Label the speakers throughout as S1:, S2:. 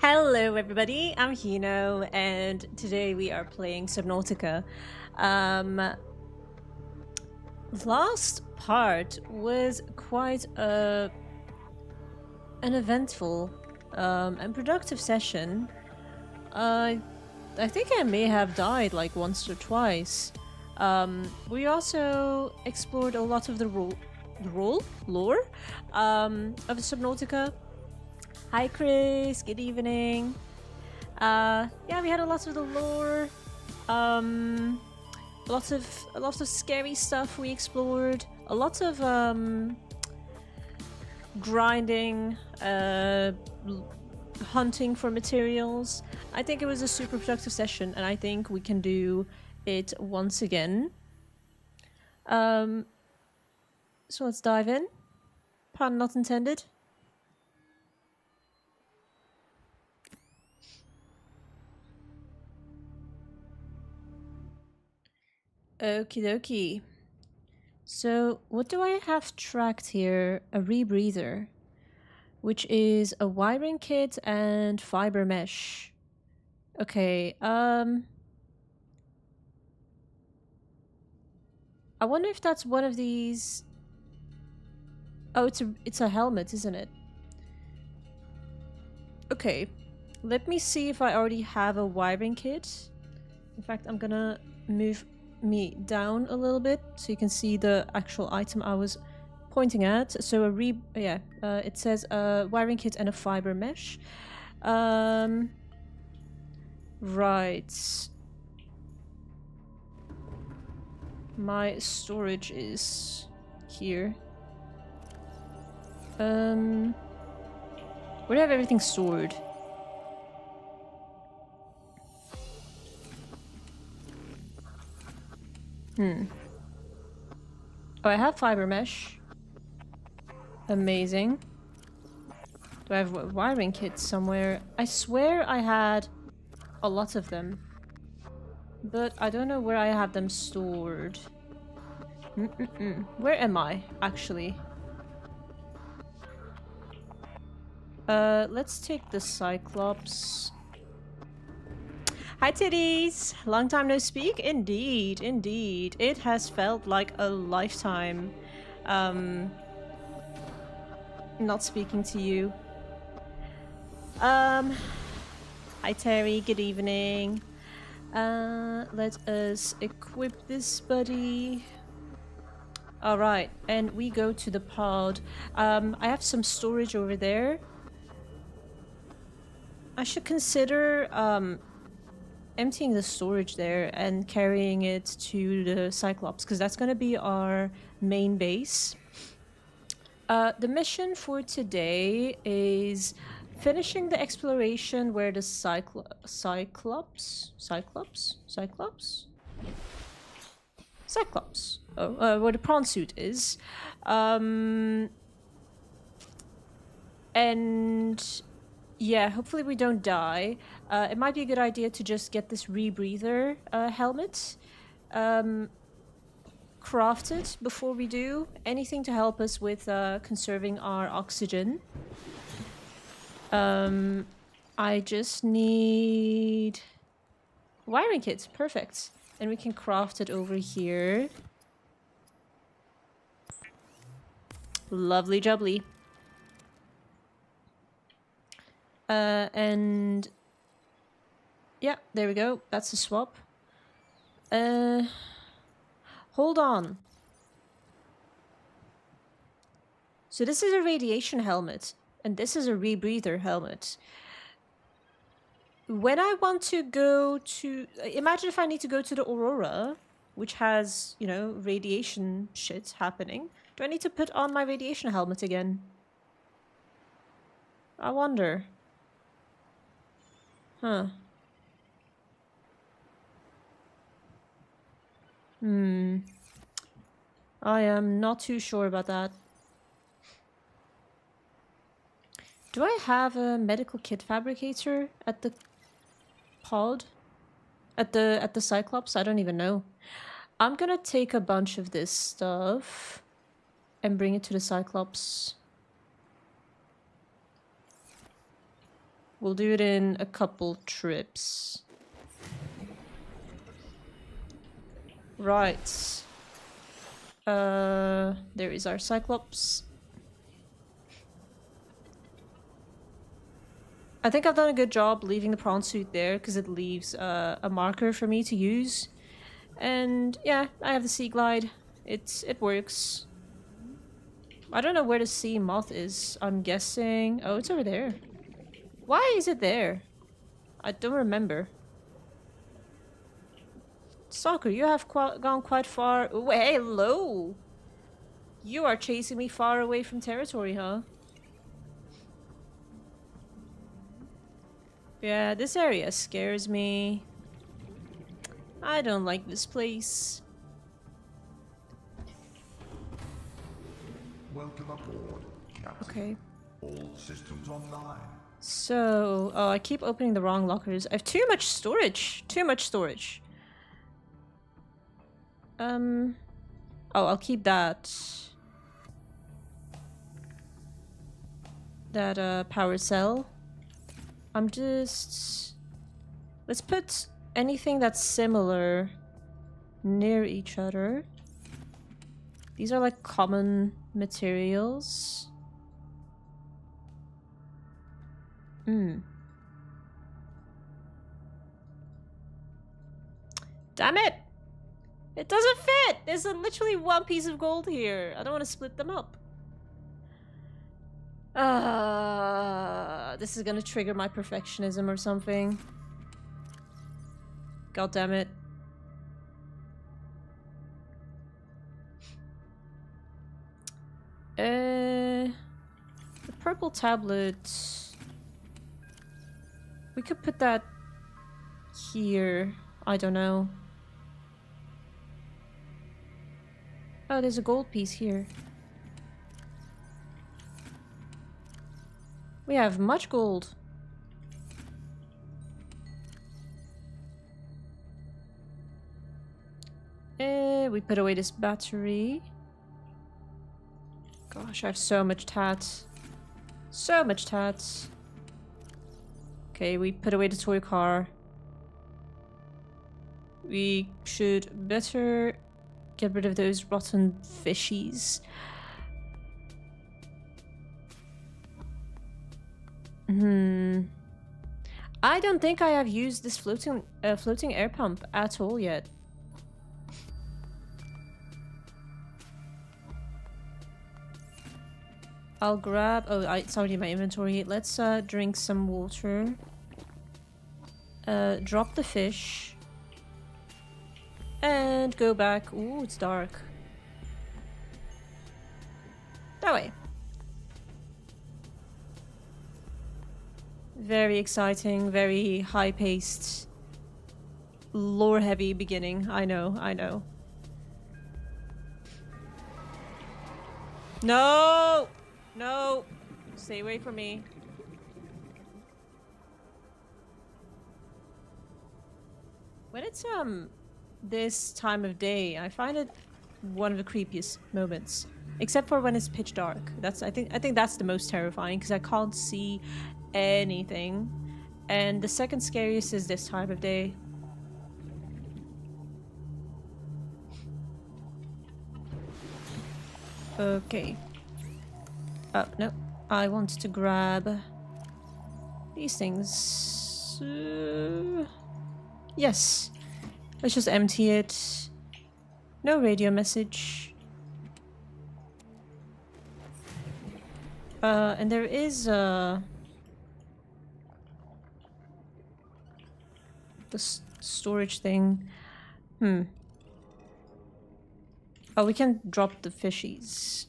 S1: Hello everybody, I'm Hino, and today we are playing Subnautica. Um, last part was quite an eventful and productive session. I think I may have died like once or twice. We also explored a lot of the lore of Subnautica. Hi Chris, good evening. Yeah, we had a lot of the lore. A lot of scary stuff we explored. A lot of grinding, hunting for materials. I think it was a super productive session, and I think we can do it once again. So let's dive in. Pun not intended. Okie dokie. So, what do I have tracked here? A rebreather, which is a wiring kit and fiber mesh. Okay, I wonder if that's one of these. Oh, it's a helmet, isn't it? Okay, let me see if I already have a wiring kit. In fact, I'm gonna move me down a little bit so you can see the actual item I was pointing at. So it says a wiring kit and a fiber mesh. Right. My storage is here. Where do I have everything stored? Oh, I have fiber mesh. Amazing. Do I have wiring kits somewhere? I swear I had a lot of them. But I don't know where I have them stored. Where am I, actually? Let's take the Cyclops. Hi titties! Long time no speak? Indeed, indeed. It has felt like a lifetime. Not speaking to you. Hi Terry, good evening. Let us equip this buddy. Alright, and we go to the pod. I have some storage over there. I should consider, emptying the storage there and carrying it to the Cyclops, because that's going to be our main base. The mission for today is finishing the exploration where the Cyclops? Where the prawn suit is. And yeah, hopefully we don't die. It might be a good idea to just get this rebreather helmet crafted before we do. Anything to help us with conserving our oxygen. I just need wiring kit. Perfect. And we can craft it over here. Lovely jubbly. And yeah, there we go. That's a swap. Hold on. So this is a radiation helmet, and this is a rebreather helmet. When I want to go to... Imagine if I need to go to the Aurora, which has, you know, radiation shit happening. Do I need to put on my radiation helmet again? I wonder. Huh. I am not too sure about that. Do I have a medical kit fabricator at the pod? At the Cyclops? I don't even know. I'm gonna take a bunch of this stuff and bring it to the Cyclops. We'll do it in a couple trips. Right. There is our Cyclops. I think I've done a good job leaving the prawn suit there because it leaves a marker for me to use. And yeah, I have the sea glide. It works. I don't know where the sea moth is. I'm guessing... Oh, it's over there. Why is it there? I don't remember. Stalker, you have gone quite far... Oh, hey, hello! You are chasing me far away from territory, huh? Yeah, this area scares me. I don't like this place.
S2: Welcome aboard, Captain.
S1: Okay.
S2: All systems online.
S1: So, oh, I keep opening the wrong lockers. I have too much storage. Too much storage. Oh, I'll keep that. That, power cell. I'm just... Let's put anything that's similar near each other. These are like common materials. Damn it! It doesn't fit! There's literally one piece of gold here. I don't want to split them up. This is gonna trigger my perfectionism or something. God damn it. The purple tablet. We could put that here. I don't know. Oh, there's a gold piece here. We have much gold. We put away this battery. Gosh, I have so much tats. So much tats. Okay, we put away the toy car. We should better get rid of those rotten fishies. I don't think I have used this floating air pump at all yet. I'll grab... Oh, it's already in my inventory. Let's drink some water. Drop the fish. And go back. Ooh, it's dark. That way. Very exciting, very high-paced, lore-heavy beginning. I know, I know. No! No! Stay away from me. When it's, this time of day, I find it one of the creepiest moments. Except for when it's pitch dark. I think that's the most terrifying, because I can't see anything. And the second scariest is this time of day. Okay. Oh, no. I want to grab these things. Yes. Let's just empty it. No radio message. And there is the storage thing. Oh, we can drop the fishies.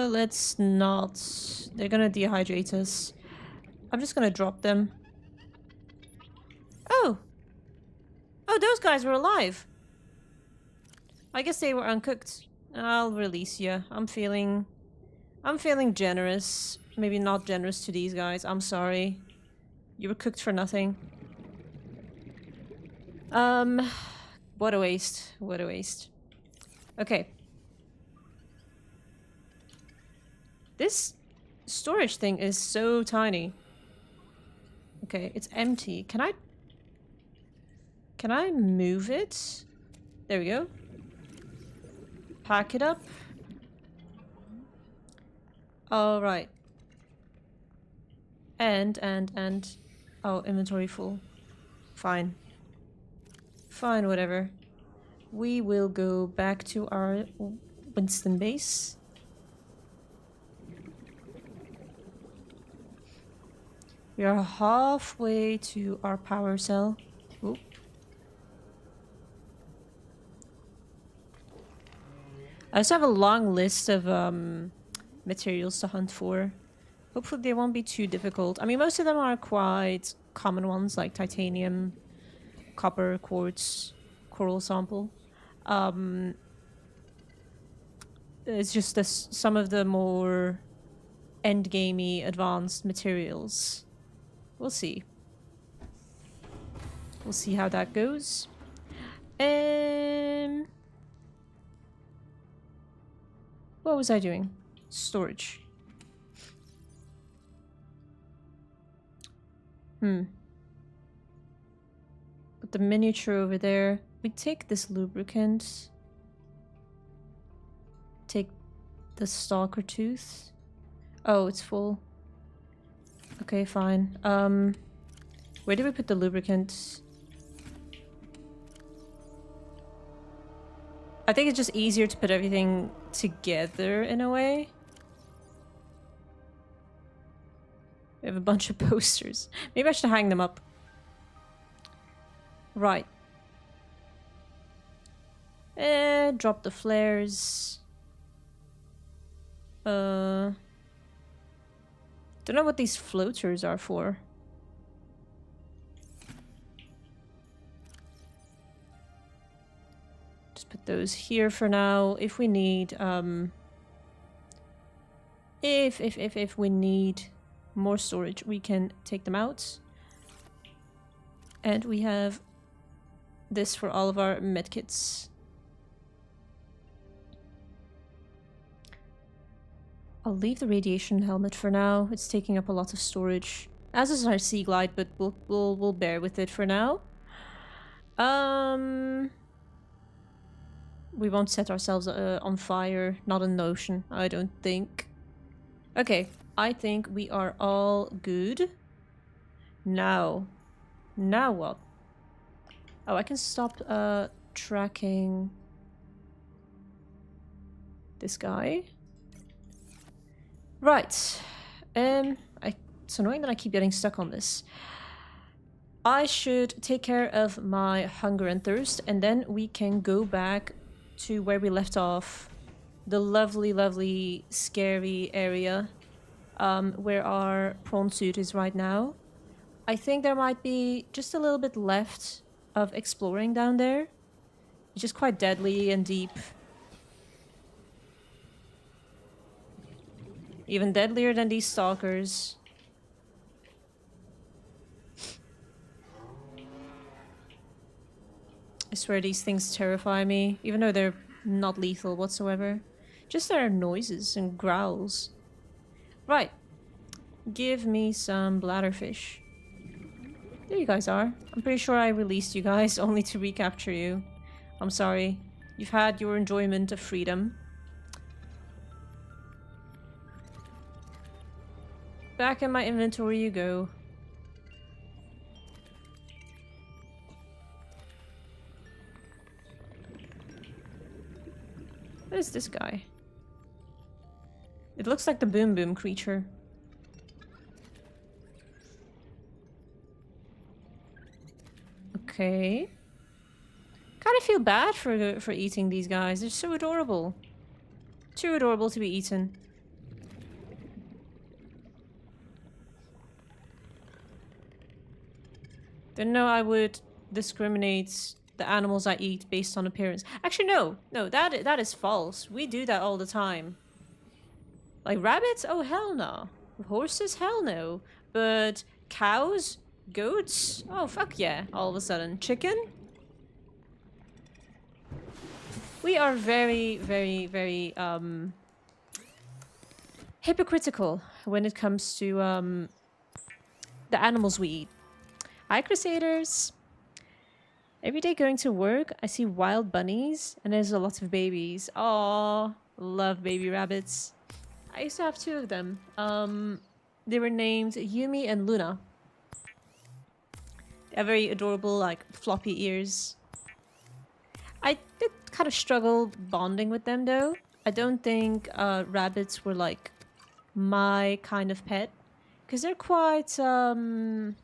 S1: Let's not. They're gonna dehydrate us. I'm just gonna drop them. Oh! Oh, those guys were alive! I guess they were uncooked. I'll release you. I'm feeling generous. Maybe not generous to these guys. I'm sorry. You were cooked for nothing. What a waste. What a waste. Okay. This storage thing is so tiny. Okay, it's empty. Can I move it? There we go. Pack it up. All right. And. Oh, inventory full. Fine. Fine, whatever. We will go back to our Winston base. We are halfway to our power cell. Oop. I also have a long list of materials to hunt for. Hopefully they won't be too difficult. I mean, most of them are quite common ones, like titanium, copper, quartz, coral sample. It's just some of the more endgamey advanced materials. We'll see. We'll see how that goes. What was I doing? Storage. Put the miniature over there. We take this lubricant. Take the stalker tooth. Oh, it's full. Okay, fine. Where do we put the lubricant? I think it's just easier to put everything together in a way. We have a bunch of posters. Maybe I should hang them up. Right. Drop the flares. Don't know what these floaters are for. Just put those here for now. If we need, if we need more storage, we can take them out. And we have this for all of our medkits. I'll leave the radiation helmet for now. It's taking up a lot of storage. As is our sea glide, but we'll bear with it for now. We won't set ourselves on fire. Not in the ocean, I don't think. Okay, I think we are all good. Now what? Oh, I can stop tracking this guy. Right. It's annoying that I keep getting stuck on this. I should take care of my hunger and thirst, and then we can go back to where we left off. The lovely, lovely, scary area where our prawn suit is right now. I think there might be just a little bit left of exploring down there. It's just quite deadly and deep. Even deadlier than these stalkers. I swear these things terrify me, even though they're not lethal whatsoever. Just their noises and growls. Right. Give me some bladderfish. There you guys are. I'm pretty sure I released you guys only to recapture you. I'm sorry. You've had your enjoyment of freedom. Back in my inventory you go. What is this guy? It looks like the Boom Boom creature. Okay. Kind of feel bad for eating these guys. They're so adorable. Too adorable to be eaten. Didn't know I would discriminate the animals I eat based on appearance. Actually, no. No, that is false. We do that all the time. Like rabbits? Oh, hell no. Horses? Hell no. But cows? Goats? Oh, fuck yeah. All of a sudden. Chicken? We are very, very, very, hypocritical when it comes to the animals we eat. Hi, Crusaders! Every day going to work, I see wild bunnies, and there's a lot of babies. Aww, love baby rabbits. I used to have 2 of them. They were named Yumi and Luna. They have very adorable, like, floppy ears. I did kind of struggle bonding with them, though. I don't think rabbits were, like, my kind of pet. Because they're quite, they're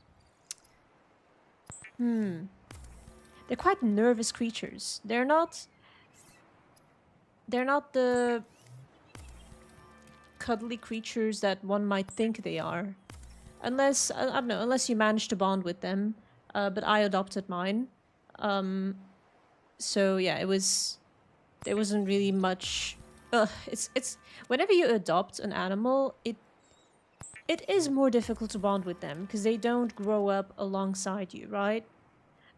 S1: quite nervous creatures. They're not the cuddly creatures that one might think they are. Unless, I don't know, unless you manage to bond with them. But I adopted mine. So yeah, there wasn't really much... it's whenever you adopt an animal, it is more difficult to bond with them because they don't grow up alongside you, right?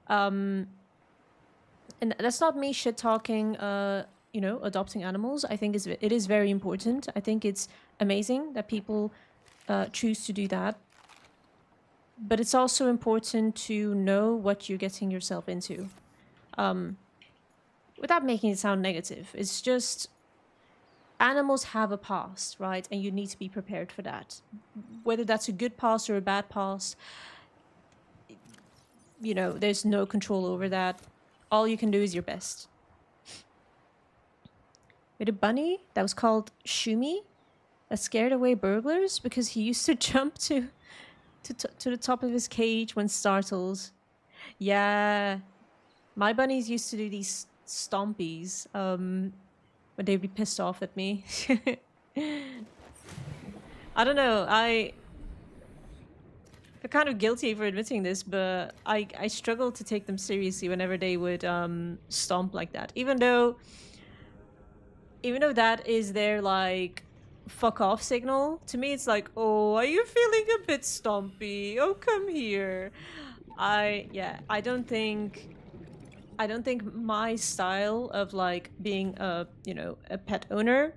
S1: And that's not me shit talking, you know, adopting animals. I think it is very important. I think it's amazing that people choose to do that. But it's also important to know what you're getting yourself into. Without making it sound negative, it's just animals have a past, right? And you need to be prepared for that. Whether that's a good past or a bad past, you know, there's no control over that. All you can do is your best. We had a bunny that was called Shumi that scared away burglars because he used to jump to the top of his cage when startled. Yeah. My bunnies used to do these stompies when they'd be pissed off at me. I don't know, I'm kind of guilty for admitting this, but I struggle to take them seriously whenever they would stomp like that. Even though that is their, like, fuck off signal, to me it's like, oh, are you feeling a bit stompy? Oh, come here. I don't think my style of, like, being a, you know, a pet owner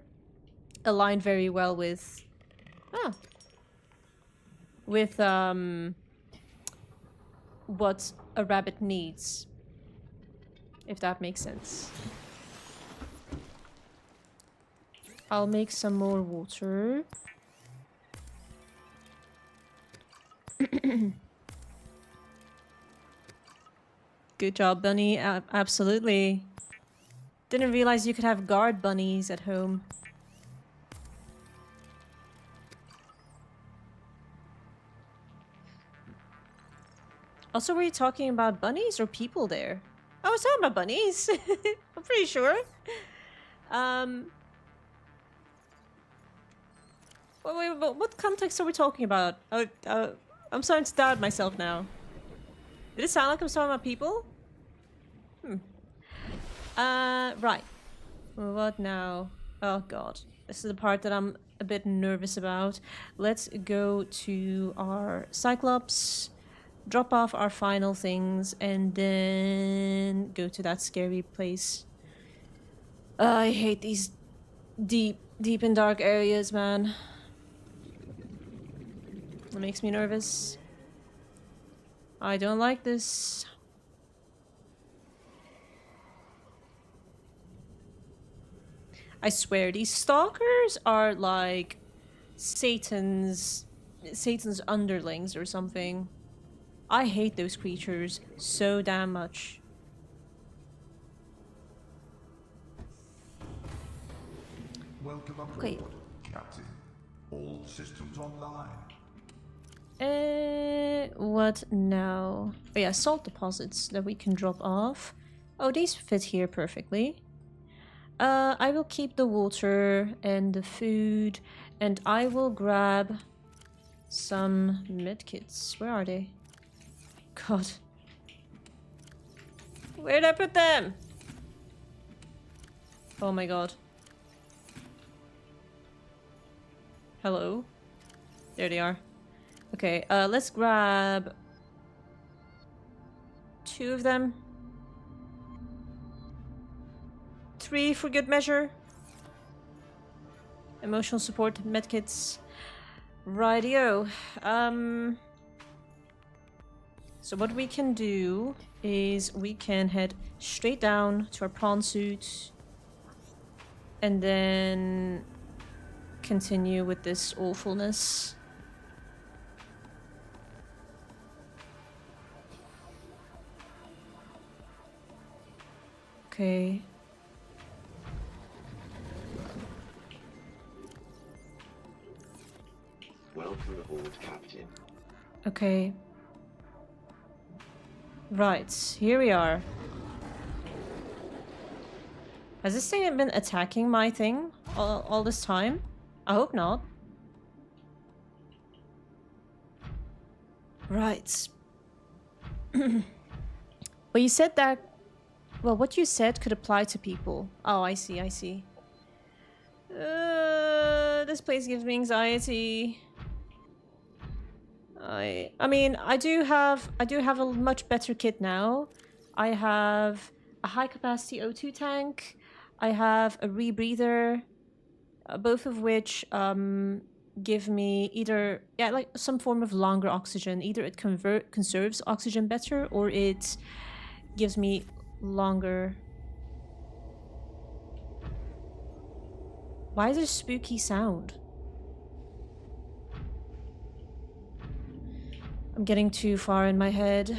S1: aligned very well with what a rabbit needs, if that makes sense. I'll make some more water. Good job, bunny. Absolutely. Didn't realize you could have guard bunnies at home. Also, were you talking about bunnies or people there? I was talking about bunnies. I'm pretty sure. Wait, what context are we talking about? I'm starting to doubt myself now. Did it sound like I'm talking about people? Right. What now? Oh god. This is the part that I'm a bit nervous about. Let's go to our Cyclops, drop off our final things, and then go to that scary place. I hate these deep and dark areas, man. It makes me nervous. I don't like this. I swear, these stalkers are like Satan's underlings or something. I hate those creatures so damn much.
S2: Welcome aboard,
S1: Okay.
S2: Captain. All systems online.
S1: What now? Oh yeah, salt deposits that we can drop off. Oh, these fit here perfectly. I will keep the water and the food, and I will grab some medkits. Where are they? God. Where'd I put them? Oh my god. Hello? There they are. Okay, let's grab 2 of them. 3 for good measure. Emotional support medkits. Rightio. So what we can do is we can head straight down to our prawn suit and then continue with this awfulness. Okay.
S3: Welcome aboard, Captain.
S1: Okay. Right, here we are. Has this thing been attacking my thing all this time? I hope not. Right. Well, you said that... Well, what you said could apply to people. Oh, I see, I see. This place gives me anxiety. I mean, I do have a much better kit now. I have a high capacity O2 tank. I have a rebreather, both of which give me either like some form of longer oxygen. Either it conserves oxygen better, or it gives me longer. Why is there a spooky sound? I'm getting too far in my head.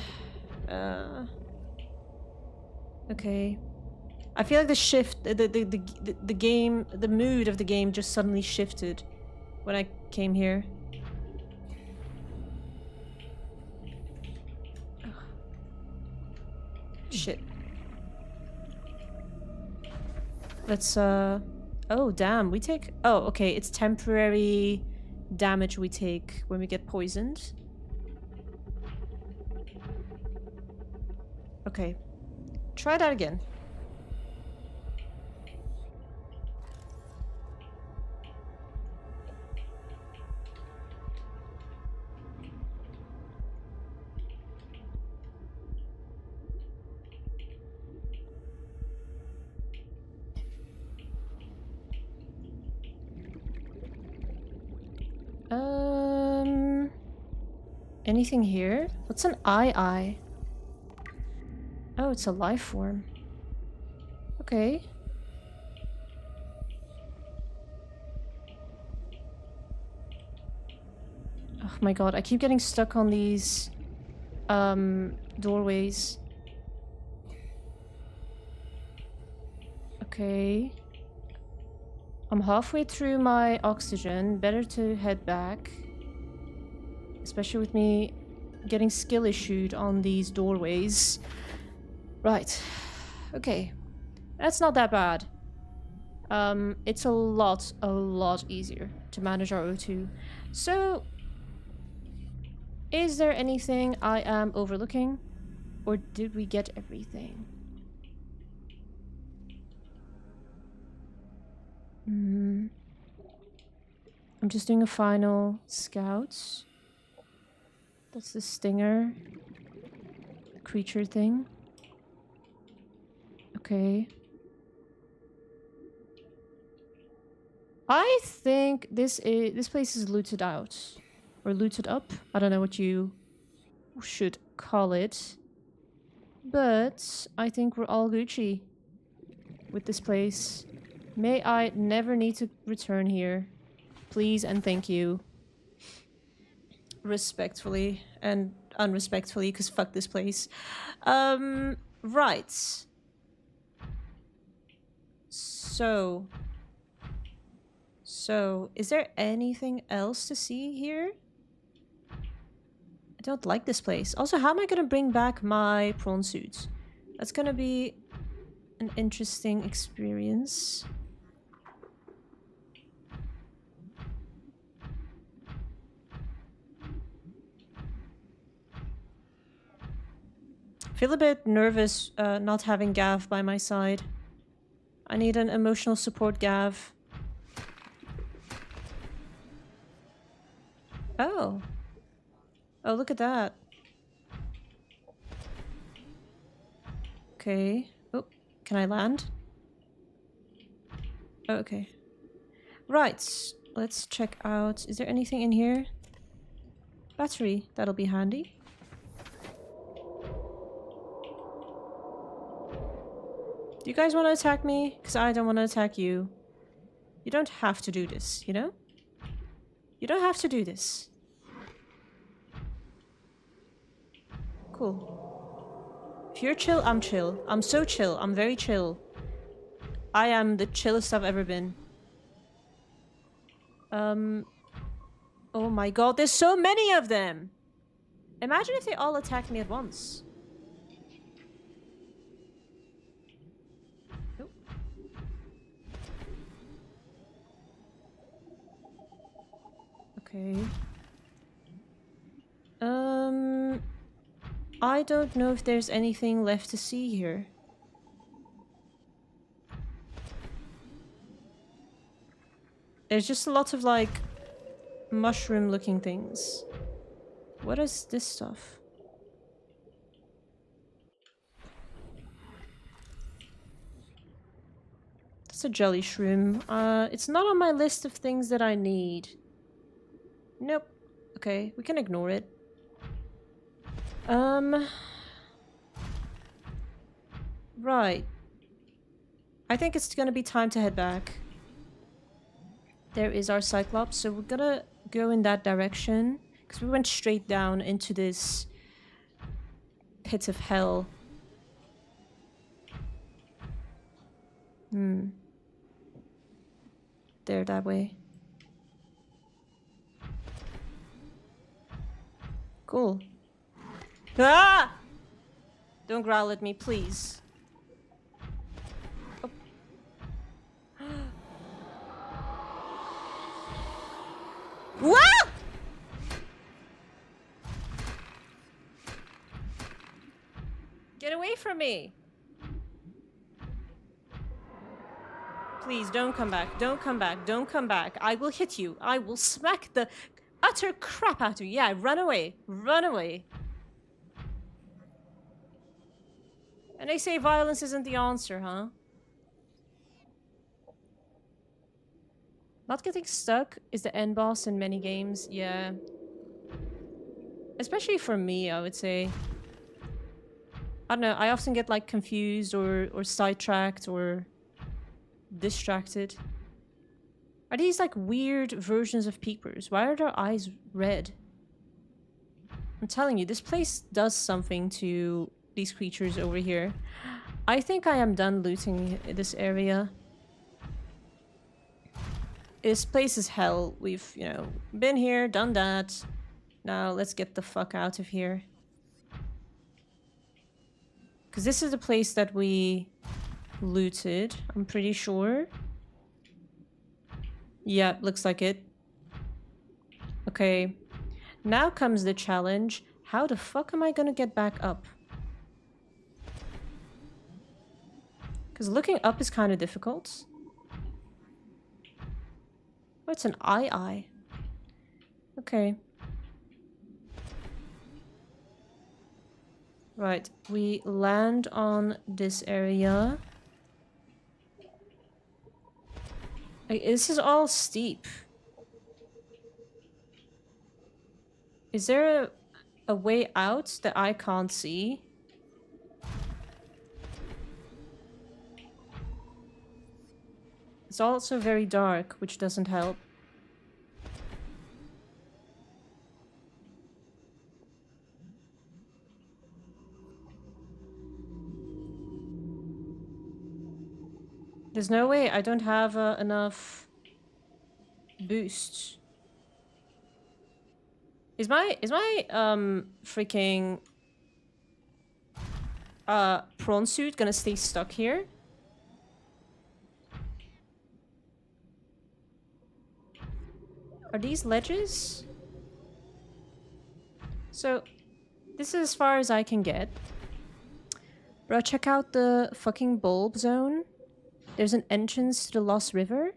S1: Okay. I feel like the game, the mood of the game just suddenly shifted when I came here. Ugh. Shit. Let's oh damn, we take... Oh, okay, it's temporary damage we take when we get poisoned. Okay. Try that again. Anything here? What's an eye? Oh, it's a life form. Okay. Oh my god, I keep getting stuck on these doorways. Okay. I'm halfway through my oxygen. Better to head back. Especially with me getting skill issued on these doorways. Right. Okay. That's not that bad. It's a lot easier to manage our O2. So, is there anything I am overlooking? Or did we get everything? I'm just doing a final scout. That's the stinger creature thing. Okay. I think this place is looted out. Or looted up. I don't know what you should call it. But I think we're all Gucci with this place. May I never need to return here. Please and thank you. Respectfully and unrespectfully, because fuck this place. Right. So, is there anything else to see here? I don't like this place. Also, how am I gonna bring back my prawn suit? That's gonna be an interesting experience. I feel a bit nervous not having Gav by my side. I need an emotional support Gav. Oh. Oh, look at that. Okay. Oh, can I land? Oh, okay. Right. Let's check out. Is there anything in here? Battery. That'll be handy. Do you guys want to attack me? Because I don't want to attack you. You don't have to do this, you know? You don't have to do this. Cool. If you're chill, I'm chill. I'm so chill. I'm very chill. I am the chillest I've ever been. Oh my god, there's so many of them! Imagine if they all attacked me at once. Nope. Okay. I don't know if there's anything left to see here. There's just a lot of, like, mushroom-looking things. What is this stuff? That's a jelly shroom. It's not on my list of things that I need. Nope. Okay, we can ignore it. Right. I think it's gonna be time to head back. There is our Cyclops, so we're gonna go in that direction. Because we went straight down into this pit of hell. There, that way. Cool. Ah! Don't growl at me, please. Oh. What? Get away from me! Please, don't come back. Don't come back. Don't come back. I will hit you. I will smack the utter crap out of you. Yeah, run away. Run away. And they say violence isn't the answer, huh? Not getting stuck is the end boss in many games. Yeah. Especially for me, I would say. I don't know, I often get like confused or sidetracked or distracted. Are these like weird versions of peepers? Why are their eyes red? I'm telling you, this place does something to these creatures over here. I think I am done looting this area. This place is hell. We've, you know, been here, done that. Now let's get the fuck out of here. Because this is the place that we looted, I'm pretty sure. Yeah, looks like it. Okay. Now comes the challenge. How the fuck am I gonna get back up? Because looking up is kind of difficult. Oh, it's an eye. Okay. Right, we land on this area. This is all steep. Is there a way out that I can't see? It's also very dark, which doesn't help. There's no way. I don't have enough boost. Is my freaking prawn suit gonna stay stuck here? Are these ledges? So this is as far as I can get. Bro, check out the fucking bulb zone. There's an entrance to the Lost River.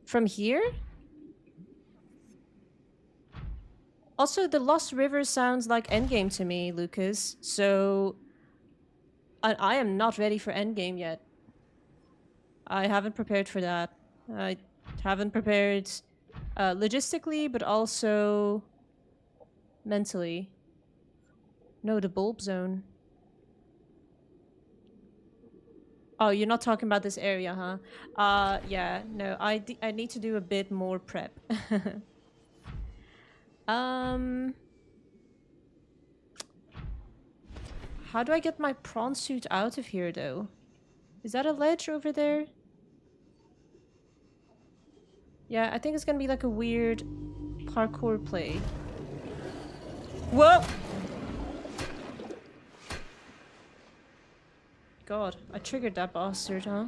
S1: From here? Also, the Lost River sounds like Endgame to me, Lucas. So... I am not ready for Endgame yet. I haven't prepared for that. Haven't prepared logistically, but also mentally. No, the bulb zone. Oh, you're not talking about this area, huh? Yeah, no, I need to do a bit more prep. How do I get my prawn suit out of here, though? Is that a ledge over there? Yeah, I think it's gonna be like a weird parkour play. Whoa! God, I triggered that bastard, huh?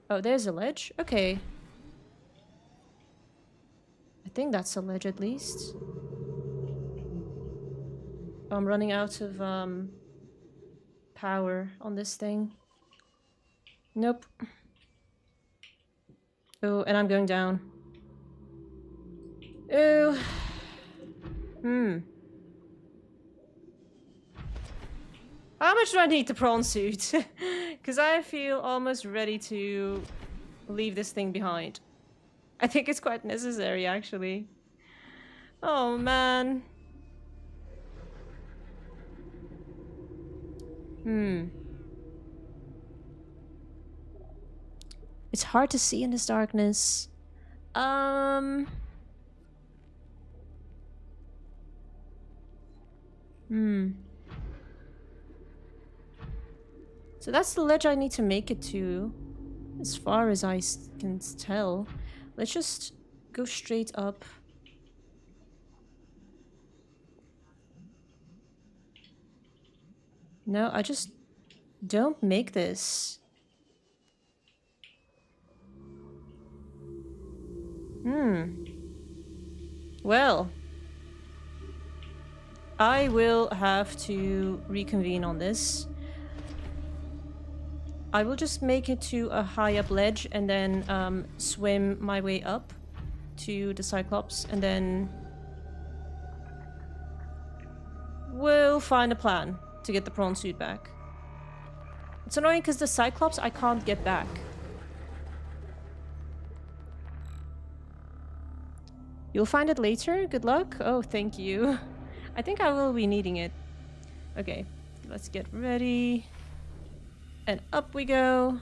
S1: Oh, there's a ledge? Okay. I think that's a ledge at least. Oh, I'm running out of power on this thing. Nope. Oh, and I'm going down. Oh. How much do I need the prawn suit? Because I feel almost ready to leave this thing behind. I think it's quite necessary, actually. Oh, man. It's hard to see in this darkness. So that's the ledge I need to make it to, as far as I can tell. Let's just go straight up. No, I just don't make this. Well, I will have to reconvene on this. I will just make it to a high up ledge and then swim my way up to the Cyclops, and then we'll find a plan to get the prawn suit back. It's annoying because the Cyclops I can't get back. You'll find it later? Good luck? Oh, thank you. I think I will be needing it. Okay, let's get ready. And up we go.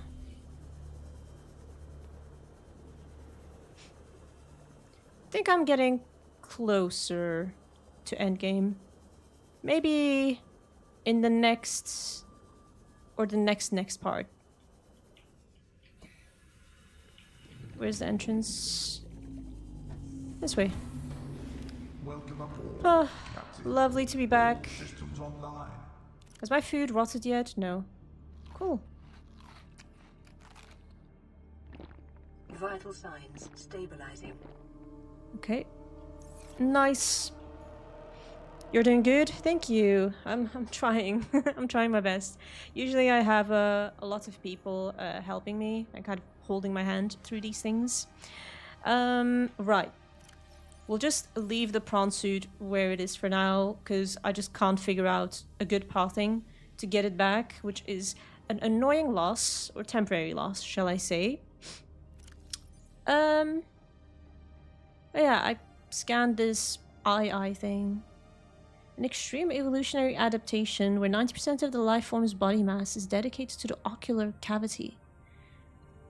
S1: I think I'm getting closer to endgame. Maybe in the next... or the next part. Where's the entrance? This way.
S2: Welcome aboard,
S1: Oh,
S2: Captain.
S1: lovely to be back.
S2: Systems online.
S1: Has my food rotted yet? No. Cool.
S4: Vital signs stabilizing.
S1: Okay. Nice. You're doing good? Thank you. I'm trying. I'm trying my best. Usually I have a lot of people helping me and kind of holding my hand through these things. Right. We'll just leave the prawn suit where it is for now, because I just can't figure out a good pathing to get it back, which is an annoying loss, or temporary loss, shall I say. Yeah, I scanned this eye thing. An extreme evolutionary adaptation where 90% of the life form's body mass is dedicated to the ocular cavity.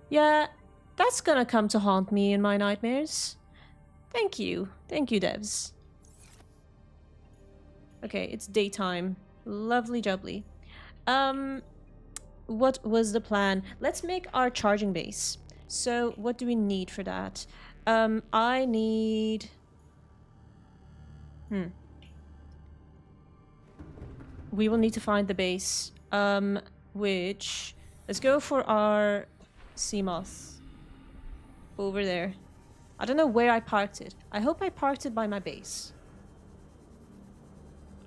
S1: Yeah, that's gonna come to haunt me in my nightmares. Thank you, devs. Okay, it's daytime. Lovely jubbly. What was the plan? Let's make our charging base. So, what do we need for that? I need... We will need to find the base. Which... Let's go for our sea moth. Over there. I don't know where I parked it. I hope I parked it by my base.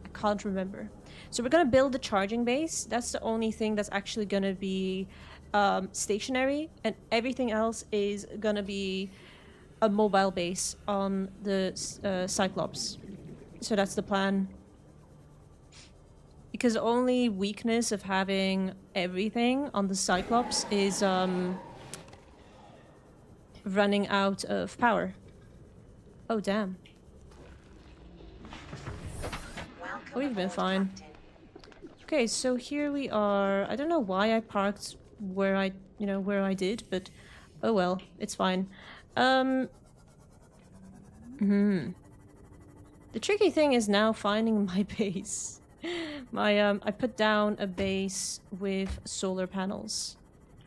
S1: I can't remember. So we're gonna build the charging base. That's the only thing that's actually gonna be stationary, and everything else is gonna be a mobile base on the Cyclops. So that's the plan. Because the only weakness of having everything on the Cyclops is running out of power. Oh, damn.
S4: Welcome
S1: We've been
S4: aboard,
S1: fine.
S4: Captain.
S1: Okay, so here we are. I don't know why I parked where I did, but oh well, it's fine. The tricky thing is now finding my base. I put down a base with solar panels.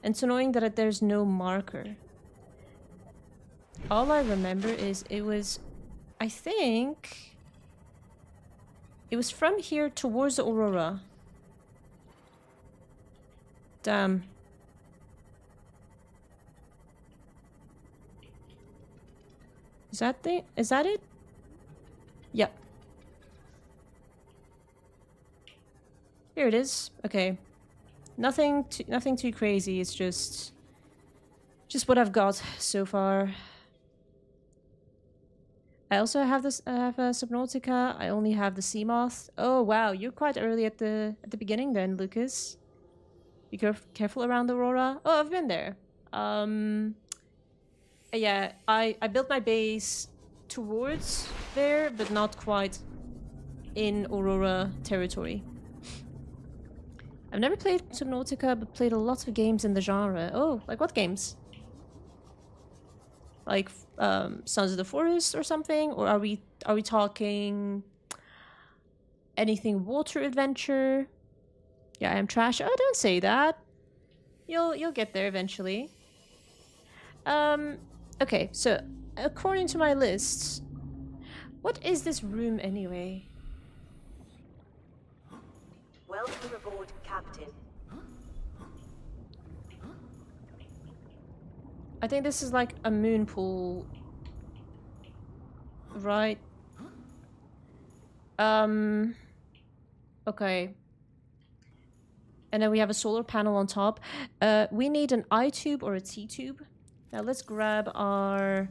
S1: And it's annoying that there's no marker. All I remember is I think it was from here towards the Aurora. Damn. Is that it? Yep. Here it is. Okay. Nothing too crazy. It's just what I've got so far. I also have this. I have a Subnautica. I only have the sea moth. Oh wow, you're quite early at the beginning then, Lucas. Be careful around the Aurora. Oh, I've been there. Yeah, I built my base towards there, but not quite in Aurora territory. I've never played Subnautica, but played a lot of games in the genre. Oh, like what games? Like Sons of the Forest or something? Or are we talking anything water adventure? Yeah, I am trash. Oh, don't say that. You'll get there eventually. Okay, so according to my lists, what is this room anyway?
S4: Welcome aboard, Captain.
S1: I think this is like a moon pool, right? Okay. And then we have a solar panel on top. We need an I tube or a T tube. Now let's grab our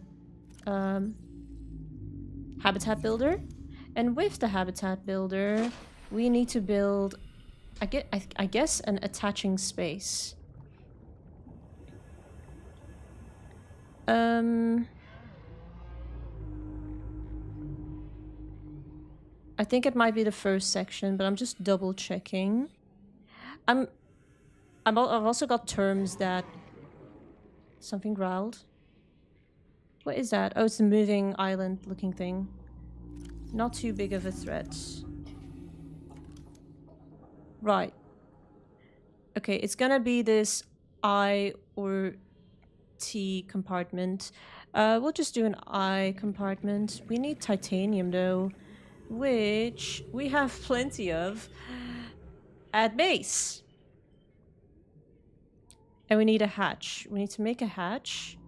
S1: habitat builder. And with the habitat builder, we need to build, I guess, an attaching space. I think it might be the first section, but I'm just double checking. I've also got terms that something growled. What is that? Oh, it's a moving island looking thing. Not too big of a threat. Right. Okay, it's gonna be this I or T compartment. We'll just do an I compartment. We need titanium though, which we have plenty of at base. And we need a hatch. We need to make a hatch.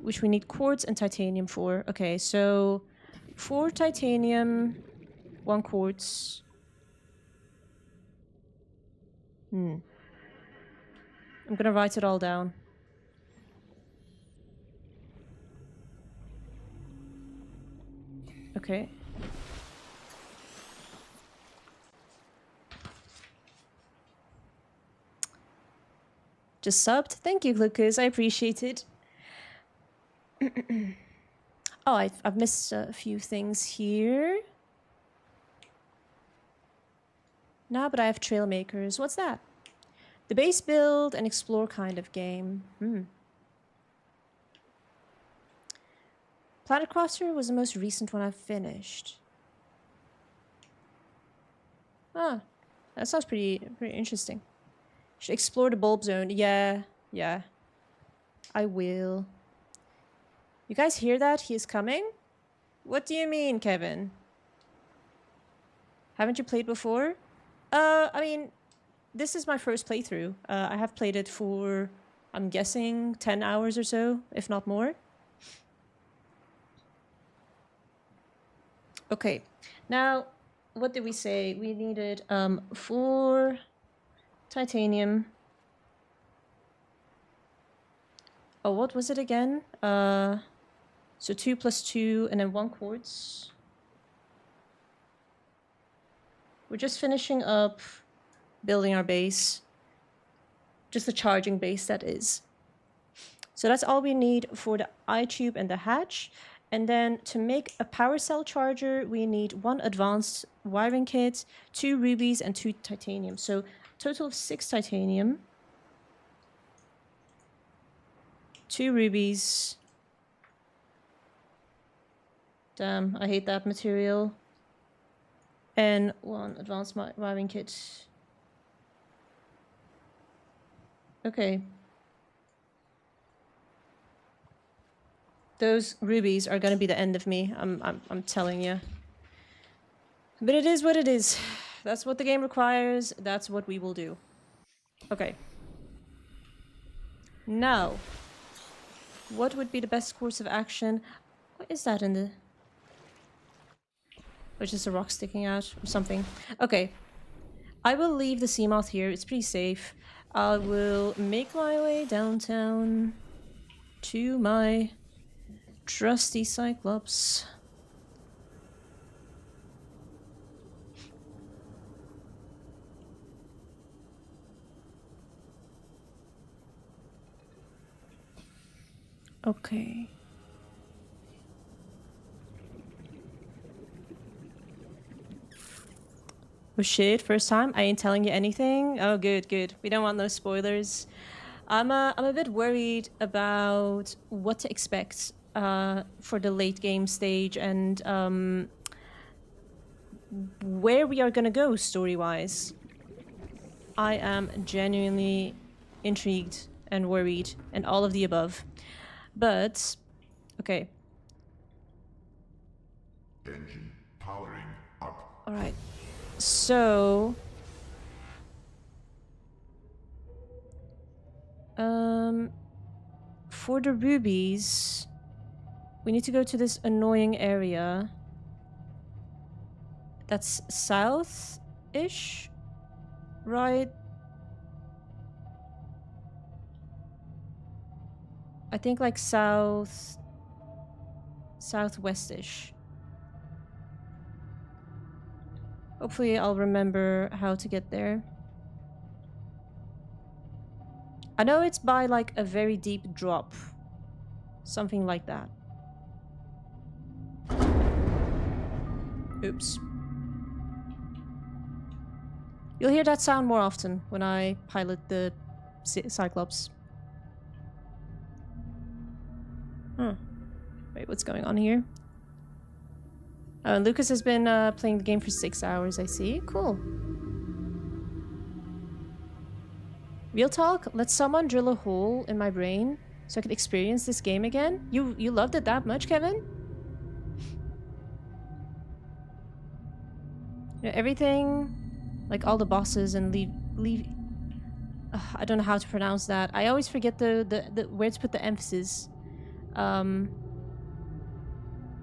S1: Which we need quartz and titanium for. Okay, so 4 titanium, 1 quartz. I'm gonna write it all down. Okay. Just subbed. Thank you, Lucas. I appreciate it. Oh, I've missed a few things here. No, but I have trail makers. What's that? The base build and explore kind of game. Planet Crosser was the most recent one I've finished. Ah, that sounds pretty interesting. Should explore the bulb zone. Yeah. I will. You guys hear that? He is coming? What do you mean, Kevin? Haven't you played before? I mean, this is my first playthrough. I have played it for, I'm guessing, 10 hours or so, if not more. Okay, now, what did we say? We needed 4 titanium. Oh, what was it again? So 2 plus 2 and then 1 quartz. We're just finishing up building our base. Just the charging base, that is. So that's all we need for the eye tube and the hatch. And then to make a power cell charger, we need 1 advanced wiring kit, 2 rubies, and 2 titanium. So total of 6 titanium, 2 rubies. Damn, I hate that material. And 1 advanced wiring kit. Okay. Those rubies are gonna be the end of me. I'm telling you. But it is what it is. That's what the game requires. That's what we will do. Okay. Now, what would be the best course of action? What is that in the... Or just a rock sticking out or something? Okay. I will leave the sea moth here. It's pretty safe. I will make my way downtown to my trusty Cyclops. Okay. Oh shit, first time? I ain't telling you anything? Oh good, good. We don't want no spoilers. I'm a bit worried about what to expect for the late game stage and where we are gonna go story-wise. I am genuinely intrigued and worried and all of the above. But, okay.
S2: Engine powering up.
S1: Alright. So... for the rubies, we need to go to this annoying area. That's south-ish, right? I think like southwest-ish. Hopefully I'll remember how to get there. I know it's by like a very deep drop. Something like that. Oops. You'll hear that sound more often when I pilot the Cyclops. Huh. Wait, what's going on here? Lucas has been playing the game for 6 hours, I see. Cool. Real talk, let someone drill a hole in my brain so I could experience this game again? You loved it that much, Kevin? You know, everything, like all the bosses and leave. I don't know how to pronounce that. I always forget the where to put the emphasis.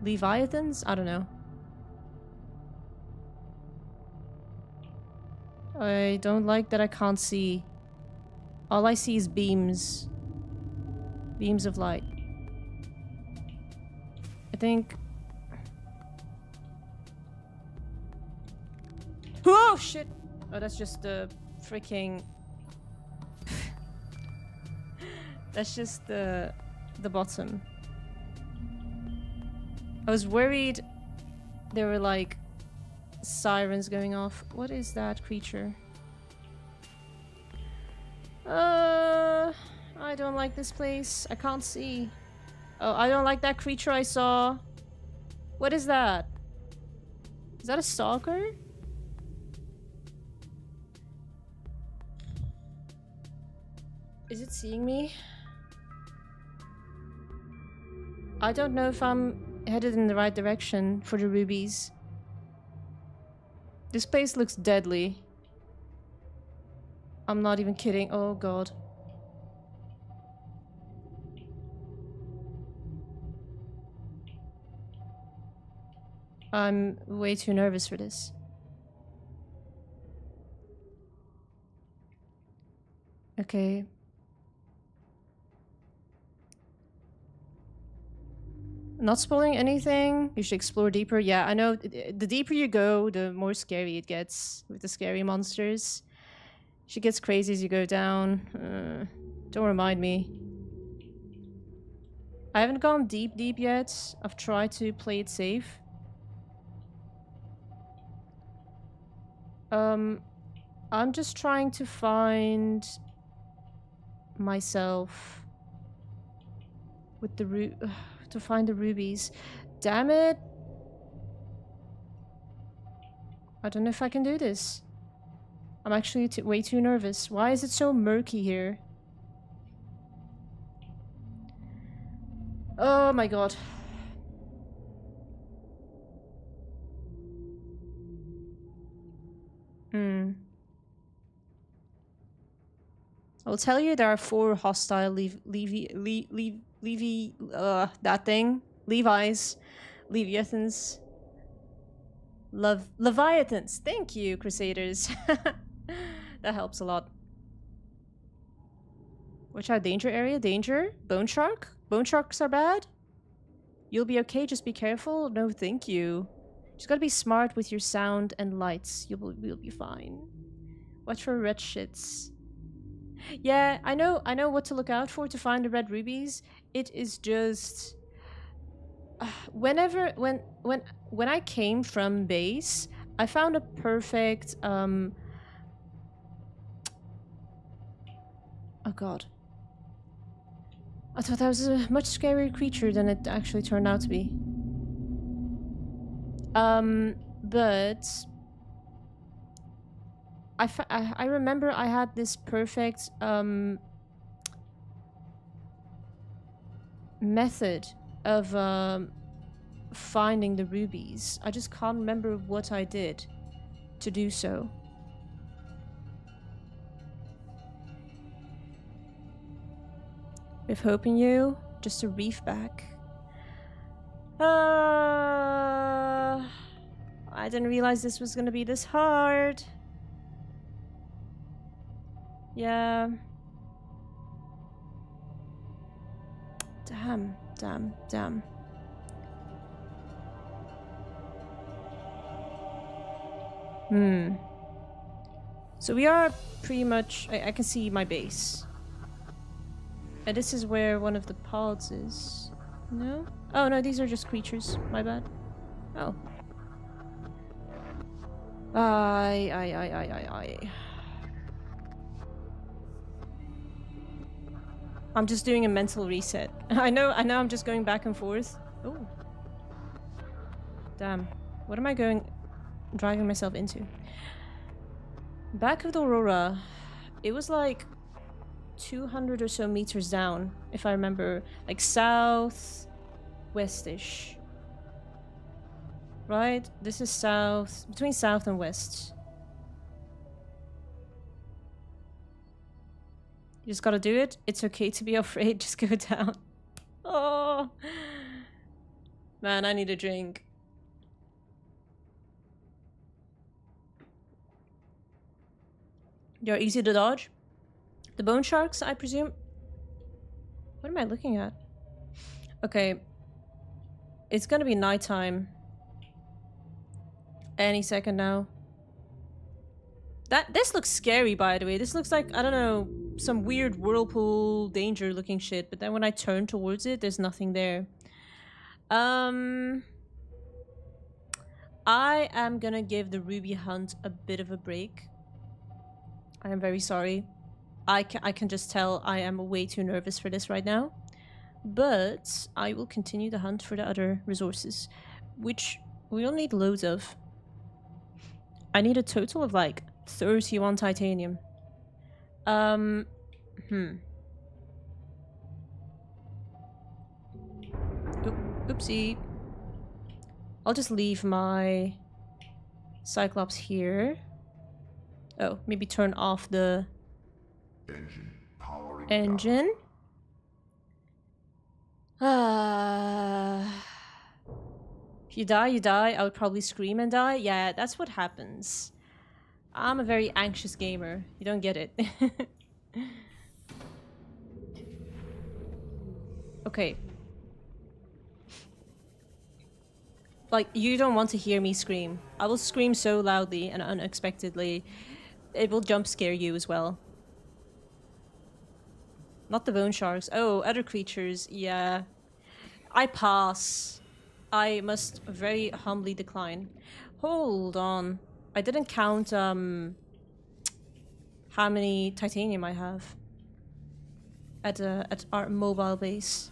S1: Leviathans? I don't know. I don't like that I can't see. All I see is beams. Beams of light. I think... Oh, shit! Oh, that's just the freaking... That's just the bottom. I was worried there were like sirens going off. What is that creature? I don't like this place. I can't see. Oh, I don't like that creature I saw. What is that? Is that a stalker? Is it seeing me? I don't know if I'm headed in the right direction for the rubies. This place looks deadly. I'm not even kidding. Oh god. I'm way too nervous for this. Okay. Not spoiling anything. You should explore deeper. Yeah, I know. The deeper you go, the more scary it gets with the scary monsters. She gets crazy as you go down. Don't remind me. I haven't gone deep yet. I've tried to play it safe. I'm just trying to find myself with the to find the rubies. Damn it! I don't know if I can do this. I'm actually way too nervous. Why is it so murky here? Oh my god. I'll tell you, there are 4 hostile that thing. Leviathans. Leviathans. Thank you, Crusaders. That helps a lot. Watch out, danger area, danger. Bone shark? Bone sharks are bad? You'll be okay, just be careful. No, thank you. Just gotta be smart with your sound and lights. You'll be fine. Watch for red shits. Yeah, I know what to look out for to find the red rubies. It is just when I came from base, I found a perfect oh god. I thought that was a much scarier creature than it actually turned out to be. But I remember I had this perfect method of finding the rubies. I just can't remember what I did to do so. With hope in you, just a reef back. I didn't realize this was gonna be this hard. Yeah. Damn. So we are pretty much... I can see my base. And this is where one of the pods is. No? Oh, no, these are just creatures. My bad. Oh. I'm just doing a mental reset. I know I'm just going back and forth. Oh. Damn. What am I driving myself into? Back of the Aurora. It was like 200 or so meters down, if I remember. Like south-westish. Right? This is south. Between south and west. You just gotta do it. It's okay to be afraid. Just go down. Oh. Man, I need a drink. You're easy to dodge. The bone sharks, I presume. What am I looking at? Okay. It's gonna be nighttime. Any second now. This looks scary, by the way. This looks like, I don't know, some weird whirlpool danger looking shit. But then when I turn towards it, there's nothing there. I am gonna give the ruby hunt a bit of a break. I am very sorry. I can just tell I am way too nervous for this right now. But I will continue the hunt for the other resources, which we'll need loads of. I need a total of like 31 titanium. Oopsie. I'll just leave my Cyclops here. Oh, maybe turn off the engine. If you die, you die. I would probably scream and die. Yeah, that's what happens. I'm a very anxious gamer. You don't get it. Okay. Like, you don't want to hear me scream. I will scream so loudly and unexpectedly. It will jump scare you as well. Not the bone sharks. Oh, other creatures. Yeah. I pass. I must very humbly decline. Hold on. I didn't count how many titanium I have at our mobile base.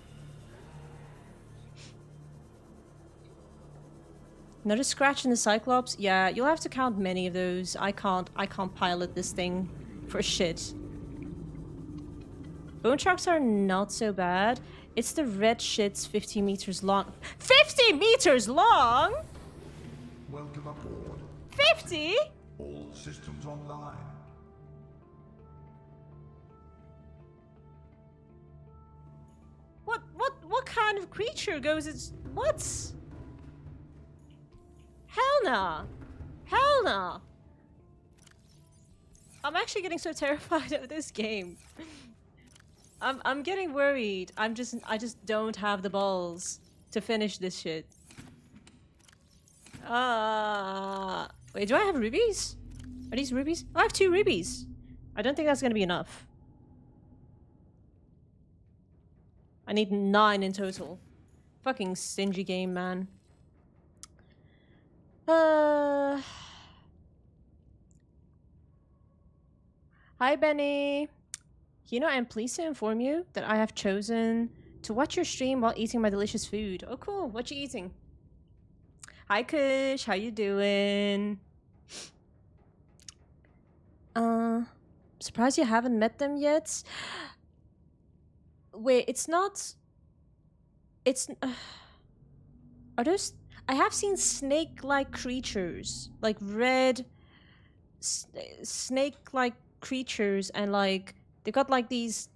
S1: Another scratch in the Cyclops? Yeah, you'll have to count many of those. I can't pilot this thing for shit. Bone sharks are not so bad. It's the red shits 50 meters long. 50 meters long?!
S2: Welcome aboard.
S1: 50?!
S2: All systems online.
S1: What kind of creature goes its... What? Hell nah! Hell nah! I'm actually getting so terrified of this game. I'm getting worried. I just don't have the balls to finish this shit. Wait, do I have rubies? Are these rubies? Oh, I have 2 rubies. I don't think that's gonna be enough. I need 9 in total. Fucking stingy game, man. Hi, Benny. You know, I'm pleased to inform you that I have chosen to watch your stream while eating my delicious food. Oh, cool. What you eating? Hi, Kush. How you doing? Surprised you haven't met them yet? Wait, it's not... It's... are those... I have seen snake-like creatures. Like, red... snake-like creatures, and, like... They've got, like, these...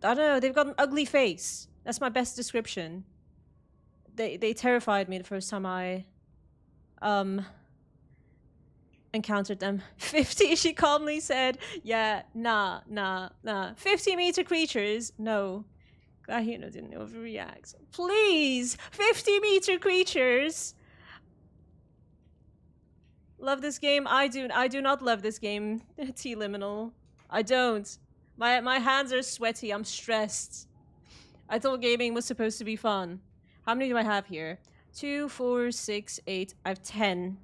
S1: I don't know, they've got an ugly face. That's my best description. They terrified me the first time I... encountered them. 50, she calmly said. Yeah, nah. 50-meter creatures? No. Kahino didn't overreact. Please! 50-meter creatures! Love this game? I do not love this game, T-Liminal. I don't. My hands are sweaty, I'm stressed. I thought gaming was supposed to be fun. How many do I have here? 2, 4, 6, 8. I have 10.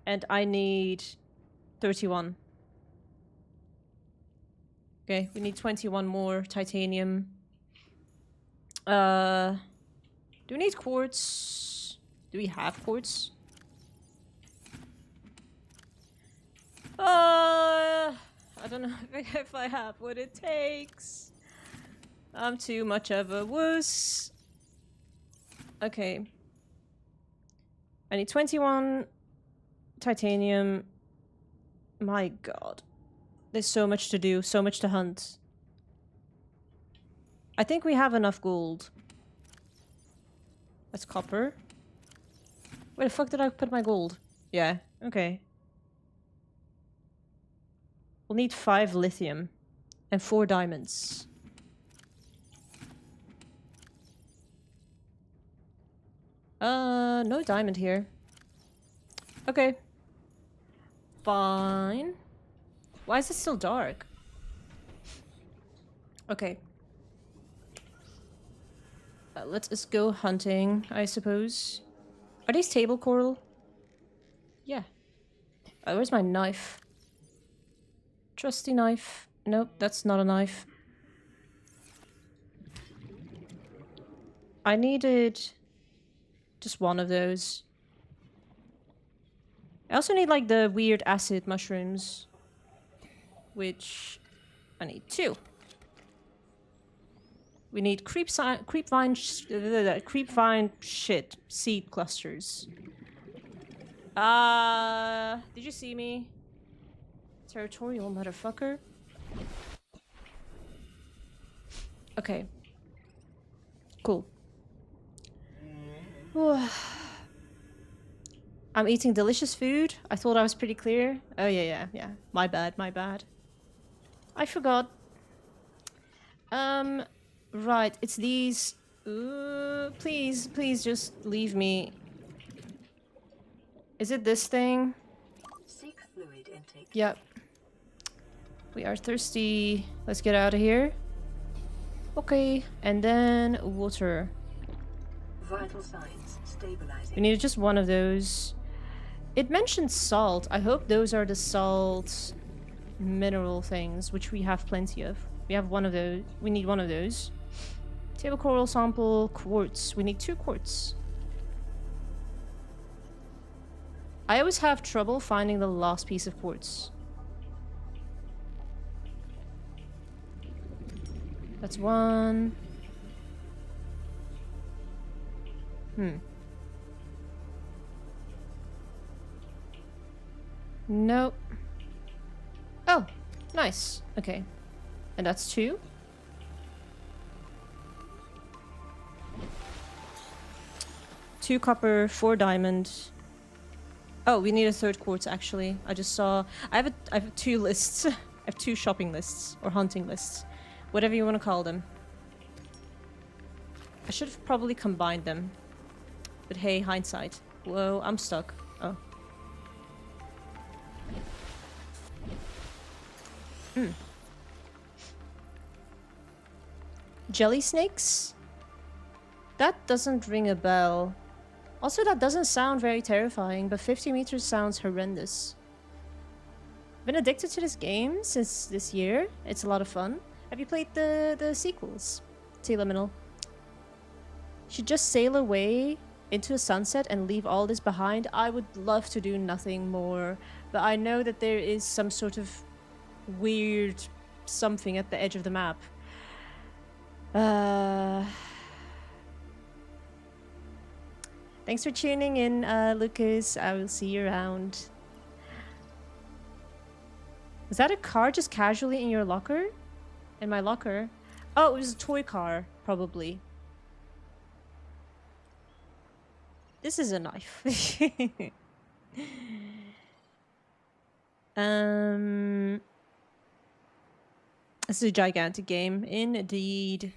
S1: And I need 31. Okay, we need 21 more titanium. Do we need quartz? Do we have quartz? I don't know if I have what it takes. I'm too much of a wuss. Okay. I need 21 titanium. My god. There's so much to do, so much to hunt. I think we have enough gold. That's copper. Where the fuck did I put my gold? Yeah, okay. We'll need 5 lithium and 4 diamonds. No diamond here. Okay. Fine. Why is it still dark? Okay. Let's just go hunting, I suppose. Are these table coral? Yeah. Where's my knife? Trusty knife. Nope, that's not a knife. I needed just one of those. I also need, like, the weird acid mushrooms. Which I need 2. We need creepvine shit seed clusters. Did you see me? Territorial motherfucker. Okay. Cool. I'm eating delicious food. I thought I was pretty clear. Oh yeah. My bad. I forgot. Right, it's these. Please just leave me. Is it this thing? Yep. We are thirsty. Let's get out of here. Okay, and then water.
S4: Vital signs stabilizing.
S1: We need just one of those. It mentioned salt. I hope those are the salt mineral things, which we have plenty of. We have one of those. We need one of those. Table coral sample, quartz. We need 2 quartz. I always have trouble finding the last piece of quartz. That's 1. Nope. Oh, nice. Okay. And that's 2. Two copper, 4 diamond. Oh, we need a 3rd quartz actually. I just saw I have 2 lists. I have 2 shopping lists or hunting lists. Whatever you want to call them. I should have probably combined them. But hey, hindsight. Whoa, I'm stuck. Oh. Jelly snakes? That doesn't ring a bell. Also, that doesn't sound very terrifying, but 50 meters sounds horrendous. Been addicted to this game since this year. It's a lot of fun. Have you played the sequels? Teleminal. Should just sail away into a sunset and leave all this behind. I would love to do nothing more, but I know that there is some sort of weird something at the edge of the map. Thanks for tuning in, Lucas. I will see you around. Was that a car just casually in your locker? In my locker? Oh, it was a toy car, probably. This is a knife. This is a gigantic game, indeed.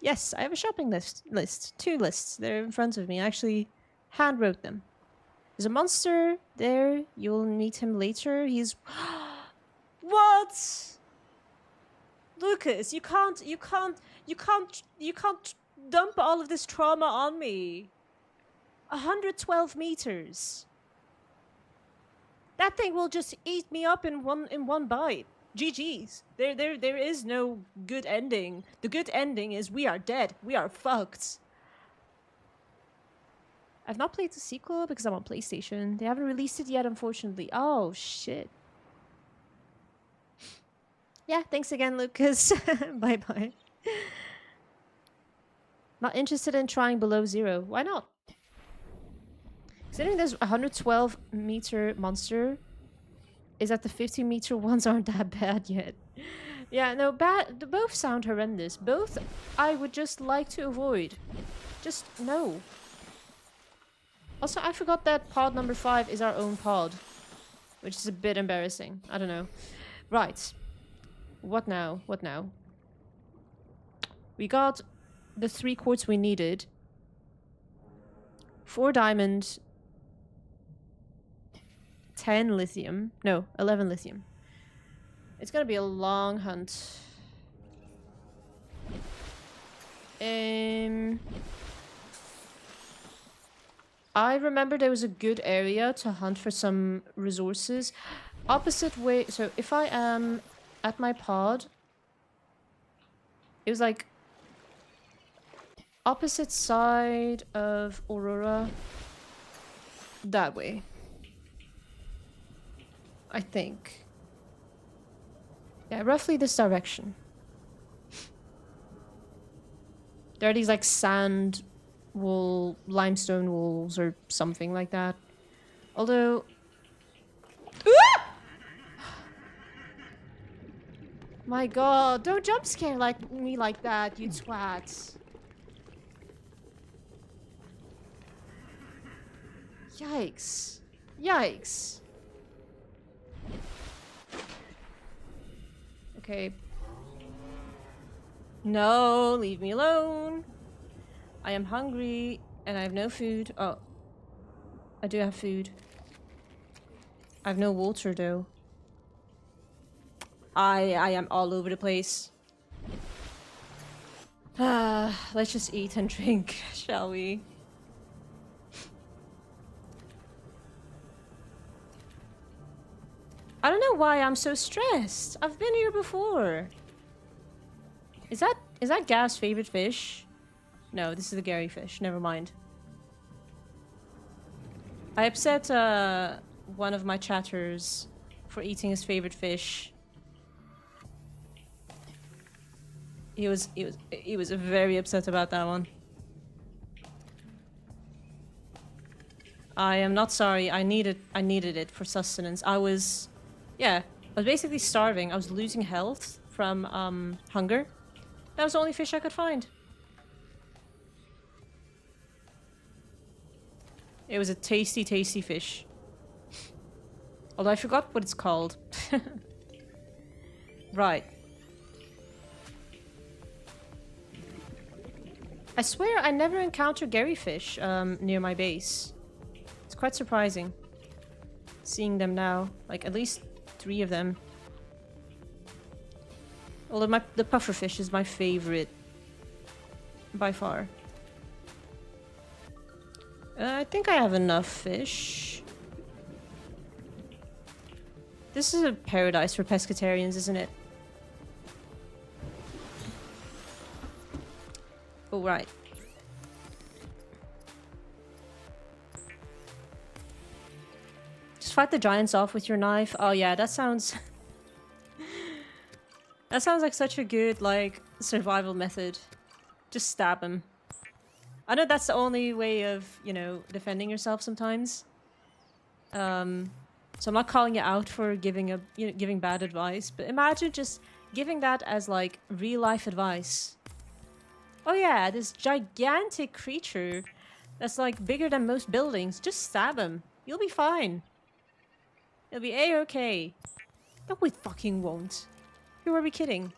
S1: Yes, I have a shopping list. 2 lists. They're in front of me. I actually hand wrote them. There's a monster there. You'll meet him later. He's... What? Lucas, you can't dump all of this trauma on me. 112 meters. That thing will just eat me up in one bite. GG's. There is no good ending. The good ending is we are dead. We are fucked. I've not played the sequel because I'm on PlayStation. They haven't released it yet, unfortunately. Oh, shit. Yeah, thanks again, Lucas. Bye-bye. Not interested in trying below 0. Why not? Considering there's a 112 meter monster, is that the 50 meter ones aren't that bad yet. Yeah, no, both sound horrendous. Both I would just like to avoid. Just no. Also, I forgot that pod number 5 is our own pod, which is a bit embarrassing. I don't know. Right. What now? What now? We got the 3 quartz we needed. 4 diamond. 10 lithium. No, 11 lithium. It's gonna be a long hunt. I remember there was a good area to hunt for some resources. Opposite way. So if I am at my pod, it was like opposite side of Aurora. That way. I think. Yeah, roughly this direction. There are these like sand wall, limestone walls or something like that. Although... Ah! My god, don't jump scare me like that, you twats. Yikes. Yikes. Okay. No, leave me alone. I am hungry and I have no food. Oh. I do have food. I have no water though. I am all over the place. Let's just eat and drink, shall we? I don't know why I'm so stressed. I've been here before. Is that Gav's favorite fish? No, this is the Gary fish. Never mind. I upset one of my chatters for eating his favorite fish. He was very upset about that one. I am not sorry. I needed it for sustenance. I was basically starving. I was losing health from hunger. That was the only fish I could find. It was a tasty, tasty fish. Although I forgot what it's called. Right. I swear I never encounter Garyfish near my base. It's quite surprising. Seeing them now. Like, at least 3 of them. Although the pufferfish is my favorite. By far. I think I have enough fish. This is a paradise for pescatarians, isn't it? Oh, right. Just fight the giants off with your knife. Oh yeah, that sounds... that sounds like such a good, like, survival method. Just stab them. I know that's the only way of, you know, defending yourself sometimes. So I'm not calling you out for giving giving bad advice, but imagine just giving that as, like, real-life advice. Oh yeah, this gigantic creature that's like bigger than most buildings. Just stab him. You'll be fine. It'll be a-okay. No, we fucking won't. Who are we kidding?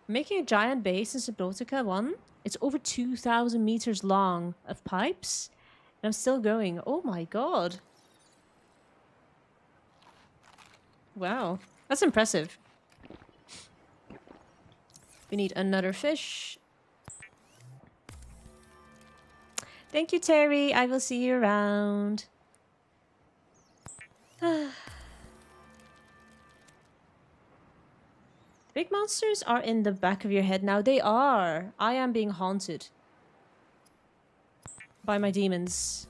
S1: Making a giant base in Subnautica 1. It's over 2,000 meters long of pipes. And I'm still going. Oh my god. Wow. That's impressive. We need another fish. Thank you, Terry. I will see you around. Big monsters are in the back of your head now. They are. I am being haunted by my demons.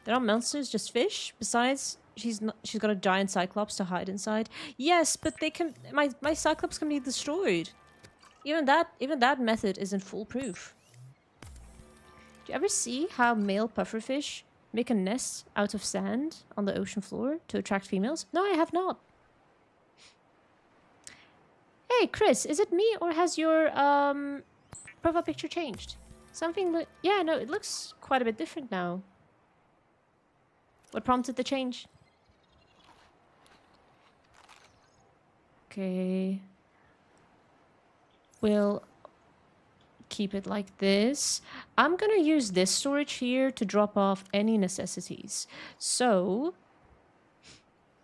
S1: They're not monsters, just fish. Besides, she's got a giant cyclops to hide inside. Yes, but they can. My cyclops can be destroyed. Even that method isn't foolproof. Do you ever see how male pufferfish make a nest out of sand on the ocean floor to attract females? No, I have not. Hey, Chris, is it me or has your profile picture changed? Something yeah, no, it looks quite a bit different now. What prompted the change? Okay. We'll keep it like this. I'm gonna use this storage here to drop off any necessities. So,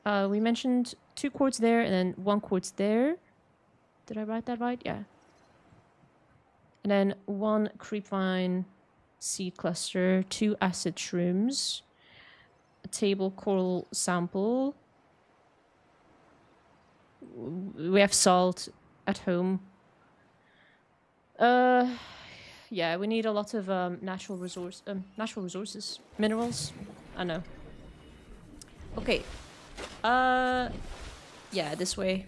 S1: we mentioned 2 quartz there and then 1 quartz there. Did I write that right? Yeah. And then 1 creepvine seed cluster, 2 acid shrooms, a table coral sample. We have salt at home. Yeah, we need a lot of natural resources, minerals. I know. Okay. Yeah, this way.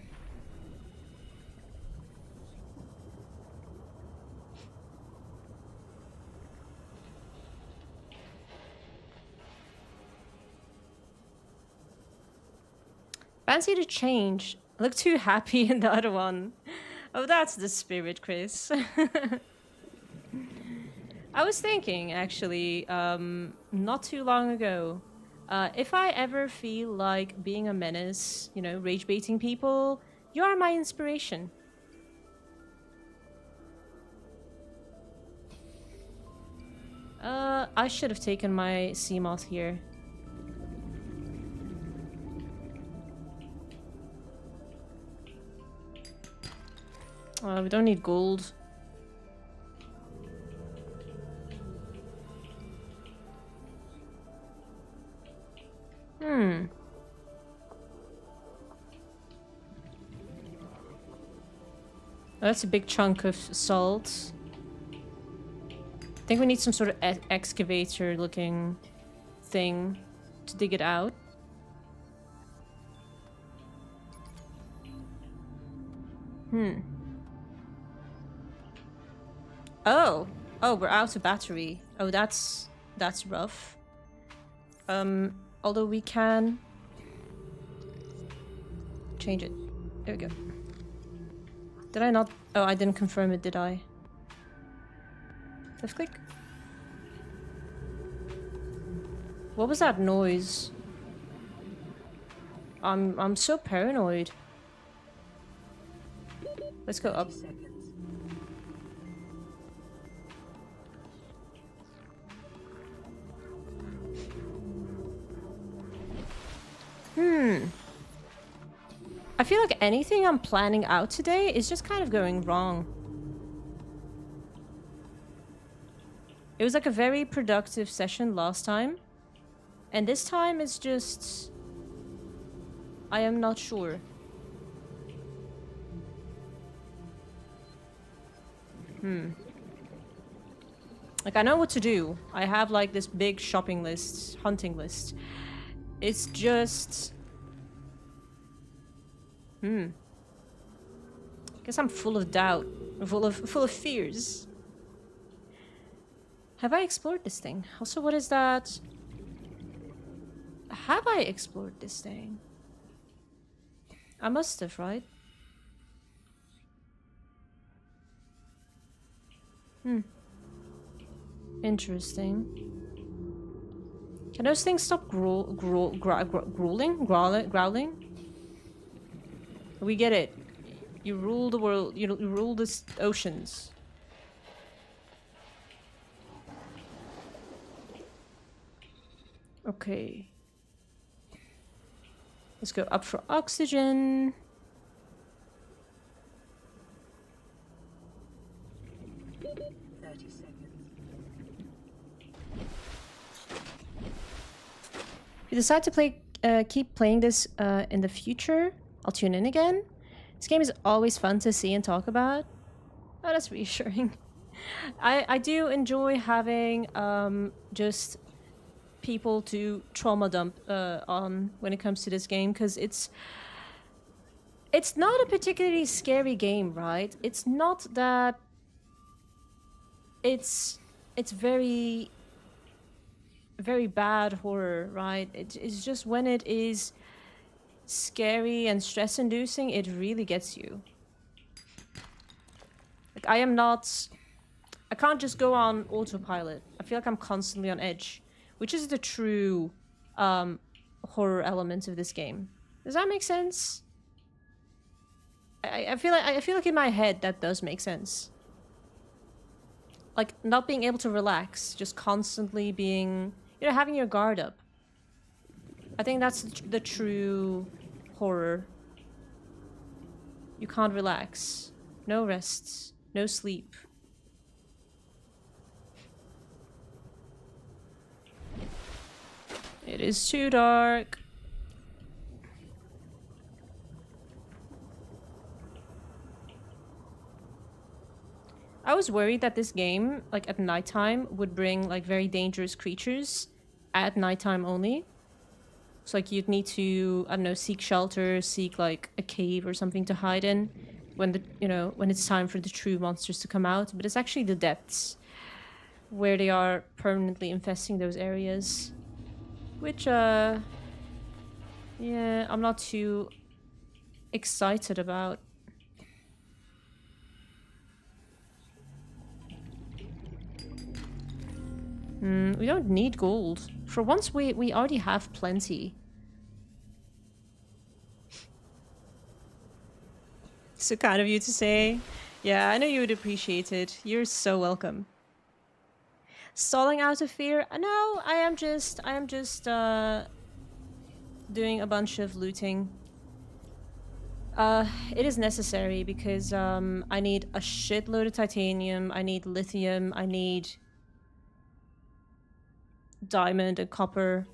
S1: Fancy the change. I look too happy in the other one. Oh, that's the spirit, Chris. I was thinking, actually, not too long ago, if I ever feel like being a menace, you know, rage baiting people, you are my inspiration. I should have taken my sea moth here. We don't need gold. Hmm. That's a big chunk of salt. I think we need some sort of excavator looking thing to dig it out. Oh! Oh, we're out of battery. Oh, that's rough. Although we can change it. There we go. Did I not? Oh, I didn't confirm it, did I? Left click. What was that noise? I'm so paranoid. Let's go up. I feel like anything I'm planning out today is just kind of going wrong. It was like a very productive session last time. And this time it's just... I am not sure. Like, I know what to do. I have like this big shopping list, hunting list. It's just... Guess I'm full of doubt. Full of fears. Have I explored this thing? Also, what is that? Have I explored this thing? I must have, right? Interesting. Can those things stop growling? We get it. You rule the world. You rule the oceans. Okay. Let's go up for oxygen. If you decide to keep playing this in the future, I'll tune in again. This game is always fun to see and talk about. Oh, that's reassuring. I do enjoy having just people to trauma dump on when it comes to this game, because it's not a particularly scary game, right? It's not that it's very bad horror, right? It's just when it is scary and stress-inducing, it really gets you. Like, I can't just go on autopilot. I feel like I'm constantly on edge, which is the true horror element of this game. Does that make sense? I feel like in my head that does make sense. Like, not being able to relax, just constantly being, you know, having your guard up. I think that's the true horror. You can't relax. No rests. No sleep. It is too dark. I was worried that this game, like at nighttime, would bring like very dangerous creatures at nighttime only. So like you'd need to, I don't know, seek shelter, seek like a cave or something to hide in when when it's time for the true monsters to come out. But it's actually the depths where they are permanently infesting those areas. Which, yeah, I'm not too excited about. We don't need gold. For once, we already have plenty. So kind of you to say. Yeah, I know you would appreciate it. You're so welcome. Stalling out of fear? No, I am just doing a bunch of looting. It is necessary because I need a shitload of titanium, I need lithium, I need diamond and copper.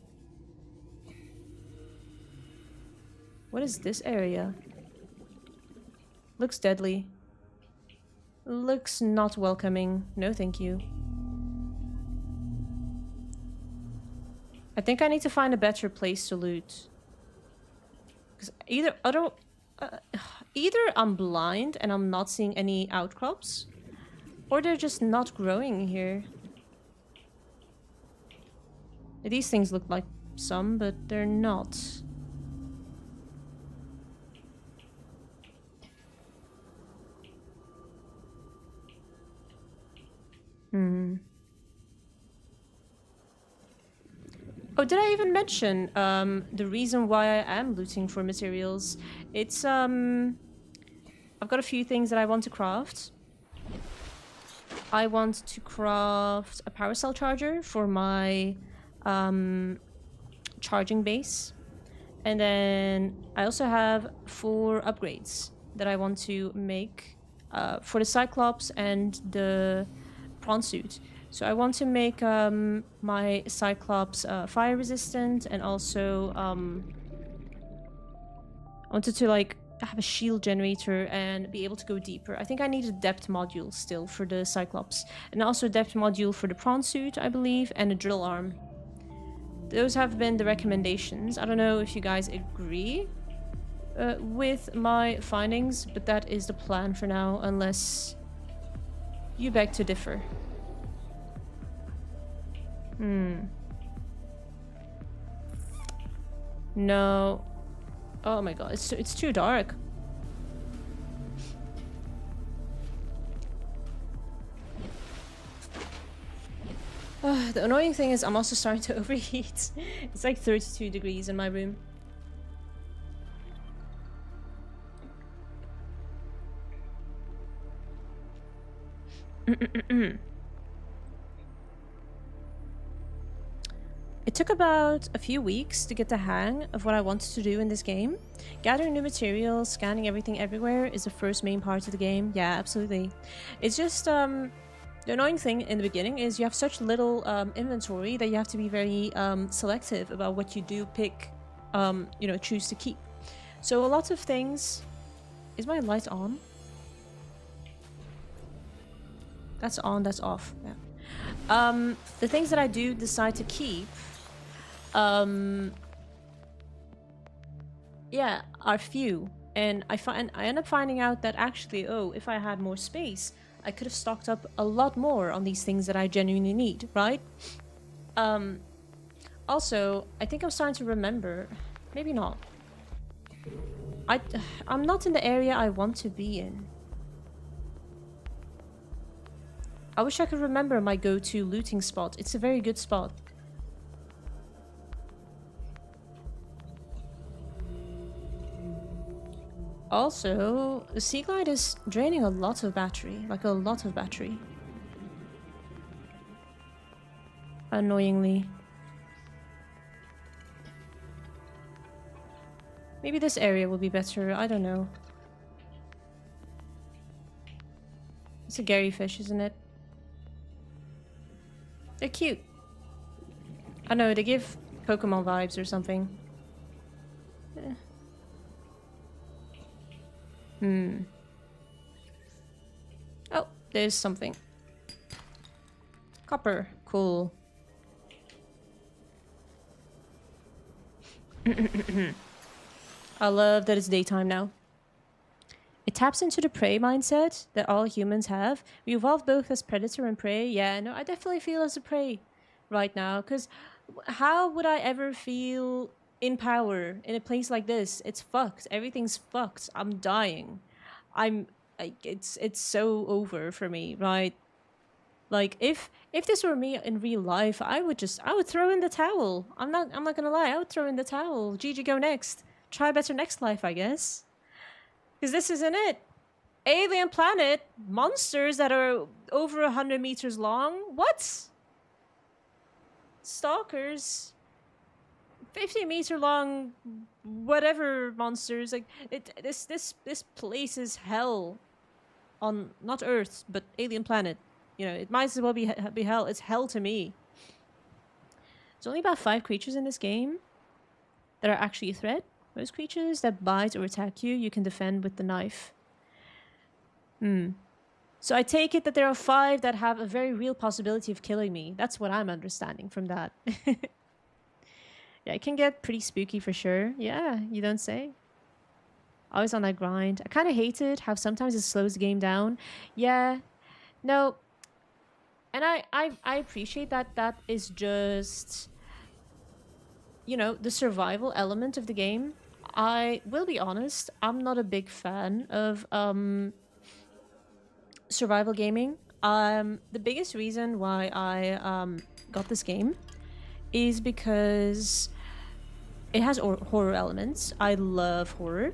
S1: What is this area? Looks deadly. Looks not welcoming. No, thank you. I think I need to find a better place to loot. Because either I'm blind and I'm not seeing any outcrops, or they're just not growing here. These things look like some, but they're not. Oh, did I even mention the reason why I am looting for materials? It's I've got a few things that I want to craft. I want to craft a power cell charger for my charging base. And then I also have 4 upgrades that I want to make for the Cyclops and the prawn suit. So I want to make my Cyclops fire resistant, and also I wanted to like have a shield generator and be able to go deeper. I think I need a depth module still for the Cyclops, and also a depth module for the prawn suit, I believe, and a drill arm. Those have been the recommendations. I don't know if you guys agree with my findings, but that is the plan for now, unless you beg to differ. No. Oh my god, it's too dark. The annoying thing is I'm also starting to overheat. It's like 32 degrees in my room. It took about a few weeks to get the hang of what I wanted to do in this game. Gathering new materials, scanning everything everywhere is the first main part of the game. Yeah, absolutely. It's just, the annoying thing in the beginning is you have such little inventory that you have to be very selective about what you do pick, you know, choose to keep. So a lot of things... Is my light on? That's on, that's off. Yeah. The things that I do decide to keep, yeah, are few. And I end up finding out that actually, oh, if I had more space, I could have stocked up a lot more on these things that I genuinely need, right? Also, I think I'm starting to remember, maybe not. I'm not in the area I want to be in. I wish I could remember my go-to looting spot. It's a very good spot. Also, the Sea Glide is draining a lot of battery. Like a lot of battery. Annoyingly. Maybe this area will be better. I don't know. It's a Gary fish, isn't it? They're cute. I know, they give Pokemon vibes or something. Oh, there's something. Copper. Cool. I love that it's daytime now. It taps into the prey mindset that all humans have. We evolved both as predator and prey. Yeah, no, I definitely feel as a prey right now. Because how would I ever feel in power in a place like this? It's fucked. Everything's fucked. I'm dying. It's so over for me, right? Like if this were me in real life, I would throw in the towel. I'm not gonna lie. I would throw in the towel. GG, go next. Try better next life, I guess. Because this isn't it. Alien planet, monsters that are over 100 meters long. What? stalkers, 50-meter long, whatever monsters. Like this place is hell, on not Earth but alien planet. You know, it might as well be hell. It's hell to me. There's only about 5 creatures in this game that are actually a threat. Most creatures that bite or attack you, you can defend with the knife. So I take it that there are 5 that have a very real possibility of killing me. That's what I'm understanding from that. Yeah, it can get pretty spooky for sure. Yeah, you don't say. Always on that grind. I kind of hate it, how sometimes it slows the game down. Yeah, no. And I appreciate that that is just, you know, the survival element of the game. I will be honest, I'm not a big fan of survival gaming. The biggest reason why I got this game is because it has horror elements. I love horror.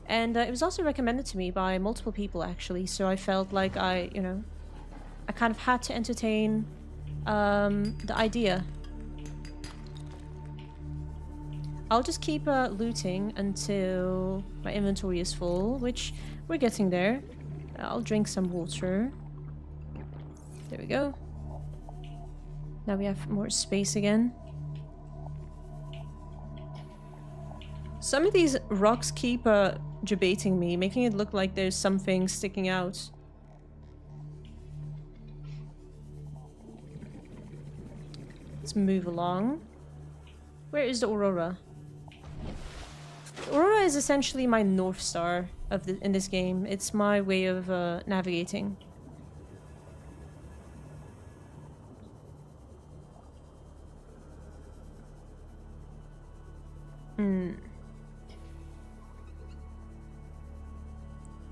S1: And it was also recommended to me by multiple people, actually. So I felt like I kind of had to entertain the idea. I'll just keep looting until my inventory is full, which we're getting there. I'll drink some water. There we go. Now we have more space again. Some of these rocks keep debating me, making it look like there's something sticking out. Let's move along. Where is the Aurora? The Aurora is essentially my North Star in this game. It's my way of navigating.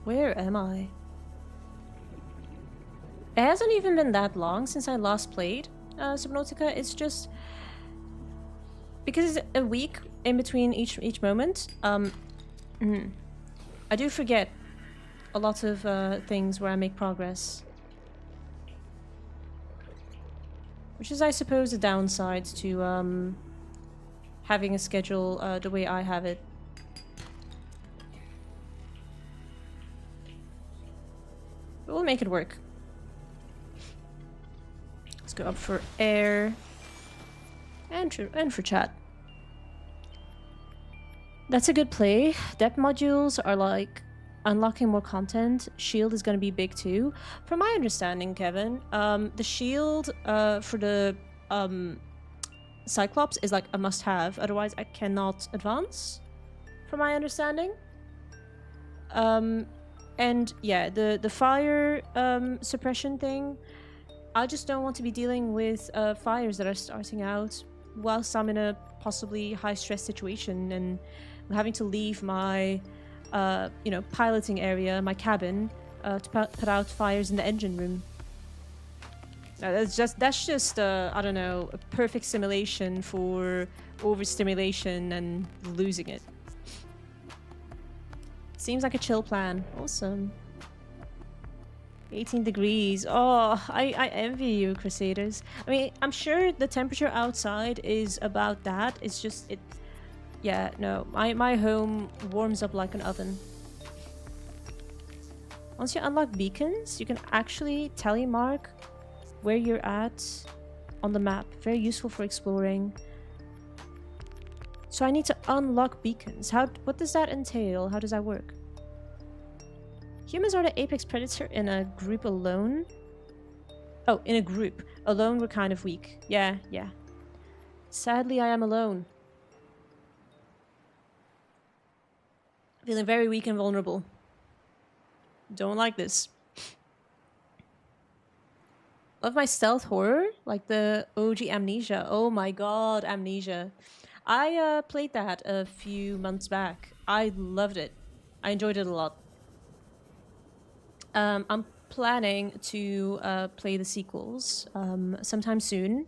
S1: Where am I? It hasn't even been that long since I last played Subnautica. It's just because it's a week in between each moment. I do forget a lot of things where I make progress, which is, I suppose, a downside to having a schedule the way I have it. But we'll make it work. Let's go up for air and for chat. That's a good play. Depth modules are like unlocking more content. Shield is going to be big too. From my understanding, Kevin, the shield for the Cyclops is like a must-have. Otherwise, I cannot advance. From my understanding. And yeah, the fire suppression thing, I just don't want to be dealing with fires that are starting out whilst I'm in a possibly high-stress situation and having to leave my, piloting area, my cabin, to put out fires in the engine room. That's just I don't know, a perfect simulation for overstimulation and losing it. Seems like a chill plan. Awesome. 18 degrees. Oh, I envy you, Crusaders. I mean, I'm sure the temperature outside is about that. It's just, yeah, no. My home warms up like an oven. Once you unlock beacons, you can actually telemark where you're at on the map. Very useful for exploring. So I need to unlock beacons. What does that entail? How does that work? Humans are the apex predator in a group alone. Oh, in a group. Alone, we're kind of weak. Yeah. Sadly, I am alone. Feeling very weak and vulnerable. Don't like this. Love my stealth horror, like the OG Amnesia. Oh my god, Amnesia. I played that a few months back. I loved it. I enjoyed it a lot. I'm planning to play the sequels sometime soon.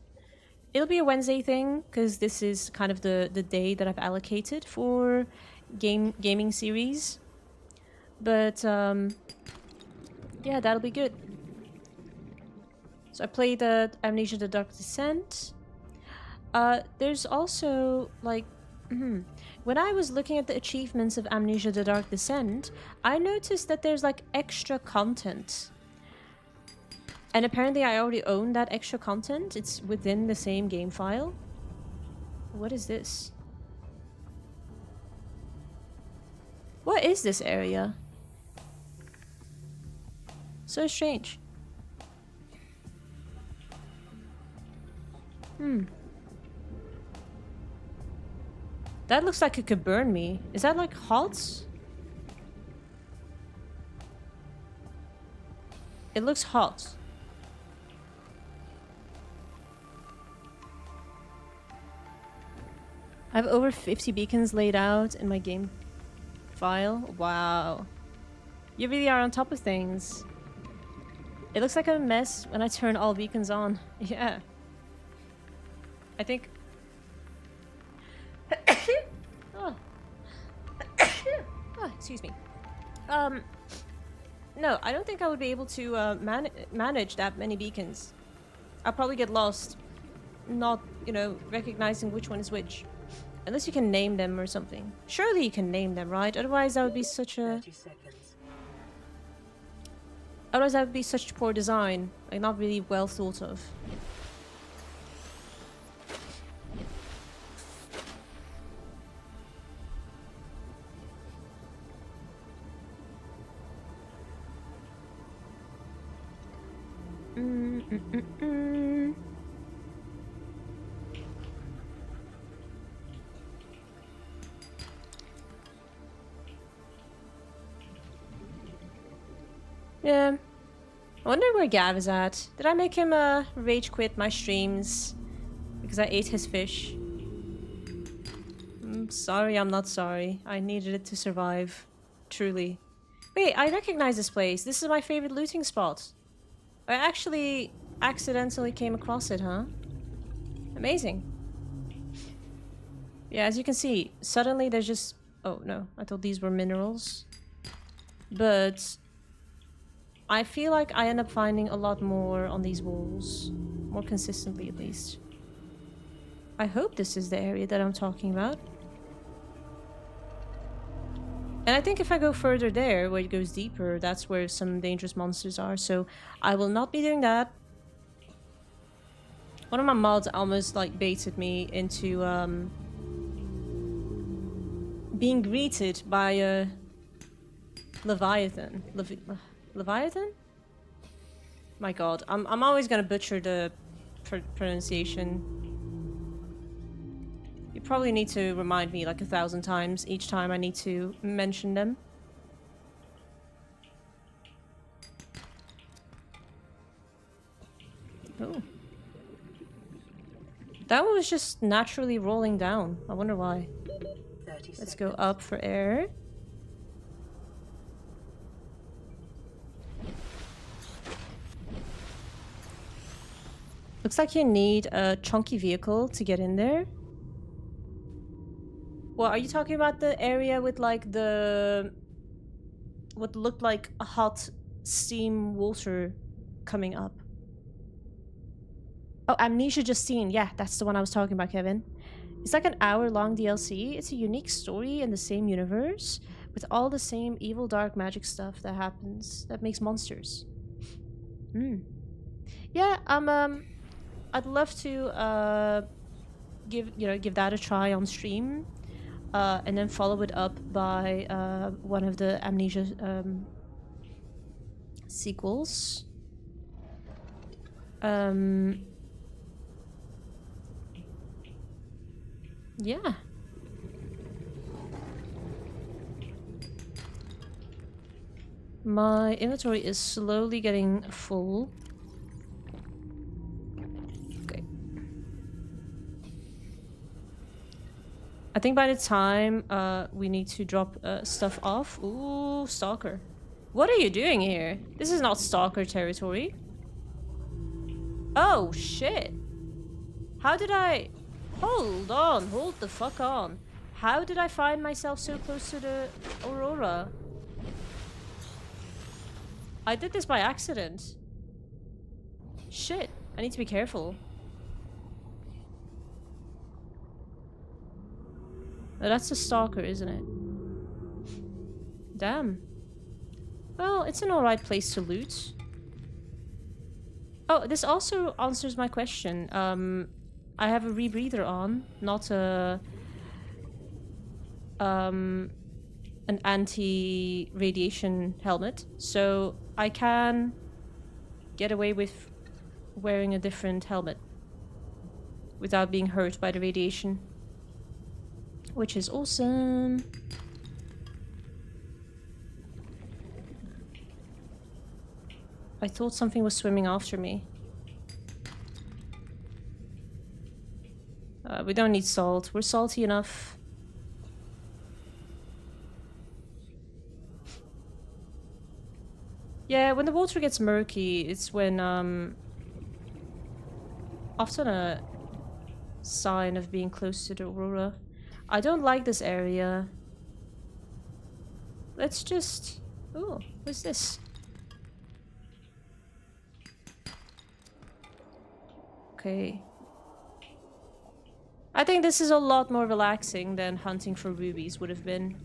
S1: It'll be a Wednesday thing, because this is kind of the day that I've allocated for gaming series. But yeah, that'll be good. So I played Amnesia: The Dark Descent. There's also, like, when I was looking at the achievements of Amnesia: The Dark Descent, I noticed that there's, like, extra content. And apparently I already own that extra content. It's within the same game file. What is this? What is this area? So strange. That looks like it could burn me. Is that like hot? It looks hot. I have over 50 beacons laid out in my game file. Wow. You really are on top of things. It looks like a mess when I turn all beacons on. Yeah. I think... oh. Oh, excuse me. No, I don't think I would be able to manage that many beacons. I'll probably get lost, not, you know, recognizing which one is which. Unless you can name them or something. Surely you can name them, right? Otherwise that would be such a...
S4: 30 seconds.
S1: Otherwise that would be such poor design. Like, not really well thought of. Yeah. I wonder where Gav is at. Did I make him rage quit my streams because I ate his fish? I'm sorry, I'm not sorry. I needed it to survive. Truly. Wait, I recognize this place. This is my favorite looting spot. I actually accidentally came across it, huh? Amazing. Yeah, as you can see, suddenly there's just... Oh, no. I thought these were minerals. But... I feel like I end up finding a lot more on these walls. More consistently, at least. I hope this is the area that I'm talking about. And I think if I go further there, where it goes deeper, that's where some dangerous monsters are. So I will not be doing that. One of my mods almost like baited me into being greeted by a Leviathan. Leviathan? My god, I'm always gonna butcher the pronunciation. You probably need to remind me like 1,000 times each time I need to mention them. Oh. That one was just naturally rolling down. I wonder why.
S4: 30
S1: Let's go
S4: seconds.
S1: up for air. Looks like you need a chunky vehicle to get in there. Well, are you talking about the area with like the... what looked like a hot steam water coming up? Oh, Amnesia Justine. Yeah, that's the one I was talking about, Kevin. It's like an hour-long DLC. It's a unique story in the same universe with all the same evil dark magic stuff that happens that makes monsters. Yeah, I'd love to give that a try on stream, and then follow it up by one of the Amnesia sequels. Yeah. My inventory is slowly getting full. Okay. I think by the time we need to drop stuff off... Ooh, Stalker. What are you doing here? This is not Stalker territory. Oh, shit. How did I... Hold on, hold the fuck on. How did I find myself so close to the Aurora? I did this by accident. Shit, I need to be careful. Oh, that's a stalker, isn't it? Damn. Well, it's an alright place to loot. Oh, this also answers my question. I have a rebreather on, not a an anti-radiation helmet, so I can get away with wearing a different helmet without being hurt by the radiation, which is awesome. I thought something was swimming after me. We don't need salt. We're salty enough. Yeah, when the water gets murky, it's when, often a sign of being close to the aurora. I don't like this area. Let's just... Oh, what's this? Okay. I think this is a lot more relaxing than hunting for rubies would have been.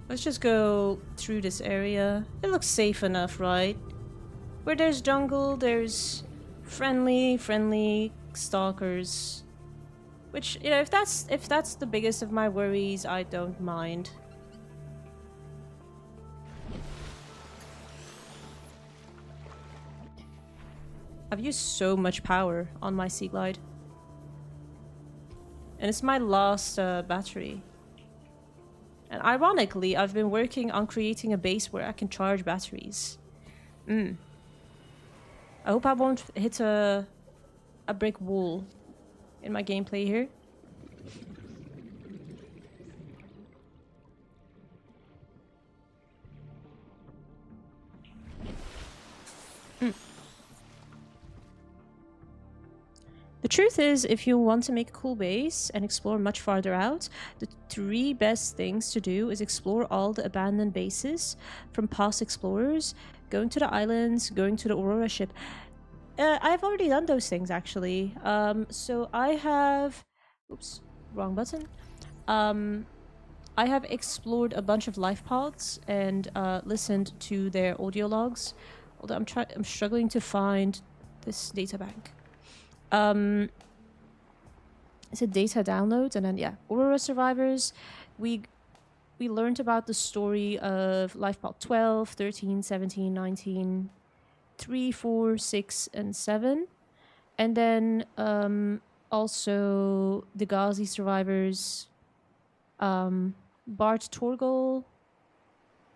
S1: Let's just go through this area. It looks safe enough, right? Where there's jungle, there's friendly stalkers. Which, you know, if that's the biggest of my worries, I don't mind. I've used so much power on my Sea Glide. And it's my last battery. And ironically, I've been working on creating a base where I can charge batteries. I hope I won't hit a brick wall in my gameplay here. The truth is, if you want to make a cool base and explore much farther out, the 3 best things to do is explore all the abandoned bases from past explorers, going to the islands, going to the Aurora ship. I've already done those things, actually. So I have... Oops, wrong button. I have explored a bunch of life pods and listened to their audio logs. Although I'm struggling to find this data bank. It's a data download, and then yeah, Aurora survivors. We learned about the story of Lifepod 12, 13, 17, 19, 3, 4, 6, and 7. And then also the Ghazi survivors, Bart Torgol,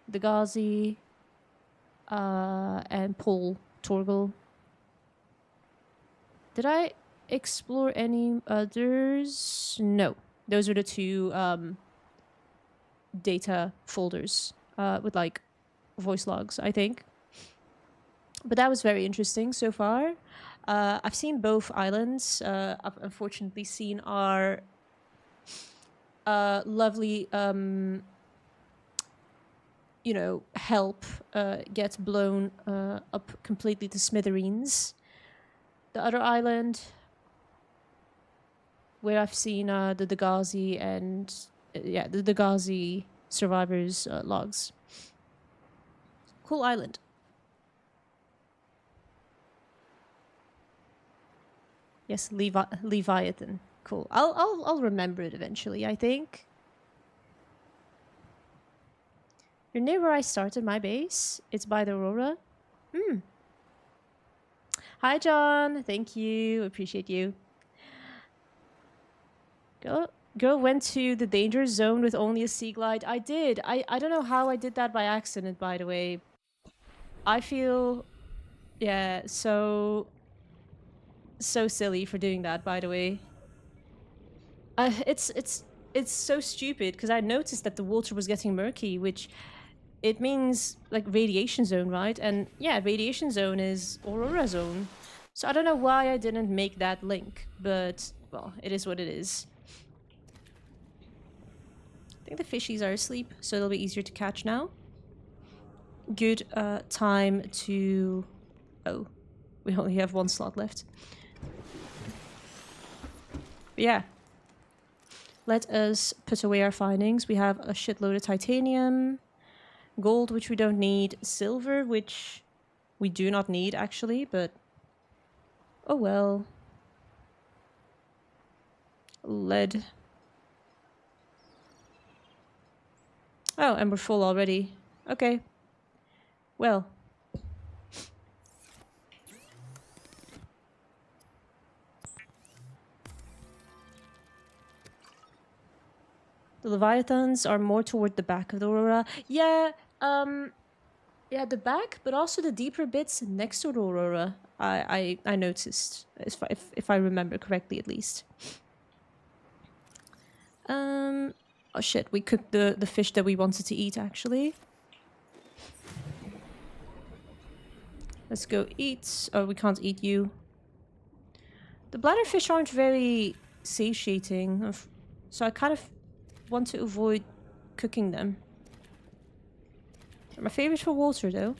S1: the Ghazi, and Paul Torgol. Did I explore any others? No. Those are the 2 data folders with like voice logs, I think. But that was very interesting so far. I've seen both islands. I've unfortunately seen our lovely, you know, help get blown up completely to smithereens. The other island, where I've seen the Dagazi and yeah, the Dagazi survivors logs. Cool island. Yes, Leviathan. Cool. I'll remember it eventually, I think. You're near where I started my base. It's by the Aurora. Hi, John. Thank you. Appreciate you. Girl went to the danger zone with only a Sea Glide. I did. I don't know how I did that by accident, by the way. I feel... Yeah, so silly for doing that, by the way. It's so stupid, because I noticed that the water was getting murky, which... It means, like, radiation zone, right? And, yeah, radiation zone is Aurora zone. So I don't know why I didn't make that link, but, well, it is what it is. I think the fishies are asleep, so it'll be easier to catch now. good time to... Oh, we only have one slot left. But yeah. Let us put away our findings. We have a shitload of titanium, gold, which we don't need, silver, which we do not need actually, but oh well. Lead. Oh, and we're full already. Okay. Well. The Leviathans are more toward the back of the Aurora. Yeah, yeah, the back, but also the deeper bits next to the Aurora. I noticed, if I remember correctly, at least. Oh shit, we cooked the fish that we wanted to eat, actually. Let's go eat. Oh, we can't eat you. The bladderfish aren't very satiating, so I kind of want to avoid cooking them. They're my favorite for water, though.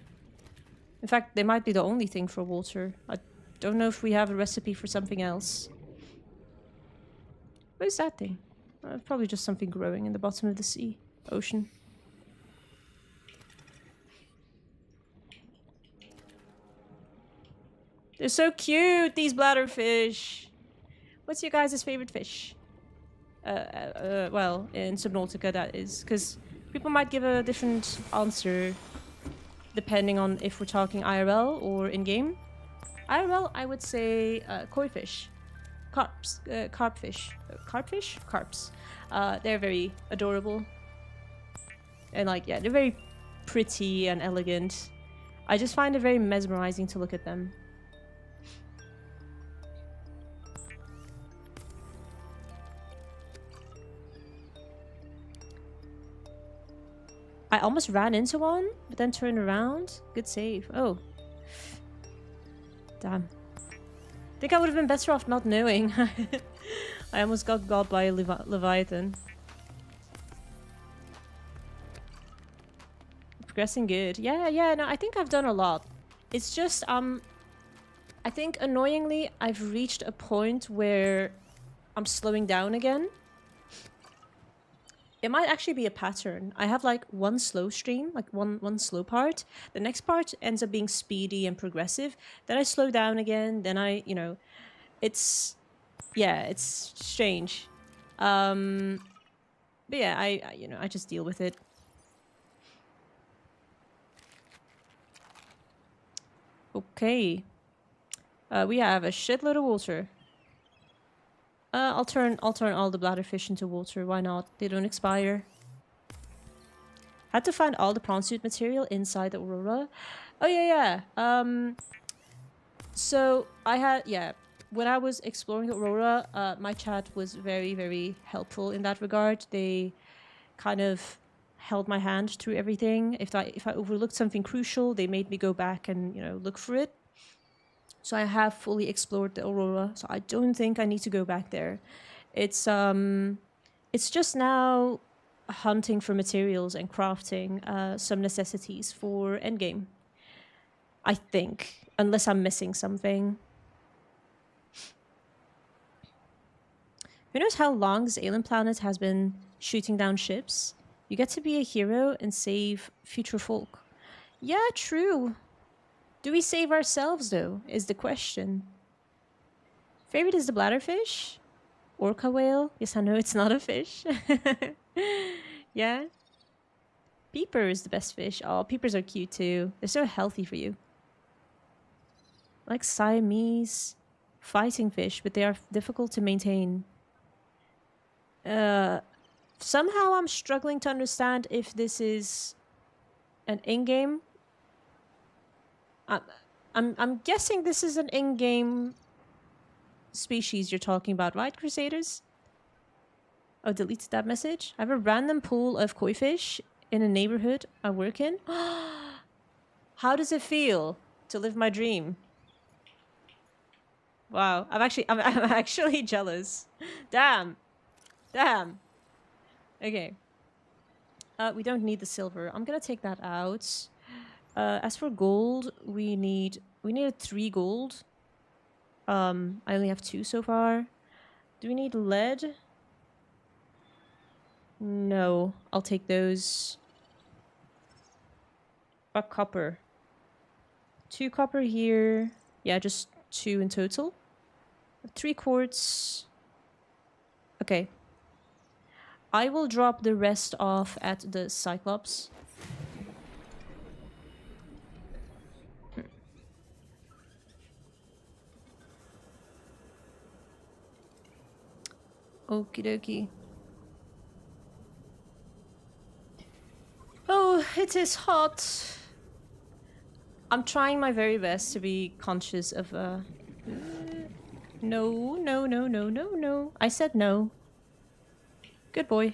S1: In fact, they might be the only thing for water. I don't know if we have a recipe for something else. What is that thing? Probably just something growing in the bottom of the sea. Ocean. They're so cute, these bladderfish. What's your guys' favorite fish? Well, in Subnautica that is, because people might give a different answer depending on if we're talking IRL or in-game. IRL, I would say koi fish, carps, carpfish, carpfish, carps. They're very adorable, and like, yeah, they're very pretty and elegant. I just find it very mesmerizing to look at them. I almost ran into one, but then turned around. Good save. Oh. Damn. I think I would have been better off not knowing. I almost got got by a Leviathan. Progressing good. Yeah, no, I think I've done a lot. It's just, I think annoyingly, I've reached a point where I'm slowing down again. It might actually be a pattern. I have like one slow stream, like one slow part. The next part ends up being speedy and progressive. Then I slow down again. Then I, you know, it's, yeah, it's strange. But yeah, I you know, I just deal with it. Okay. We have a shitload of water. I'll turn all the bladderfish into water. Why not? They don't expire. Had to find all the prawn suit material inside the Aurora. Oh yeah. So I had, yeah, when I was exploring the Aurora, my chat was very, very helpful in that regard. They kind of held my hand through everything. If I overlooked something crucial, they made me go back and, you know, look for it. So I have fully explored the Aurora, so I don't think I need to go back there. It's just now hunting for materials and crafting some necessities for endgame. I think, unless I'm missing something. Who knows how long this alien planet has been shooting down ships? You get to be a hero and save future folk. Yeah, true. Do we save ourselves, though, is the question. Favorite is the bladderfish? Orca whale? Yes, I know it's not a fish. Yeah? Peeper is the best fish. Oh, peepers are cute, too. They're so healthy for you. Like Siamese fighting fish, but they are difficult to maintain. Somehow I'm struggling to understand if this is an in-game. I'm guessing this is an in-game species you're talking about, right, Crusaders? Oh, deleted that message. I have a random pool of koi fish in a neighborhood I work in. How does it feel to live my dream? Wow, I'm actually jealous. Damn. Okay. We don't need the silver. I'm gonna take that out. As for gold, we needed 3 gold. I only have 2 so far. Do we need lead? No, I'll take those. But copper. 2 copper here. Yeah, just 2 in total. 3 quartz. Okay. I will drop the rest off at the Cyclops. Okie dokie. Oh, it is hot. I'm trying my very best to be conscious of, no, no, no, no, no, no. I said no. Good boy.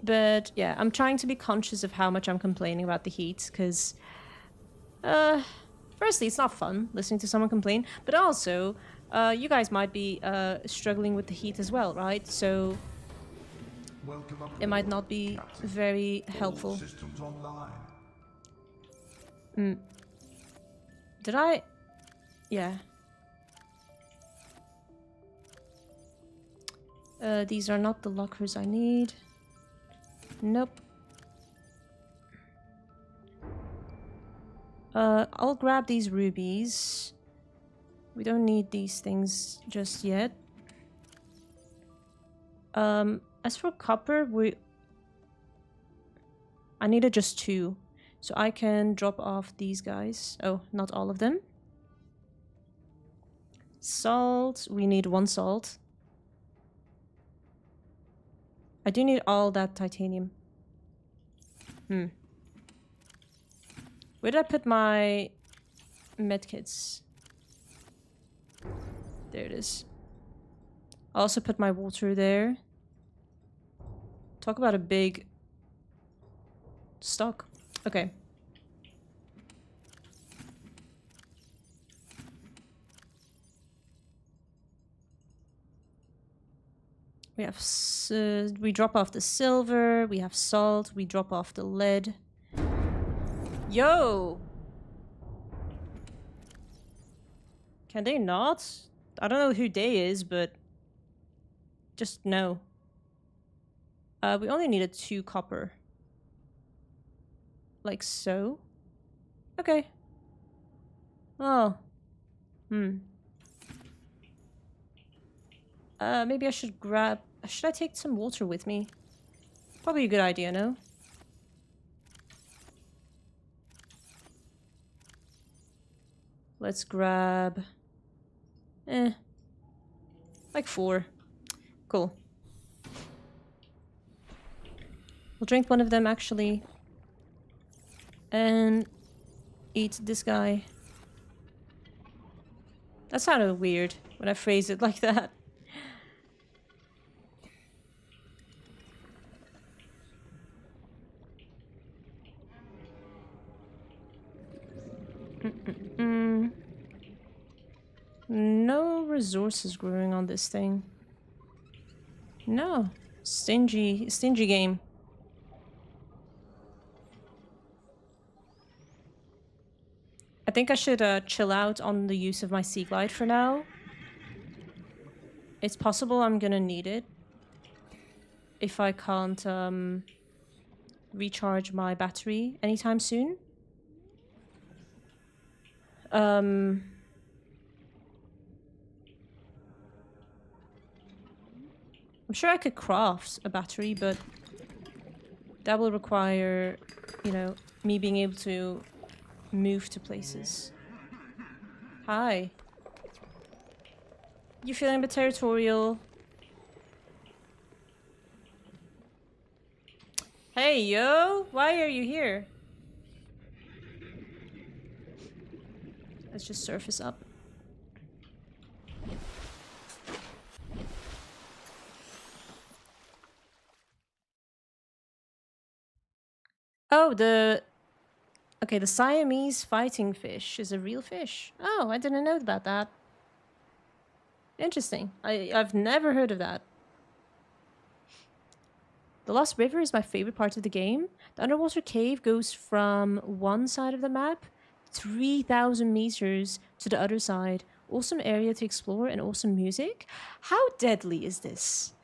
S1: But yeah, I'm trying to be conscious of how much I'm complaining about the heat, because, firstly, it's not fun listening to someone complain, but also, you guys might be struggling with the heat as well, right? So
S2: Welcome aboard,
S1: it might not be
S2: Captain.
S1: very
S2: All
S1: helpful.
S2: systems online.
S1: Did I? Yeah. These are not the lockers I need. Nope. I'll grab these rubies. We don't need these things just yet. As for copper, I needed just 2. So I can drop off these guys. Oh, not all of them. Salt. We need 1 salt. I do need all that titanium. Where did I put my medkits? There it is. I also put my water there. Talk about a big stock. Okay. We have we drop off the silver, we have salt, we drop off the lead. Yo! Can they not? I don't know who they is, but just no. We only needed 2 copper. Like so. Okay. Oh. Maybe I should grab... Should I take some water with me? Probably a good idea, no? Let's grab... like 4. Cool. We'll drink one of them, actually. And... eat this guy. That sounded weird when I phrased it like that. No resources growing on this thing. No. Stingy game. I think I should chill out on the use of my sea glide for now. It's possible I'm gonna need it if I can't recharge my battery anytime soon. I'm sure I could craft a battery, but that will require, you know, me being able to move to places. Hi. You feeling a bit territorial? Hey, yo! Why are you here? Let's just surface up. Oh, okay, the Siamese fighting fish is a real fish. Oh, I didn't know about that. Interesting. I've never heard of that. The Lost River is my favorite part of the game. The underwater cave goes from one side of the map, 3,000 meters to the other side. Awesome area to explore and awesome music. How deadly is this?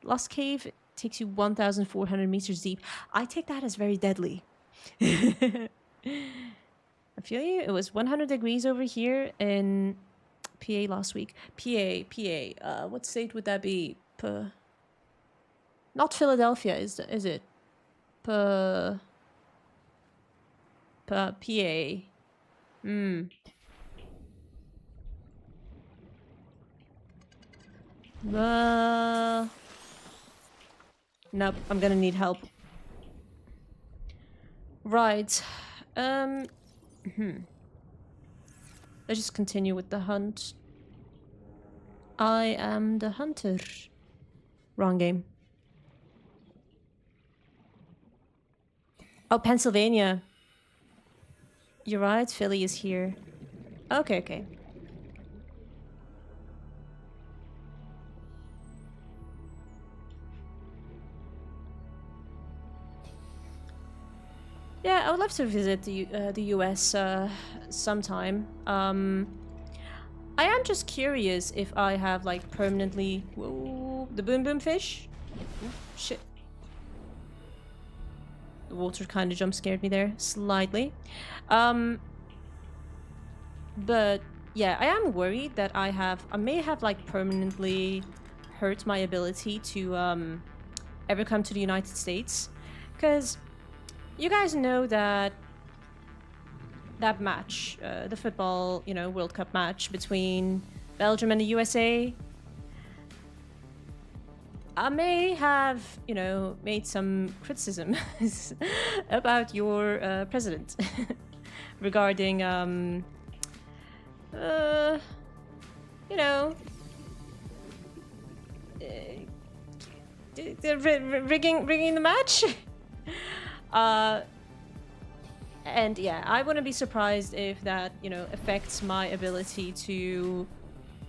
S1: Lost Cave takes you 1,400 meters deep. I take that as very deadly. I feel you. It was 100 degrees over here in PA last week. PA. What state would that be? Not Philadelphia, is it? PA. Nope, I'm gonna need help. Right. Let's just continue with the hunt. I am the hunter. Wrong game. Oh, Pennsylvania. You're right, Philly is here. Okay. Yeah, I would love to visit the US sometime. I am just curious if I have like permanently... Whoa, the boom boom fish? Ooh, shit. The water kind of jump scared me there, slightly. But yeah, I am worried that I may have like permanently hurt my ability to ever come to the United States. Because you guys know that match, the football, World Cup match between Belgium and the USA. I may have, made some criticism about your president regarding, rigging the match. And yeah, I wouldn't be surprised if that, affects my ability to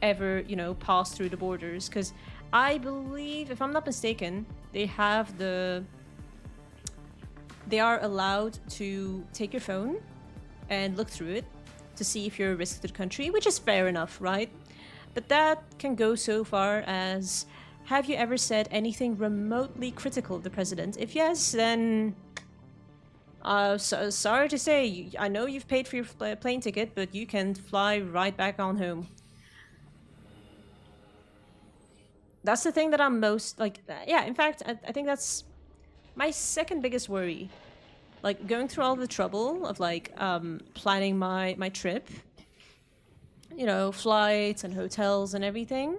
S1: ever, pass through the borders, because I believe, if I'm not mistaken, they are allowed to take your phone and look through it to see if you're a risk to the country, which is fair enough, right? But that can go so far as, have you ever said anything remotely critical of the president? If yes, then sorry to say, I know you've paid for your plane ticket, but you can fly right back on home. That's the thing that I'm most, yeah, in fact, I think that's my second biggest worry. Like, going through all the trouble of, planning my trip. Flights and hotels and everything.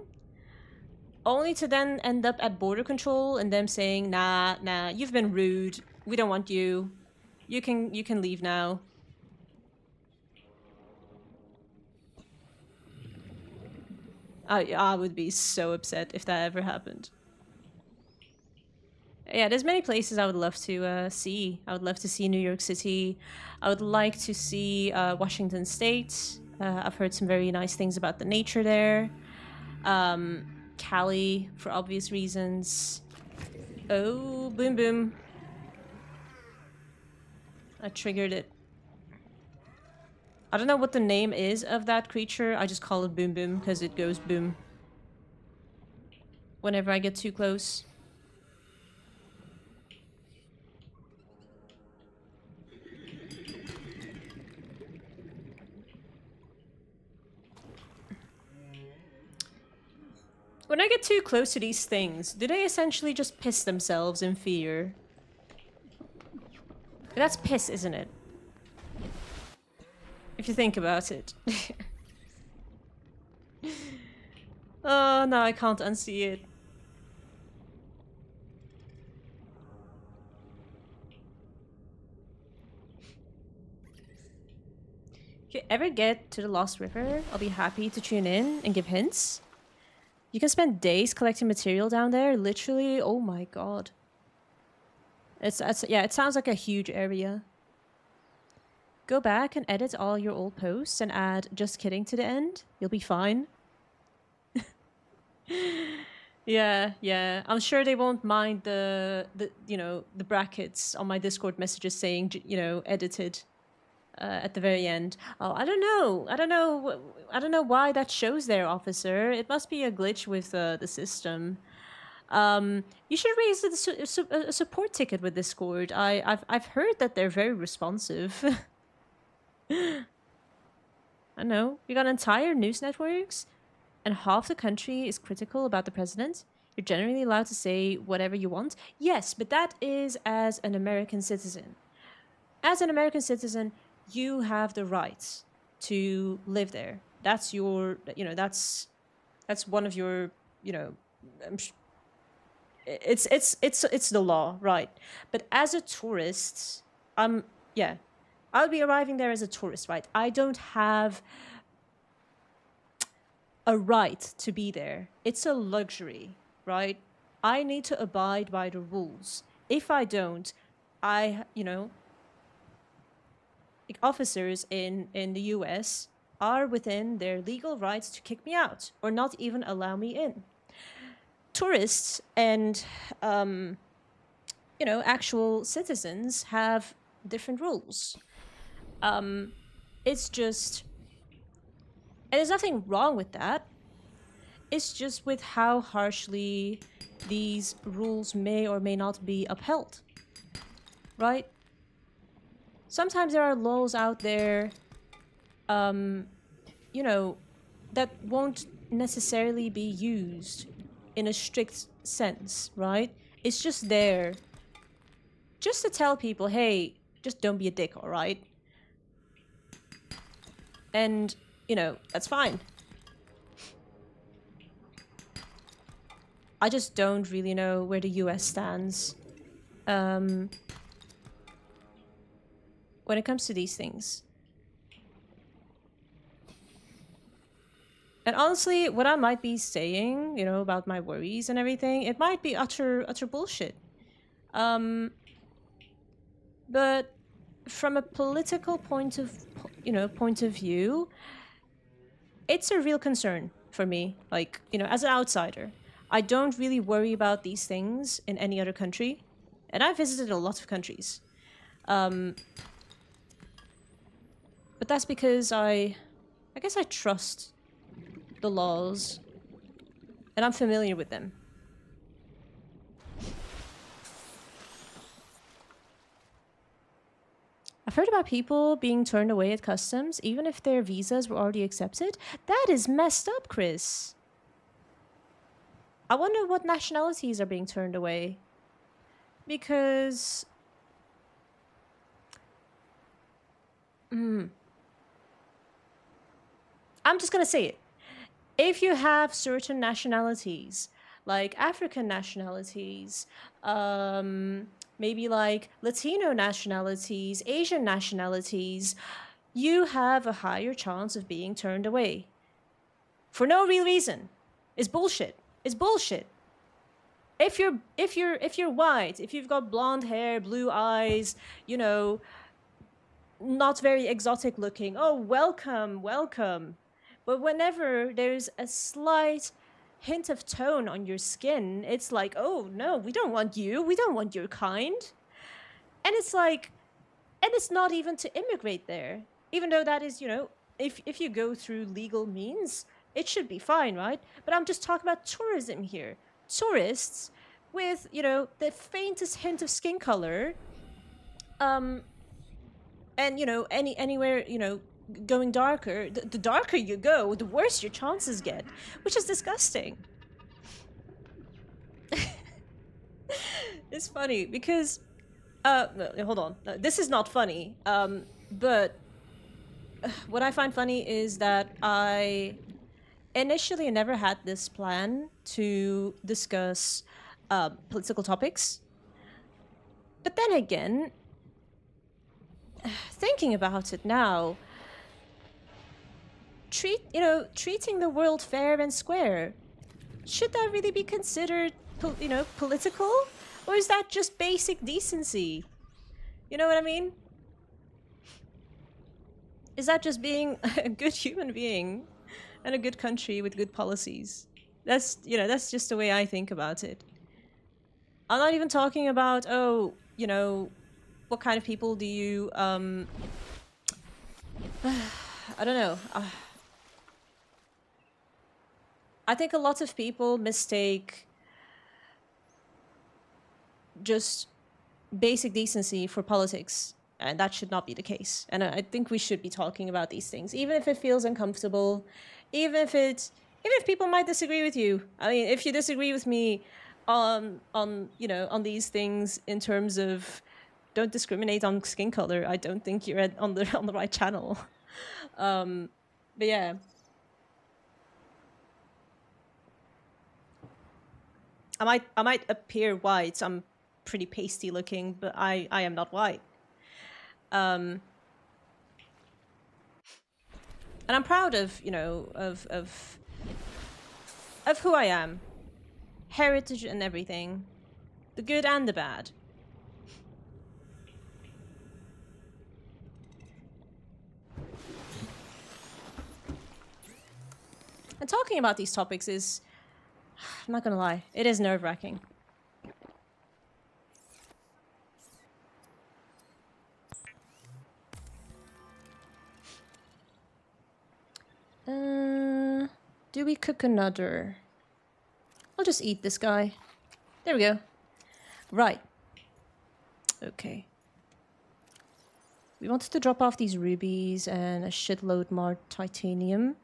S1: Only to then end up at border control and them saying, nah, you've been rude. We don't want you. You can leave now. I would be so upset if that ever happened. Yeah, there's many places I would love to see. I would love to see New York City. I would like to see Washington State. I've heard some very nice things about the nature there. Cali, for obvious reasons. Oh, boom boom. I triggered it. I don't know what the name is of that creature. I just call it boom boom because it goes boom whenever I get too close. When I get too close to these things, do they essentially just piss themselves in fear? That's piss, isn't it? If you think about it. Oh, no, I can't unsee it. If you ever get to the Lost River, I'll be happy to tune in and give hints. You can spend days collecting material down there, literally. Oh my god. Yeah, it sounds like a huge area. Go back and edit all your old posts and add "just kidding" to the end. You'll be fine. Yeah, yeah. I'm sure they won't mind the the brackets on my Discord messages saying edited at the very end. Oh, I don't know. I don't know why that shows there, officer. It must be a glitch with the system. You should raise a support ticket with Discord. I've heard that they're very responsive. I know. You got entire news networks, and half the country is critical about the president. You're generally allowed to say whatever you want. Yes, but that is as an American citizen. As an American citizen, you have the right to live there. That's your, that's one of your, I'm it's the law, right? But as a tourist, yeah, I'll be arriving there as a tourist, right? I don't have a right to be there. It's a luxury, right? I need to abide by the rules. If I don't, officers in the US are within their legal rights to kick me out or not even allow me in. Tourists and actual citizens have different rules. It's just, and there's nothing wrong with that. It's just with how harshly these rules may or may not be upheld, right? Sometimes there are laws out there, that won't necessarily be used in a strict sense, right? It's just there just to tell people, hey, just don't be a dick, all right? And, that's fine. I just don't really know where the US stands when it comes to these things. And honestly, what I might be saying, about my worries and everything, it might be utter bullshit. But from a political point of view, it's a real concern for me. Like, as an outsider, I don't really worry about these things in any other country, and I've visited a lot of countries. But that's because I guess I trust the laws, and I'm familiar with them. I've heard about people being turned away at customs, even if their visas were already accepted. That is messed up, Chris. I wonder what nationalities are being turned away. Because... I'm just gonna say it. If you have certain nationalities, like African nationalities, maybe like Latino nationalities, Asian nationalities, you have a higher chance of being turned away. For no real reason. It's bullshit. It's bullshit. If you're white, if you've got blonde hair, blue eyes, not very exotic looking, oh, welcome, welcome. But whenever there's a slight hint of tone on your skin, it's like, oh no, we don't want you, we don't want your kind. And it's like, and it's not even to immigrate there, even though that is, if you go through legal means, it should be fine, right? But I'm just talking about tourism here. Tourists with, the faintest hint of skin color, and anywhere, going darker, the darker you go, the worse your chances get, which is disgusting. It's funny because no, hold on, this is not funny, but what I find funny is that I initially never had this plan to discuss political topics, but then again, thinking about it now, treating the world fair and square, should that really be considered, political? Or is that just basic decency? You know what I mean? Is that just being a good human being and a good country with good policies? That's, you know, that's just the way I think about it. I'm not even talking about, oh, you know, what kind of people do you, I don't know. I think a lot of people mistake just basic decency for politics, and that should not be the case. And I think we should be talking about these things, even if it feels uncomfortable, even if people might disagree with you. I mean, if you disagree with me on you know, on these things in terms of don't discriminate on skin color, I don't think you're on the right channel. But yeah. I might appear white. I'm pretty pasty looking, but I am not white. And I'm proud of, you know, of who I am. Heritage and everything. The good and the bad. And talking about these topics is, I'm not gonna lie, it is nerve-wracking. Do we cook another? I'll just eat this guy. There we go. Right. Okay. We wanted to drop off these rubies and a shitload more titanium.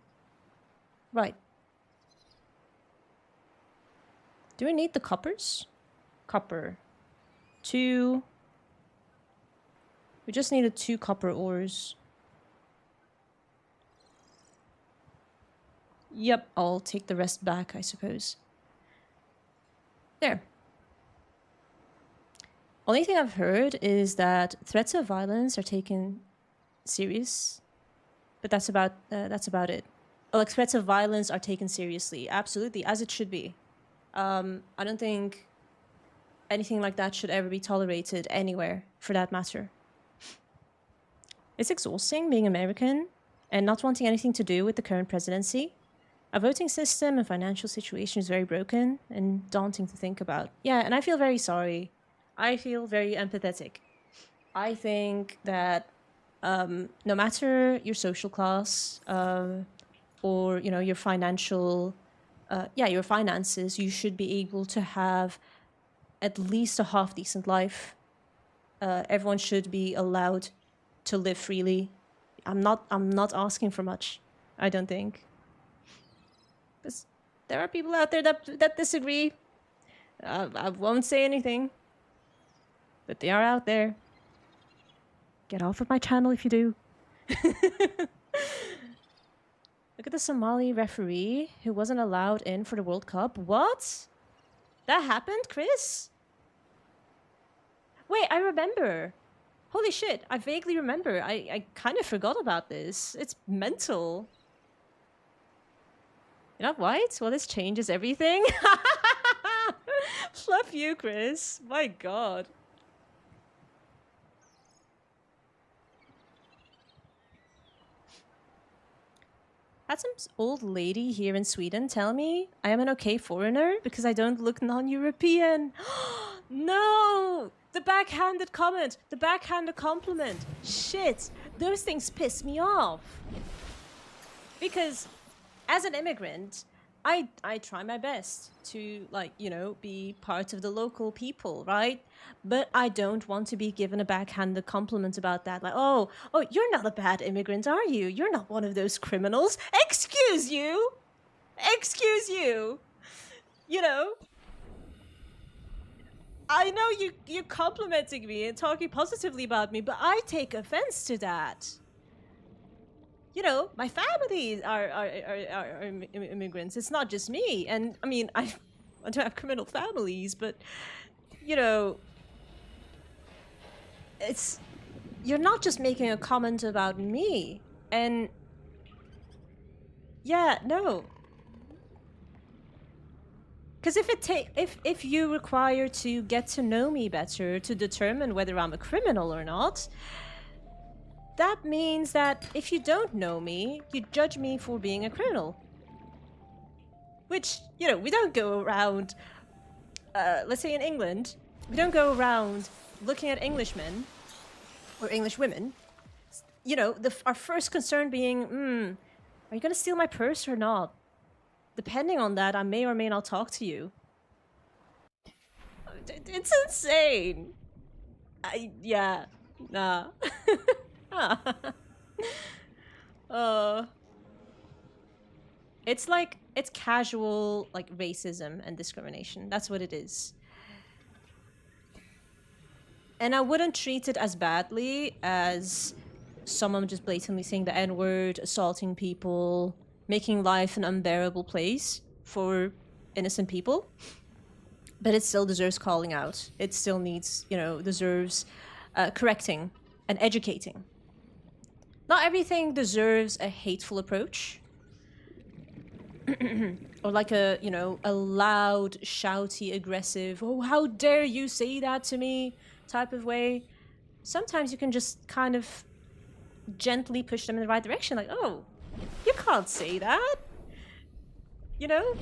S1: Right. Do we need the coppers? Copper. 2. We just needed 2 copper ores. Yep, I'll take the rest back, I suppose. There. Only thing I've heard is that threats of violence are taken serious, but that's about it. Like, threats of violence are taken seriously, absolutely, as it should be. I don't think anything like that should ever be tolerated anywhere, for that matter. It's exhausting being American and not wanting anything to do with the current presidency. Our voting system and financial situation is very broken and daunting to think about. Yeah, and I feel very sorry. I feel very empathetic. I think that no matter your social class or, you know, your financial, your finances, you should be able to have at least a half-decent life. Everyone should be allowed to live freely. I'm not asking for much, I don't think. There are people out there that disagree. I won't say anything. But they are out there. Get off of my channel if you do. Look at the Somali referee who wasn't allowed in for the World Cup. What? That happened, Chris? Wait, I remember. Holy shit, I vaguely remember. I kind of forgot about this. It's mental. You're not white? Well, this changes everything. Fluff you, Chris. My god. Had some old lady here in Sweden tell me I am an okay foreigner because I don't look non-European. No! The backhanded comment. The backhanded compliment. Shit. Those things piss me off. Because as an immigrant, I try my best to, like, you know, be part of the local people, right? But I don't want to be given a backhanded compliment about that. Like, oh, you're not a bad immigrant, are you? You're not one of those criminals. Excuse you! Excuse you! You know? I know you're complimenting me and talking positively about me, but I take offense to that. You know, my family are immigrants. It's not just me. And I mean, I don't have criminal families, but you know, you're not just making a comment about me. And yeah, no. Because if you require to get to know me better to determine whether I'm a criminal or not, that means that if you don't know me, you judge me for being a criminal. Which, you know, we don't go around, let's say in England, we don't go around looking at Englishmen or English women, you know, our first concern being, are you gonna steal my purse or not? Depending on that, I may or may not talk to you. It's insane. Yeah, nah. It's like, it's casual, like, racism and discrimination. That's what it is. And I wouldn't treat it as badly as someone just blatantly saying the N-word, assaulting people, making life an unbearable place for innocent people. But it still deserves calling out. It still needs, you know, deserves correcting and educating. Not everything deserves a hateful approach. Or like a, you know, a loud, shouty, aggressive, oh, how dare you say that to me type of way. Sometimes you can just kind of gently push them in the right direction. Like, oh, you can't say that. You know?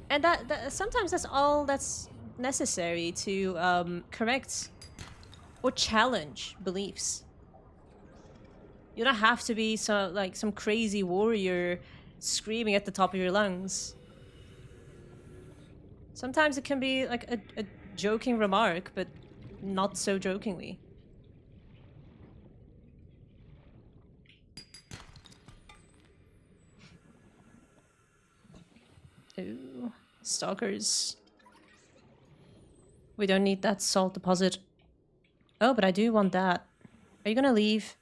S1: And that sometimes that's all that's necessary to correct or challenge beliefs. You don't have to be some crazy warrior screaming at the top of your lungs. Sometimes it can be like a joking remark, but not so jokingly. Ooh, stalkers. We don't need that salt deposit. Oh, but I do want that. Are you gonna leave?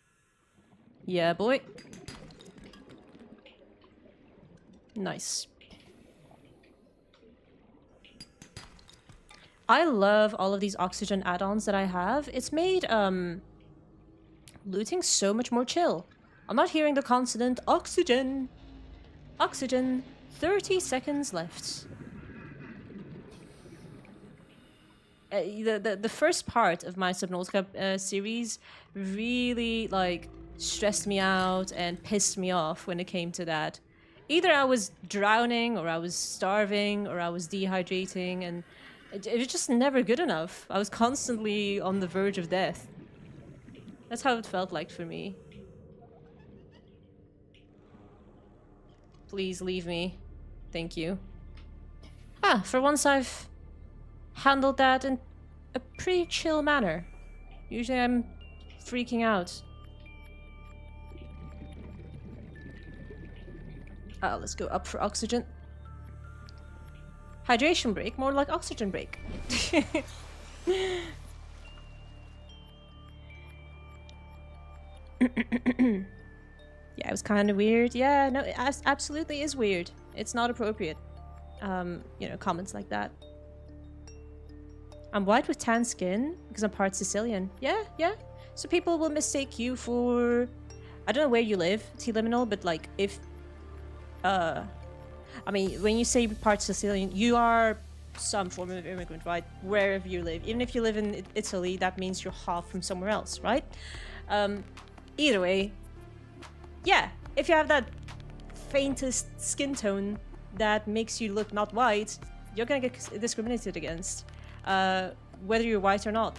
S1: Yeah, boy. Nice. I love all of these oxygen add-ons that I have. It's made looting so much more chill. I'm not hearing the consonant oxygen. Oxygen. 30 seconds left. The first part of my Subnautica series really like stressed me out and pissed me off when it came to that. Either I was drowning, or I was starving, or I was dehydrating, and it was just never good enough. I was constantly on the verge of death. That's how it felt like for me. Please leave me. Thank you. Ah, for once I've handled that in a pretty chill manner. Usually I'm freaking out. Let's go up for oxygen. Hydration break, more like oxygen break. Yeah, it was kind of weird. Yeah, no, it absolutely is weird. It's not appropriate. You know, comments like that. I'm white with tan skin because I'm part Sicilian. Yeah, yeah. So people will mistake you for... I don't know where you live, T-Liminal, but like if... I mean, when you say part Sicilian, you are some form of immigrant, right? Wherever you live. Even if you live in Italy, that means you're half from somewhere else, right? Either way, yeah, if you have that faintest skin tone that makes you look not white, you're gonna get discriminated against, whether you're white or not.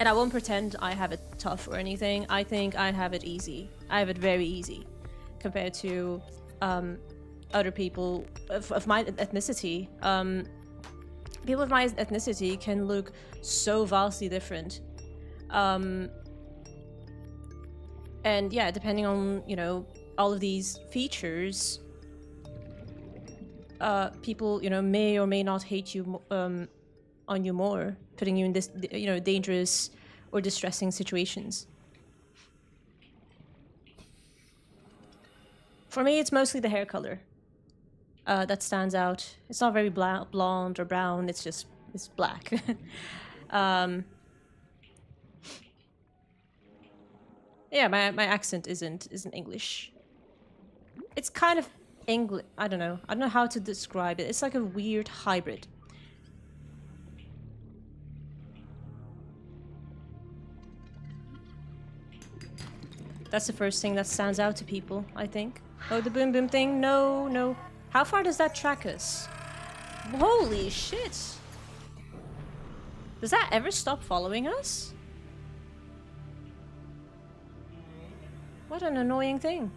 S1: And I won't pretend I have it tough or anything. I think I have it easy. I have it very easy compared to other people of my ethnicity. People of my ethnicity can look so vastly different. And yeah, depending on, you know, all of these features, people, you know, may or may not hate you on you more, putting you in this, you know, dangerous or distressing situations. For me, it's mostly the hair color that stands out. It's not very blonde or brown. It's black. Yeah, my accent isn't English. It's kind of English. I don't know how to describe it. It's like a weird hybrid. That's the first thing that stands out to people, I think. Oh, the boom boom thing? No, no. How far does that track us? Holy shit! Does that ever stop following us? What an annoying thing.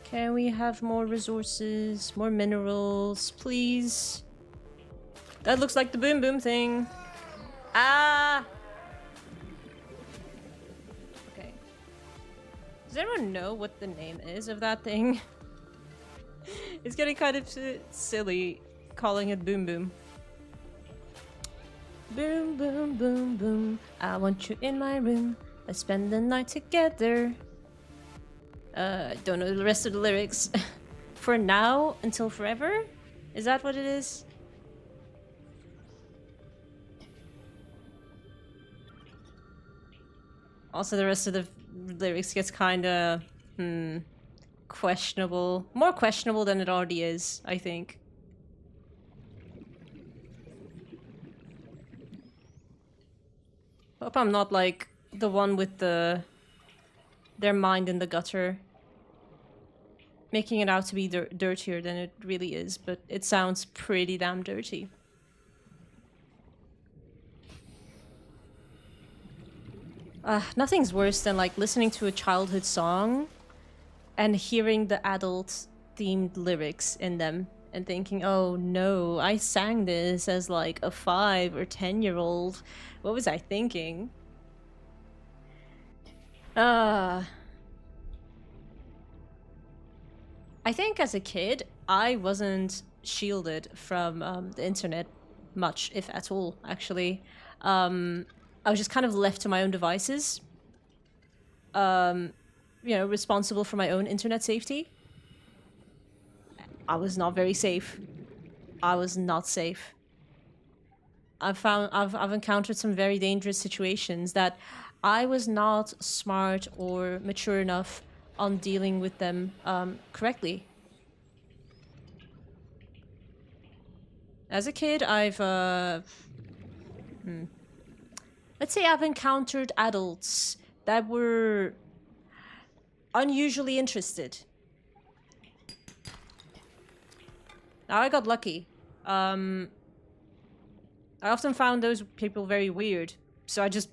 S1: Can we have more resources, more minerals, please? That looks like the boom boom thing. Ah! Okay. Does anyone know what the name is of that thing? It's getting kind of silly calling it boom boom. Boom boom boom boom. I want you in my room. Let's spend the night together. Don't know the rest of the lyrics. For now, until forever? Is that what it is? Also, the rest of the lyrics gets kinda... questionable. More questionable than it already is, I think. Hope I'm not, like, the one with their mind in the gutter. Making it out to be dirtier than it really is, but it sounds pretty damn dirty. Nothing's worse than like listening to a childhood song and hearing the adult-themed lyrics in them and thinking, oh no, I sang this as like a 5 or 10-year-old. What was I thinking? I think as a kid, I wasn't shielded from the internet much, if at all, actually. I was just kind of left to my own devices. You know, responsible for my own internet safety. I was not very safe. I was not safe. I've encountered some very dangerous situations that I was not smart or mature enough on dealing with them correctly. As a kid, let's say I've encountered adults that were unusually interested. Now, I got lucky. I often found those people very weird, so I just...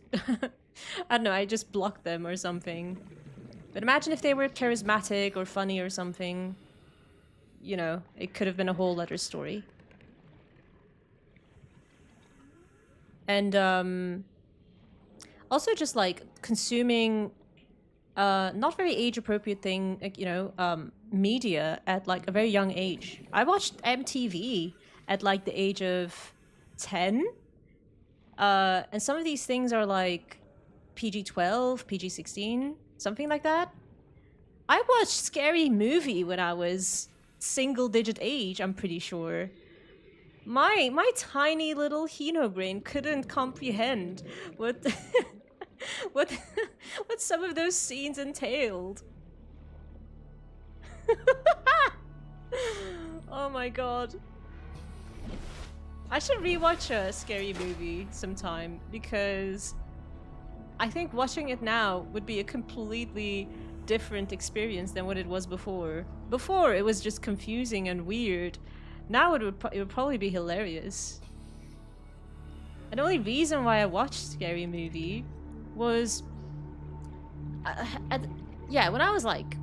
S1: I don't know, I just blocked them or something. But imagine if they were charismatic or funny or something. You know, it could have been a whole other story. And, also just, like, consuming, not very age-appropriate thing, like, you know, media at, like, a very young age. I watched MTV at, like, the age of 10. And some of these things are, like, PG-12, PG-16, something like that. I watched Scary Movie when I was single-digit age, I'm pretty sure. My tiny little Hino brain couldn't comprehend what what some of those scenes entailed. Oh my god. I should rewatch a Scary Movie sometime, because I think watching it now would be a completely different experience than what it was before. Before, it was just confusing and weird. Now it would probably be hilarious. And the only reason why I watched Scary Movie was... yeah, when I was like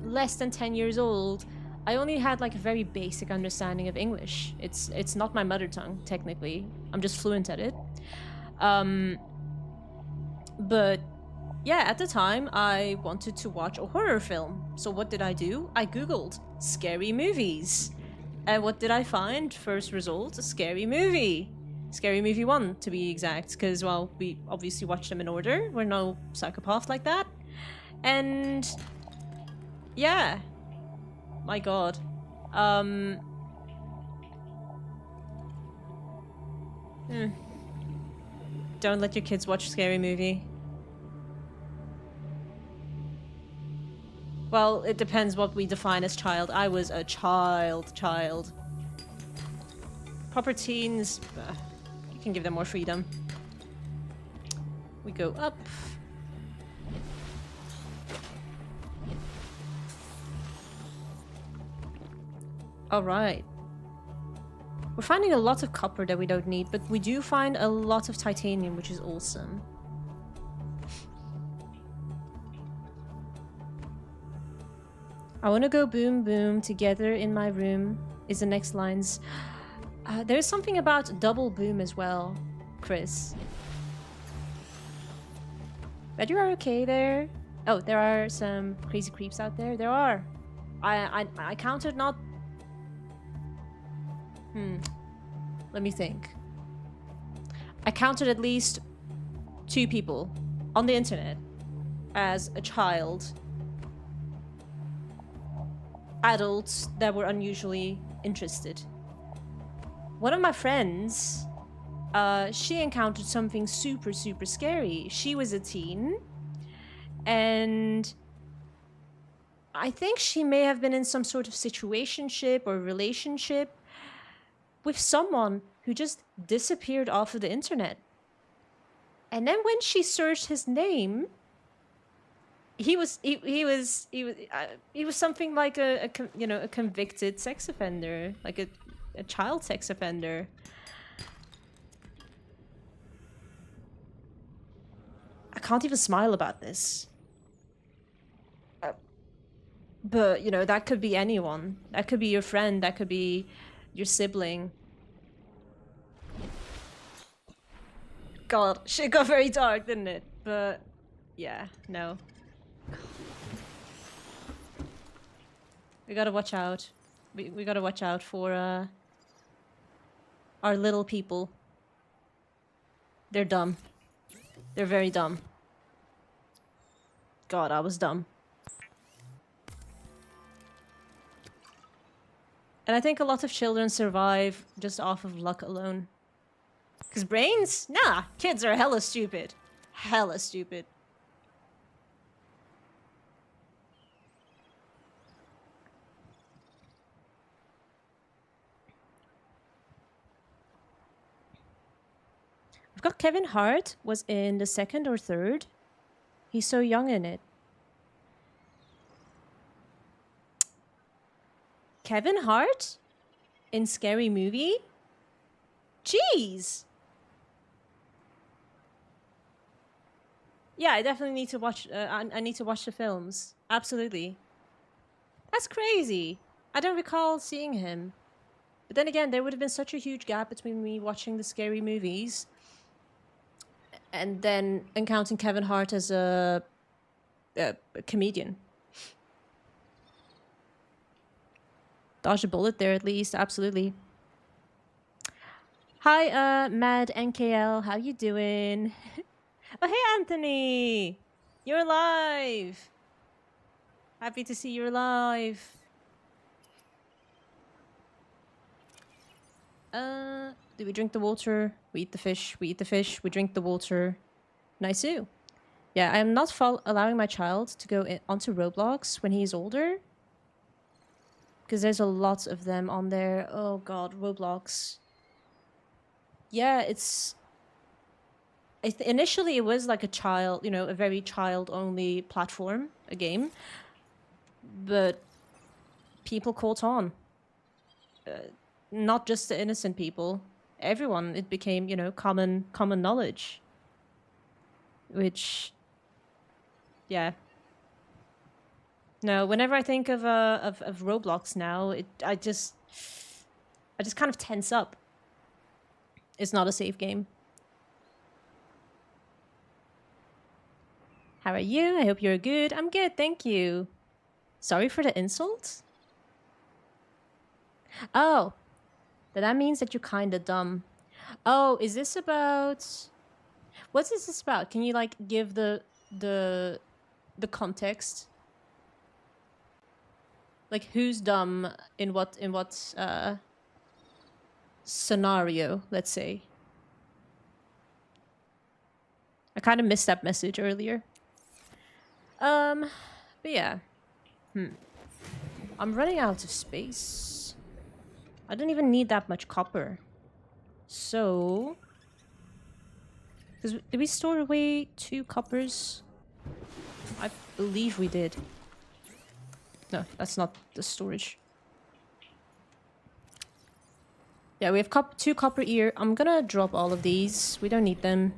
S1: less than 10 years old, I only had like a very basic understanding of English. It's not my mother tongue, technically. I'm just fluent at it. But yeah, at the time, I wanted to watch a horror film. So what did I do? I googled scary movies. And what did I find? First result, a Scary Movie. Scary Movie 1, to be exact. Because, well, we obviously watched them in order. We're no psychopath like that. And... yeah. My god. Don't let your kids watch Scary Movie. Well, it depends what we define as child. I was a child. Proper teens, you can give them more freedom. We go up. Alright. We're finding a lot of copper that we don't need, but we do find a lot of titanium, which is awesome. I want to go boom boom together in my room is the next lines. There's something about double boom as well, Chris. Bet you are okay there. Oh, there are some crazy creeps out there. There are. I counted not. Let me think. I counted at least 2 people on the internet as a child. Adults that were unusually interested. One of my friends, she encountered something super scary. She was a teen, and I think she may have been in some sort of situationship or relationship with someone who just disappeared off of the internet. And then when she searched his name, he was something like a convicted sex offender, like a child sex offender. I can't even smile about this. But, that could be anyone. That could be your friend, that could be your sibling. God, shit got very dark, didn't it? But, yeah, no. We gotta watch out. We gotta watch out for our little people. They're dumb. They're very dumb. God, I was dumb. And I think a lot of children survive just off of luck alone. Because brains? Nah, kids are hella stupid. Hella stupid. I've got Kevin Hart was in the 2nd or 3rd. He's so young in it. Kevin Hart? In Scary Movie? Jeez! Yeah, I definitely need to watch, I need to watch the films. Absolutely. That's crazy. I don't recall seeing him. But then again, there would have been such a huge gap between me watching the Scary Movies and then encountering Kevin Hart as a comedian. Dodge a bullet there at least, absolutely. Hi, Mad NKL, how you doing? Oh, hey, Anthony! You're live! Happy to see you're live. Do we drink the water? We eat the fish. We eat the fish. We drink the water. Nice-oo. Yeah, I am not allowing my child to go onto Roblox when he's older. Because there's a lot of them on there. Oh god, Roblox. Yeah, it's... Initially it was like a child, a very child-only platform, a game. But people caught on. Not just the innocent people. Everyone, it became, common knowledge. Which... Yeah. No, whenever I think of Roblox now, I just kind of tense up. It's not a safe game. How are you? I hope you're good. I'm good, thank you. Sorry for the insult? Oh, that means that you're kind of dumb. Oh, is this about... What is this about? Can you, like, give the context? Like, who's dumb in what scenario, let's say? I kind of missed that message earlier. But yeah. I'm running out of space. I don't even need that much copper. So... did we store away 2 coppers? I believe we did. No, that's not the storage. Yeah, we have 2 copper here. I'm gonna drop all of these. We don't need them.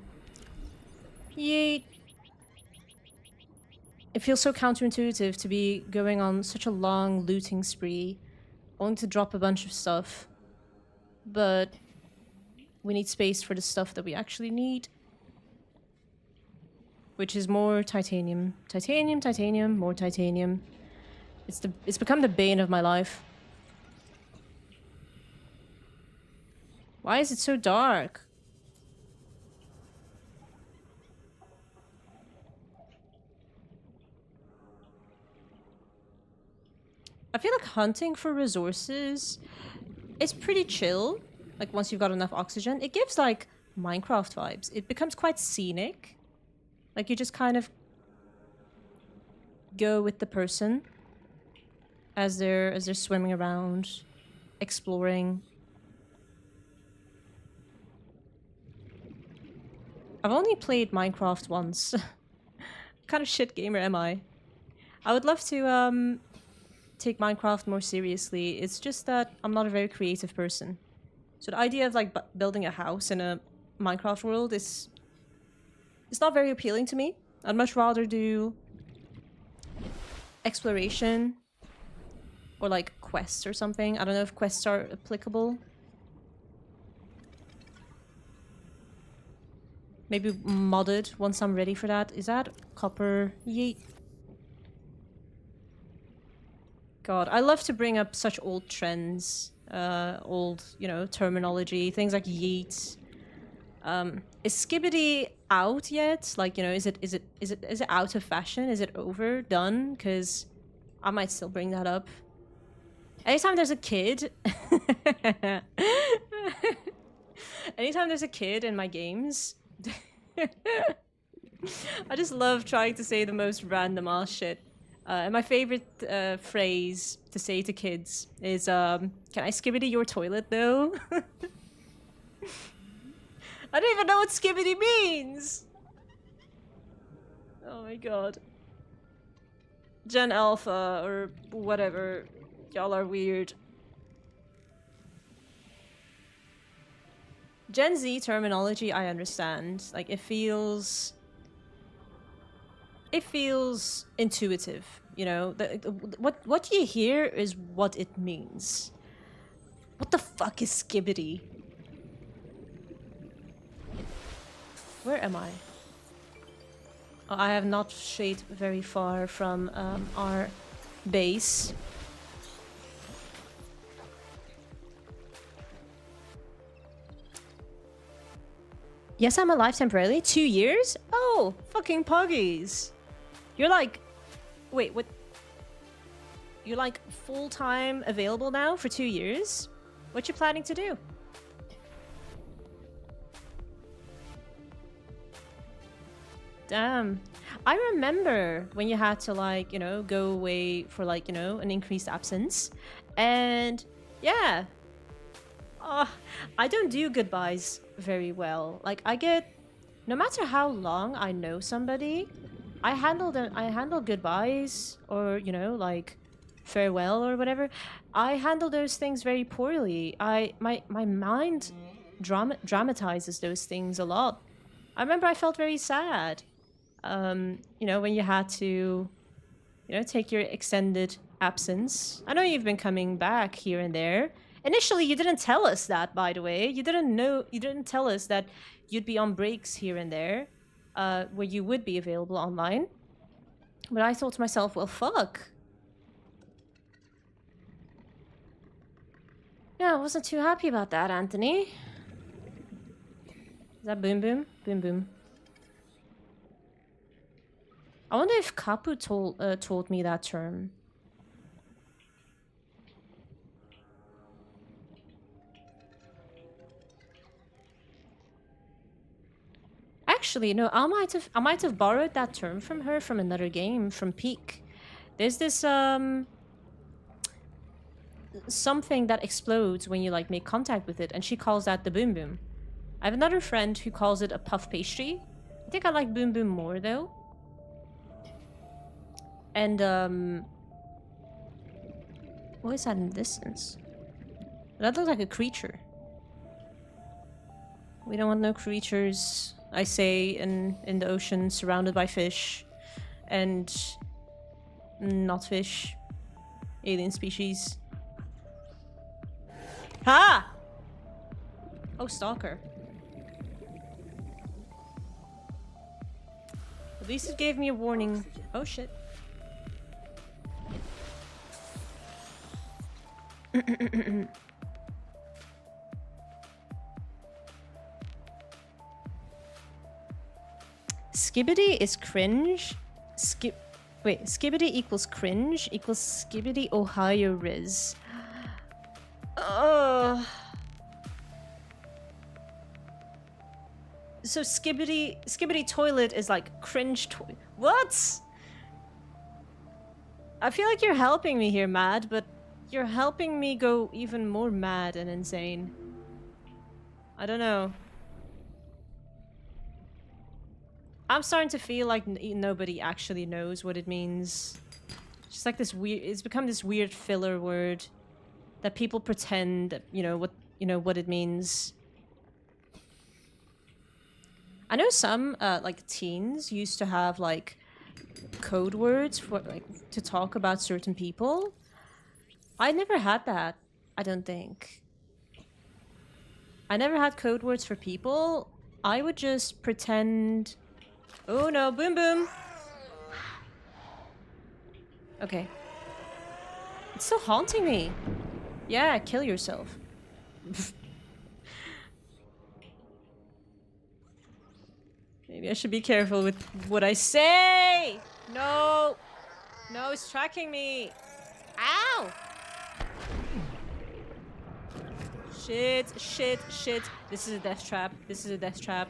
S1: Yeet. It feels so counterintuitive to be going on such a long looting spree, only to drop a bunch of stuff. But we need space for the stuff that we actually need. Which is more titanium. Titanium, titanium, more titanium. It's become the bane of my life. Why is it so dark? I feel like hunting for resources is pretty chill. Like, once you've got enough oxygen. It gives, like, Minecraft vibes. It becomes quite scenic. Like, you just kind of go with the person as they're swimming around, exploring. I've only played Minecraft once. What kind of shit gamer am I? I would love to take Minecraft more seriously. It's just that I'm not a very creative person. So the idea of like building a house in a Minecraft world is not very appealing to me. I'd much rather do exploration or like quests or something. I don't know if quests are applicable. Maybe modded once I'm ready for that. Is that copper? Yeet. God, I love to bring up such old trends, old, you know, terminology, things like yeet. Is skibbity out yet? Like, you know, is it out of fashion? Is it overdone? Because I might still bring that up. Anytime there's a kid, anytime there's a kid in my games, I just love trying to say the most random ass shit. And my favorite phrase to say to kids is, can I skibbity your toilet though? I don't even know what skibbity means! Oh my god. Gen Alpha or whatever. Y'all are weird. Gen Z terminology I understand. Like, it feels intuitive, you know? What you hear is what it means. What the fuck is skibbity? Where am I? Oh, I have not strayed very far from our base. Yes, I'm alive temporarily. 2 years? Oh, fucking puggies. You're like... Wait, what? You're like full-time available now for 2 years? What you planning to do? Damn. I remember when you had to, like, you know, go away for, like, you know, an increased absence. And, yeah. I don't do goodbyes very well. Like, I get... No matter how long I know somebody, I handle goodbyes or, you know, like, farewell or whatever. I handle those things very poorly. My mind dramatizes those things a lot. I remember I felt very sad. You know, when you had to, you know, take your extended absence. I know you've been coming back here and there. Initially, you didn't tell us that, by the way. You didn't tell us that you'd be on breaks here and there, where you would be available online. But I thought to myself, well, fuck. Yeah, I wasn't too happy about that, Anthony. Is that boom boom? Boom boom. I wonder if Kapu taught me that term. actually, no, I might have borrowed that term from her from another game, from Peak. There's this something that explodes when you like make contact with it, and she calls that the boom boom. I have another friend who calls it a puff pastry. I think I like boom boom more though. And what is that in the distance? That looks like a creature. We don't want no creatures, I say, in the ocean surrounded by fish. And not fish. Alien species. Ha! Oh, stalker. At least it gave me a warning. Oh shit. Skibbity is cringe. Skibbity equals cringe equals skibbity Ohio Riz. So skibbity toilet is like cringe what? I feel like you're helping me here, Mad, but you're helping me go even more mad and insane. I don't know. I'm starting to feel like nobody actually knows what it means. It's just like this weird. It's become this weird filler word that people pretend that what it means. I know some like teens used to have like code words for like to talk about certain people. I never had that. I don't think. I never had code words for people. I would just pretend. Oh no, boom boom. Okay. It's still haunting me. Yeah, kill yourself. Maybe I should be careful with what I say. No. No, it's tracking me. Ow. Shit, shit, shit. This is a death trap. This is a death trap.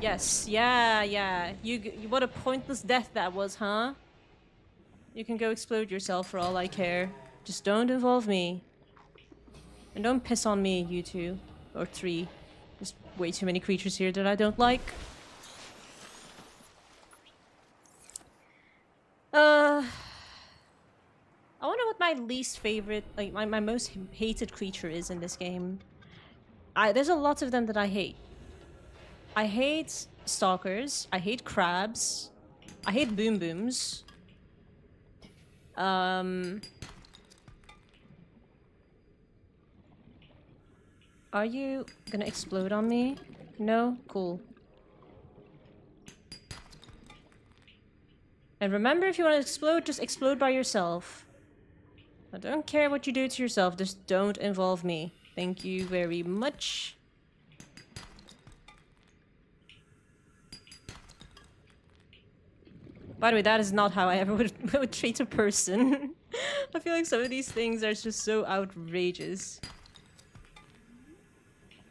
S1: Yes, yeah, yeah. You what a pointless death that was, huh? You can go explode yourself for all I care. Just don't involve me. And don't piss on me, you two. Or three. There's way too many creatures here that I don't like. I wonder what my least favorite, like my most hated creature is in this game. There's a lot of them that I hate. I hate stalkers. I hate crabs. I hate boom booms. Are you gonna explode on me? No? Cool. And remember, if you want to explode, just explode by yourself. I don't care what you do to yourself, just don't involve me. Thank you very much. By the way, that is not how I ever would treat a person. I feel like some of these things are just so outrageous.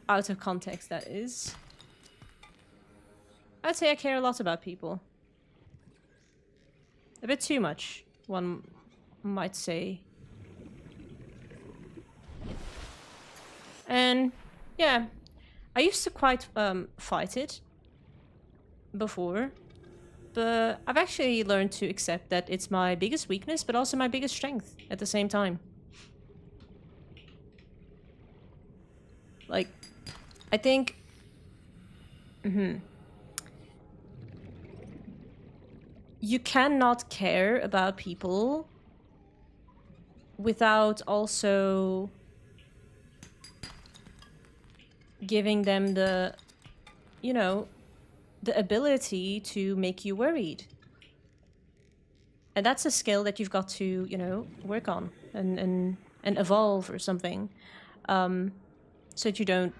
S1: Out of context, that is. I'd say I care a lot about people. A bit too much, one might say. And yeah, I used to quite fight it before. But I've actually learned to accept that it's my biggest weakness, but also my biggest strength at the same time. Like, I think... You cannot care about people without also giving them the, the ability to make you worried. And that's a skill that you've got to, work on and evolve or something. So that you don't,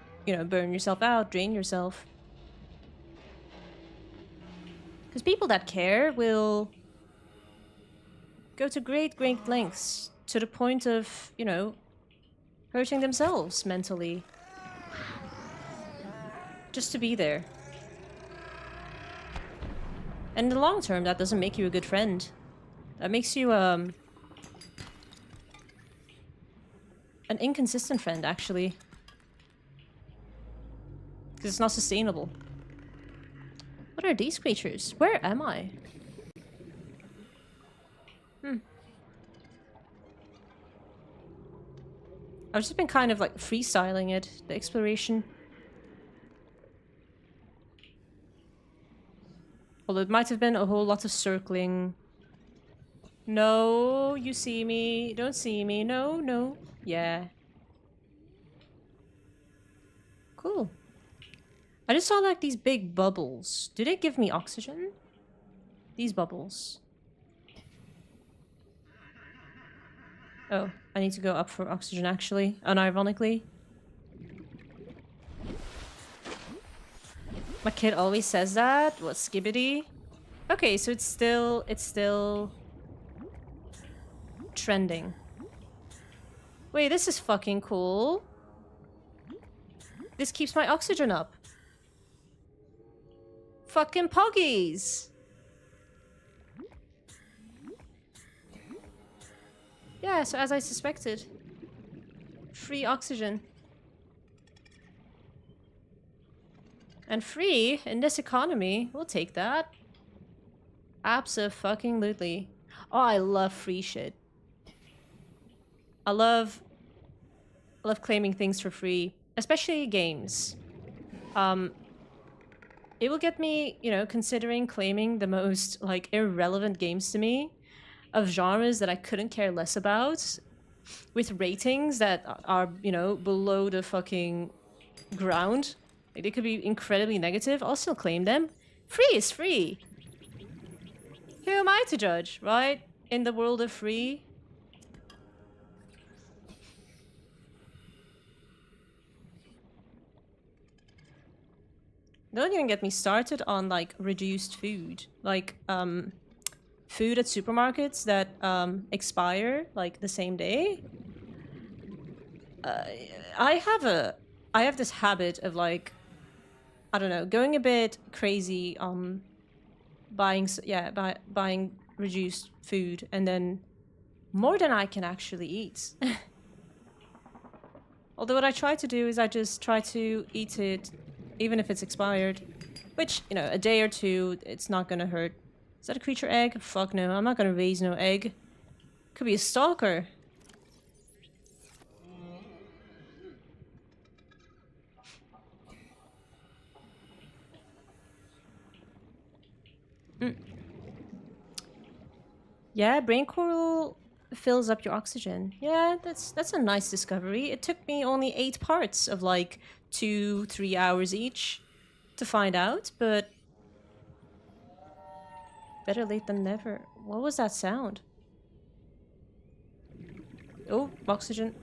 S1: burn yourself out, drain yourself. Because people that care will go to great lengths to the point of, hurting themselves mentally. just to be there. And in the long term, that doesn't make you a good friend. That makes you, an inconsistent friend, actually. Because it's not sustainable. What are these creatures? Where am I? I've just been kind of like freestyling it, the exploration. Although it might have been a whole lot of circling. No, you see me. Don't see me. No, no. Yeah. Cool. I just saw like these big bubbles. Do they give me oxygen? These bubbles. Oh, I need to go up for oxygen actually, unironically. My kid always says that. What, skibbity? Okay, so it's still trending. Wait, this is fucking cool. This keeps my oxygen up. Fucking poggies. Yeah, so as I suspected. Free oxygen. And free in this economy, we'll take that. Abso-fucking-lutely. Oh, I love free shit. I love claiming things for free, especially games. It will get me, you know, considering claiming the most like irrelevant games to me of genres that I couldn't care less about, with ratings that are, you know, below the fucking ground. Like, they could be incredibly negative. I'll still claim them. Free is free. Who am I to judge, right? In the world of free. Don't even get me started on like reduced food. Like food at supermarkets that expire like the same day. I have this habit of like, I don't know, going a bit crazy on buying buying reduced food, and then more than I can actually eat. Although what I try to do is I just try to eat it even if it's expired, which, you know, a day or two, it's not gonna hurt. Is that a creature egg? Fuck no, I'm not gonna raise no egg. Could be a stalker. Yeah, brain coral fills up your oxygen. Yeah, that's a nice discovery. It took me only 8 parts of like 2-3 hours each to find out, but better late than never. What was that sound? Oh, oxygen.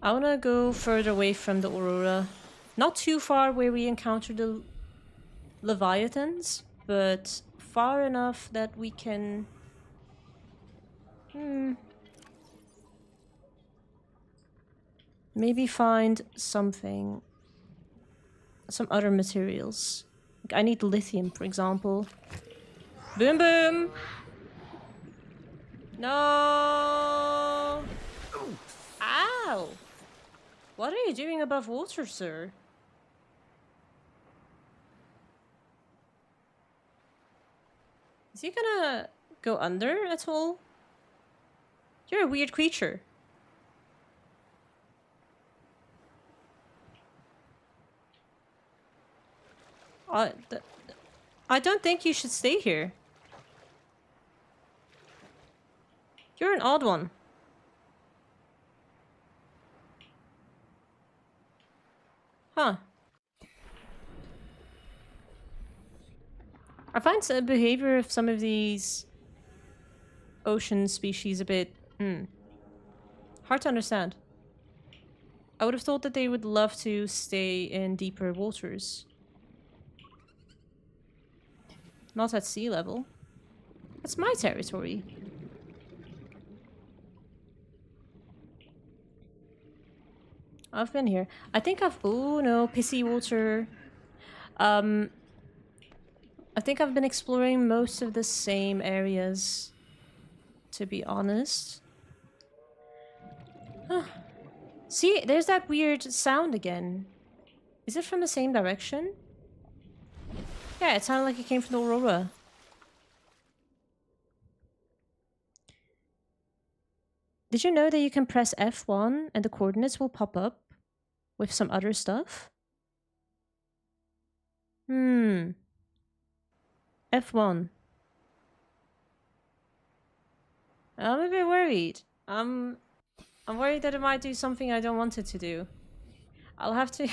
S1: I wanna go further away from the aurora. Not too far where we encountered the leviathans, but far enough that we can... maybe find something... some other materials. Like, I need lithium, for example. Boom boom! No! Ow! What are you doing above water, sir? Is he gonna go under at all? You're a weird creature. I don't think you should stay here. You're an odd one. Huh. I find the behavior of some of these ocean species a bit hard to understand. I would have thought that they would love to stay in deeper waters. Not at sea level. That's my territory. I've been here. I think I've... Oh, no. Pissy water. I think I've been exploring most of the same areas, to be honest. Huh. See, there's that weird sound again. Is it from the same direction? Yeah, it sounded like it came from the Aurora. Did you know that you can press F1 and the coordinates will pop up with some other stuff? F1. I'm a bit worried. I'm worried that it might do something I don't want it to do. I'll have to...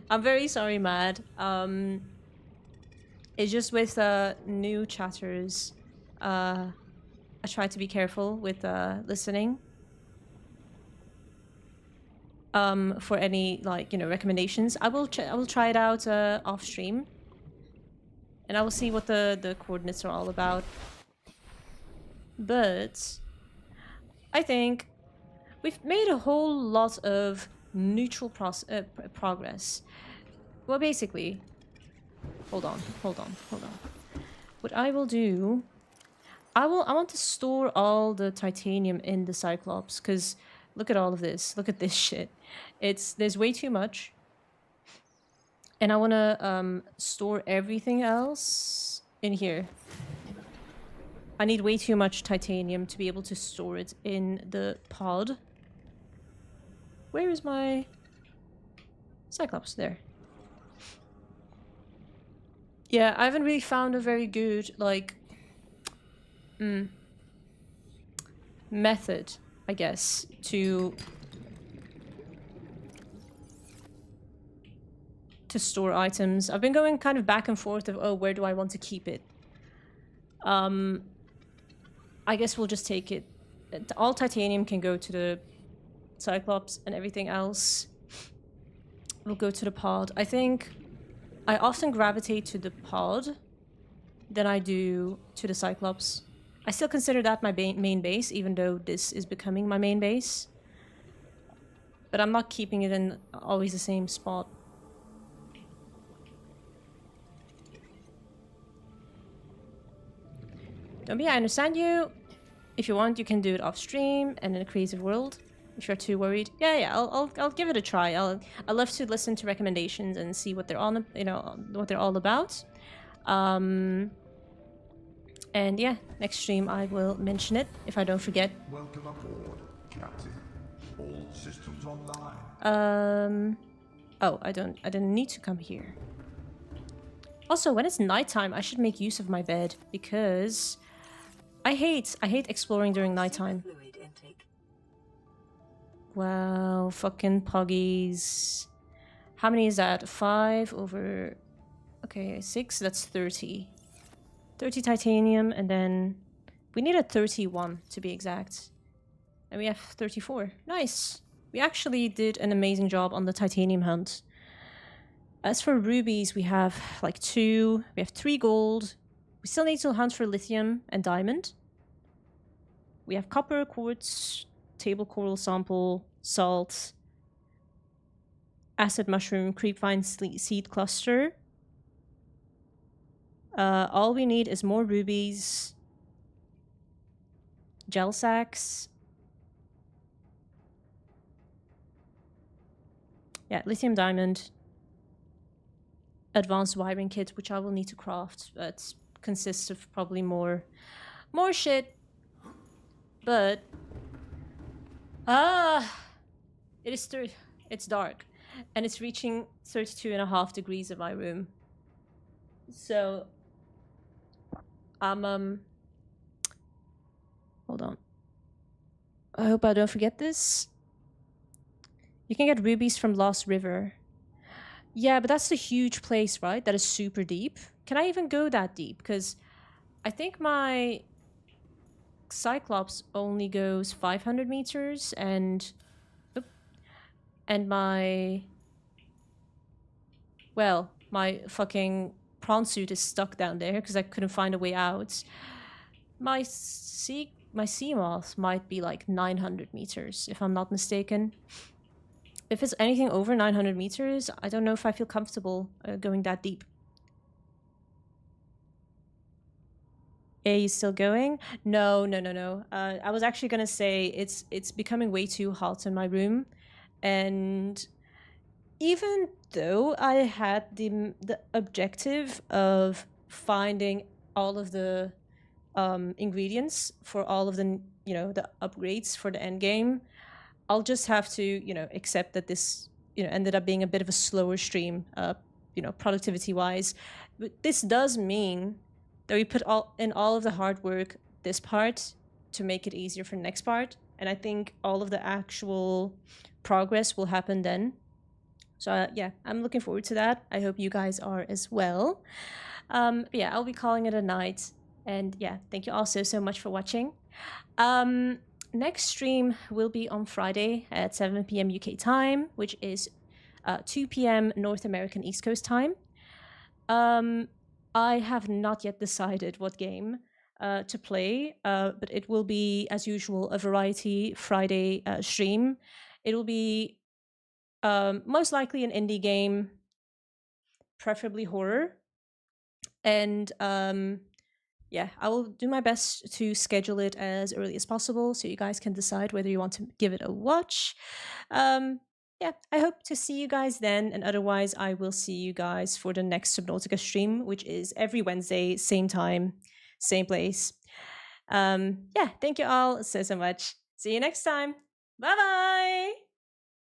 S1: I'm very sorry, Mad. It's just with new chatters, I try to be careful with listening. For any, like, you know, recommendations. I will try it out off stream. And I will see what the coordinates are all about. But I think we've made a whole lot of neutral progress. Well, basically, hold on. What I will do, I want to store all the titanium in the Cyclops, because look at all of this. Look at this shit. There's way too much. And I want to store everything else in here. I need way too much titanium to be able to store it in the pod. Where is my Cyclops? There. Yeah, I haven't really found a very good, like, method, I guess, to store items. I've been going kind of back and forth of, oh, where do I want to keep it? I guess we'll just take it. All titanium can go to the Cyclops, and everything else will go to the pod. I think I often gravitate to the pod than I do to the Cyclops. I still consider that my main base, even though this is becoming my main base. But I'm not keeping it in always the same spot. Don't be, I understand you. If you want, you can do it off stream and in a creative world. If you're too worried, yeah, I'll give it a try. I love to listen to recommendations and see what they're on, you know, what they're all about. And yeah, next stream I will mention it if I don't forget.
S2: Welcome aboard, Captain. All systems online.
S1: Oh, I didn't need to come here. Also, when it's nighttime, I should make use of my bed because I hate exploring during nighttime.
S4: Fluid intake.
S1: Wow, fucking puggies. How many is that? 5 over... Okay, 6, that's 30. 30 titanium, and then... We need a 31, to be exact. And we have 34. Nice! We actually did an amazing job on the titanium hunt. As for rubies, we have like 2. We have 3 gold. We still need to hunt for lithium and diamond. We have copper, quartz, table coral sample, salt, acid mushroom, creepvine seed cluster. All we need is more rubies, gel sacks. Yeah, lithium diamond. Advanced wiring kit, which I will need to craft, but consists of probably more shit. But it's dark, and it's reaching 32.5 degrees in my room. So hold on. I hope I don't forget this. You can get rubies from Lost River. Yeah, but that's a huge place, right? That is super deep. Can I even go that deep? Because I think my Cyclops only goes 500 meters and my fucking prawn suit is stuck down there because I couldn't find a way out. My sea moth might be like 900 meters if I'm not mistaken. if it's anything over 900 meters, I don't know if I feel comfortable going that deep. Are you still going? No. I was actually gonna say it's becoming way too hot in my room, and even though I had the objective of finding all of the ingredients for all of the the upgrades for the end game, I'll just have to accept that this ended up being a bit of a slower stream, productivity wise. But this does mean that we put all of the hard work this part to make it easier for the next part, and I think all of the actual progress will happen then. So yeah, I'm looking forward to that. I hope you guys are as well. But yeah, I'll be calling it a night, and yeah, thank you all so much for watching. Next stream will be on Friday at 7 p.m. UK time, which is 2 p.m. North American East Coast time. I have not yet decided what game to play, but it will be, as usual, a variety Friday stream. It will be most likely an indie game, preferably horror. And yeah, I will do my best to schedule it as early as possible so you guys can decide whether you want to give it a watch. Yeah, I hope to see you guys then, and otherwise I will see you guys for the next Subnautica stream, which is every Wednesday, same time, same place. Yeah, thank you all so much. See you next time. Bye bye.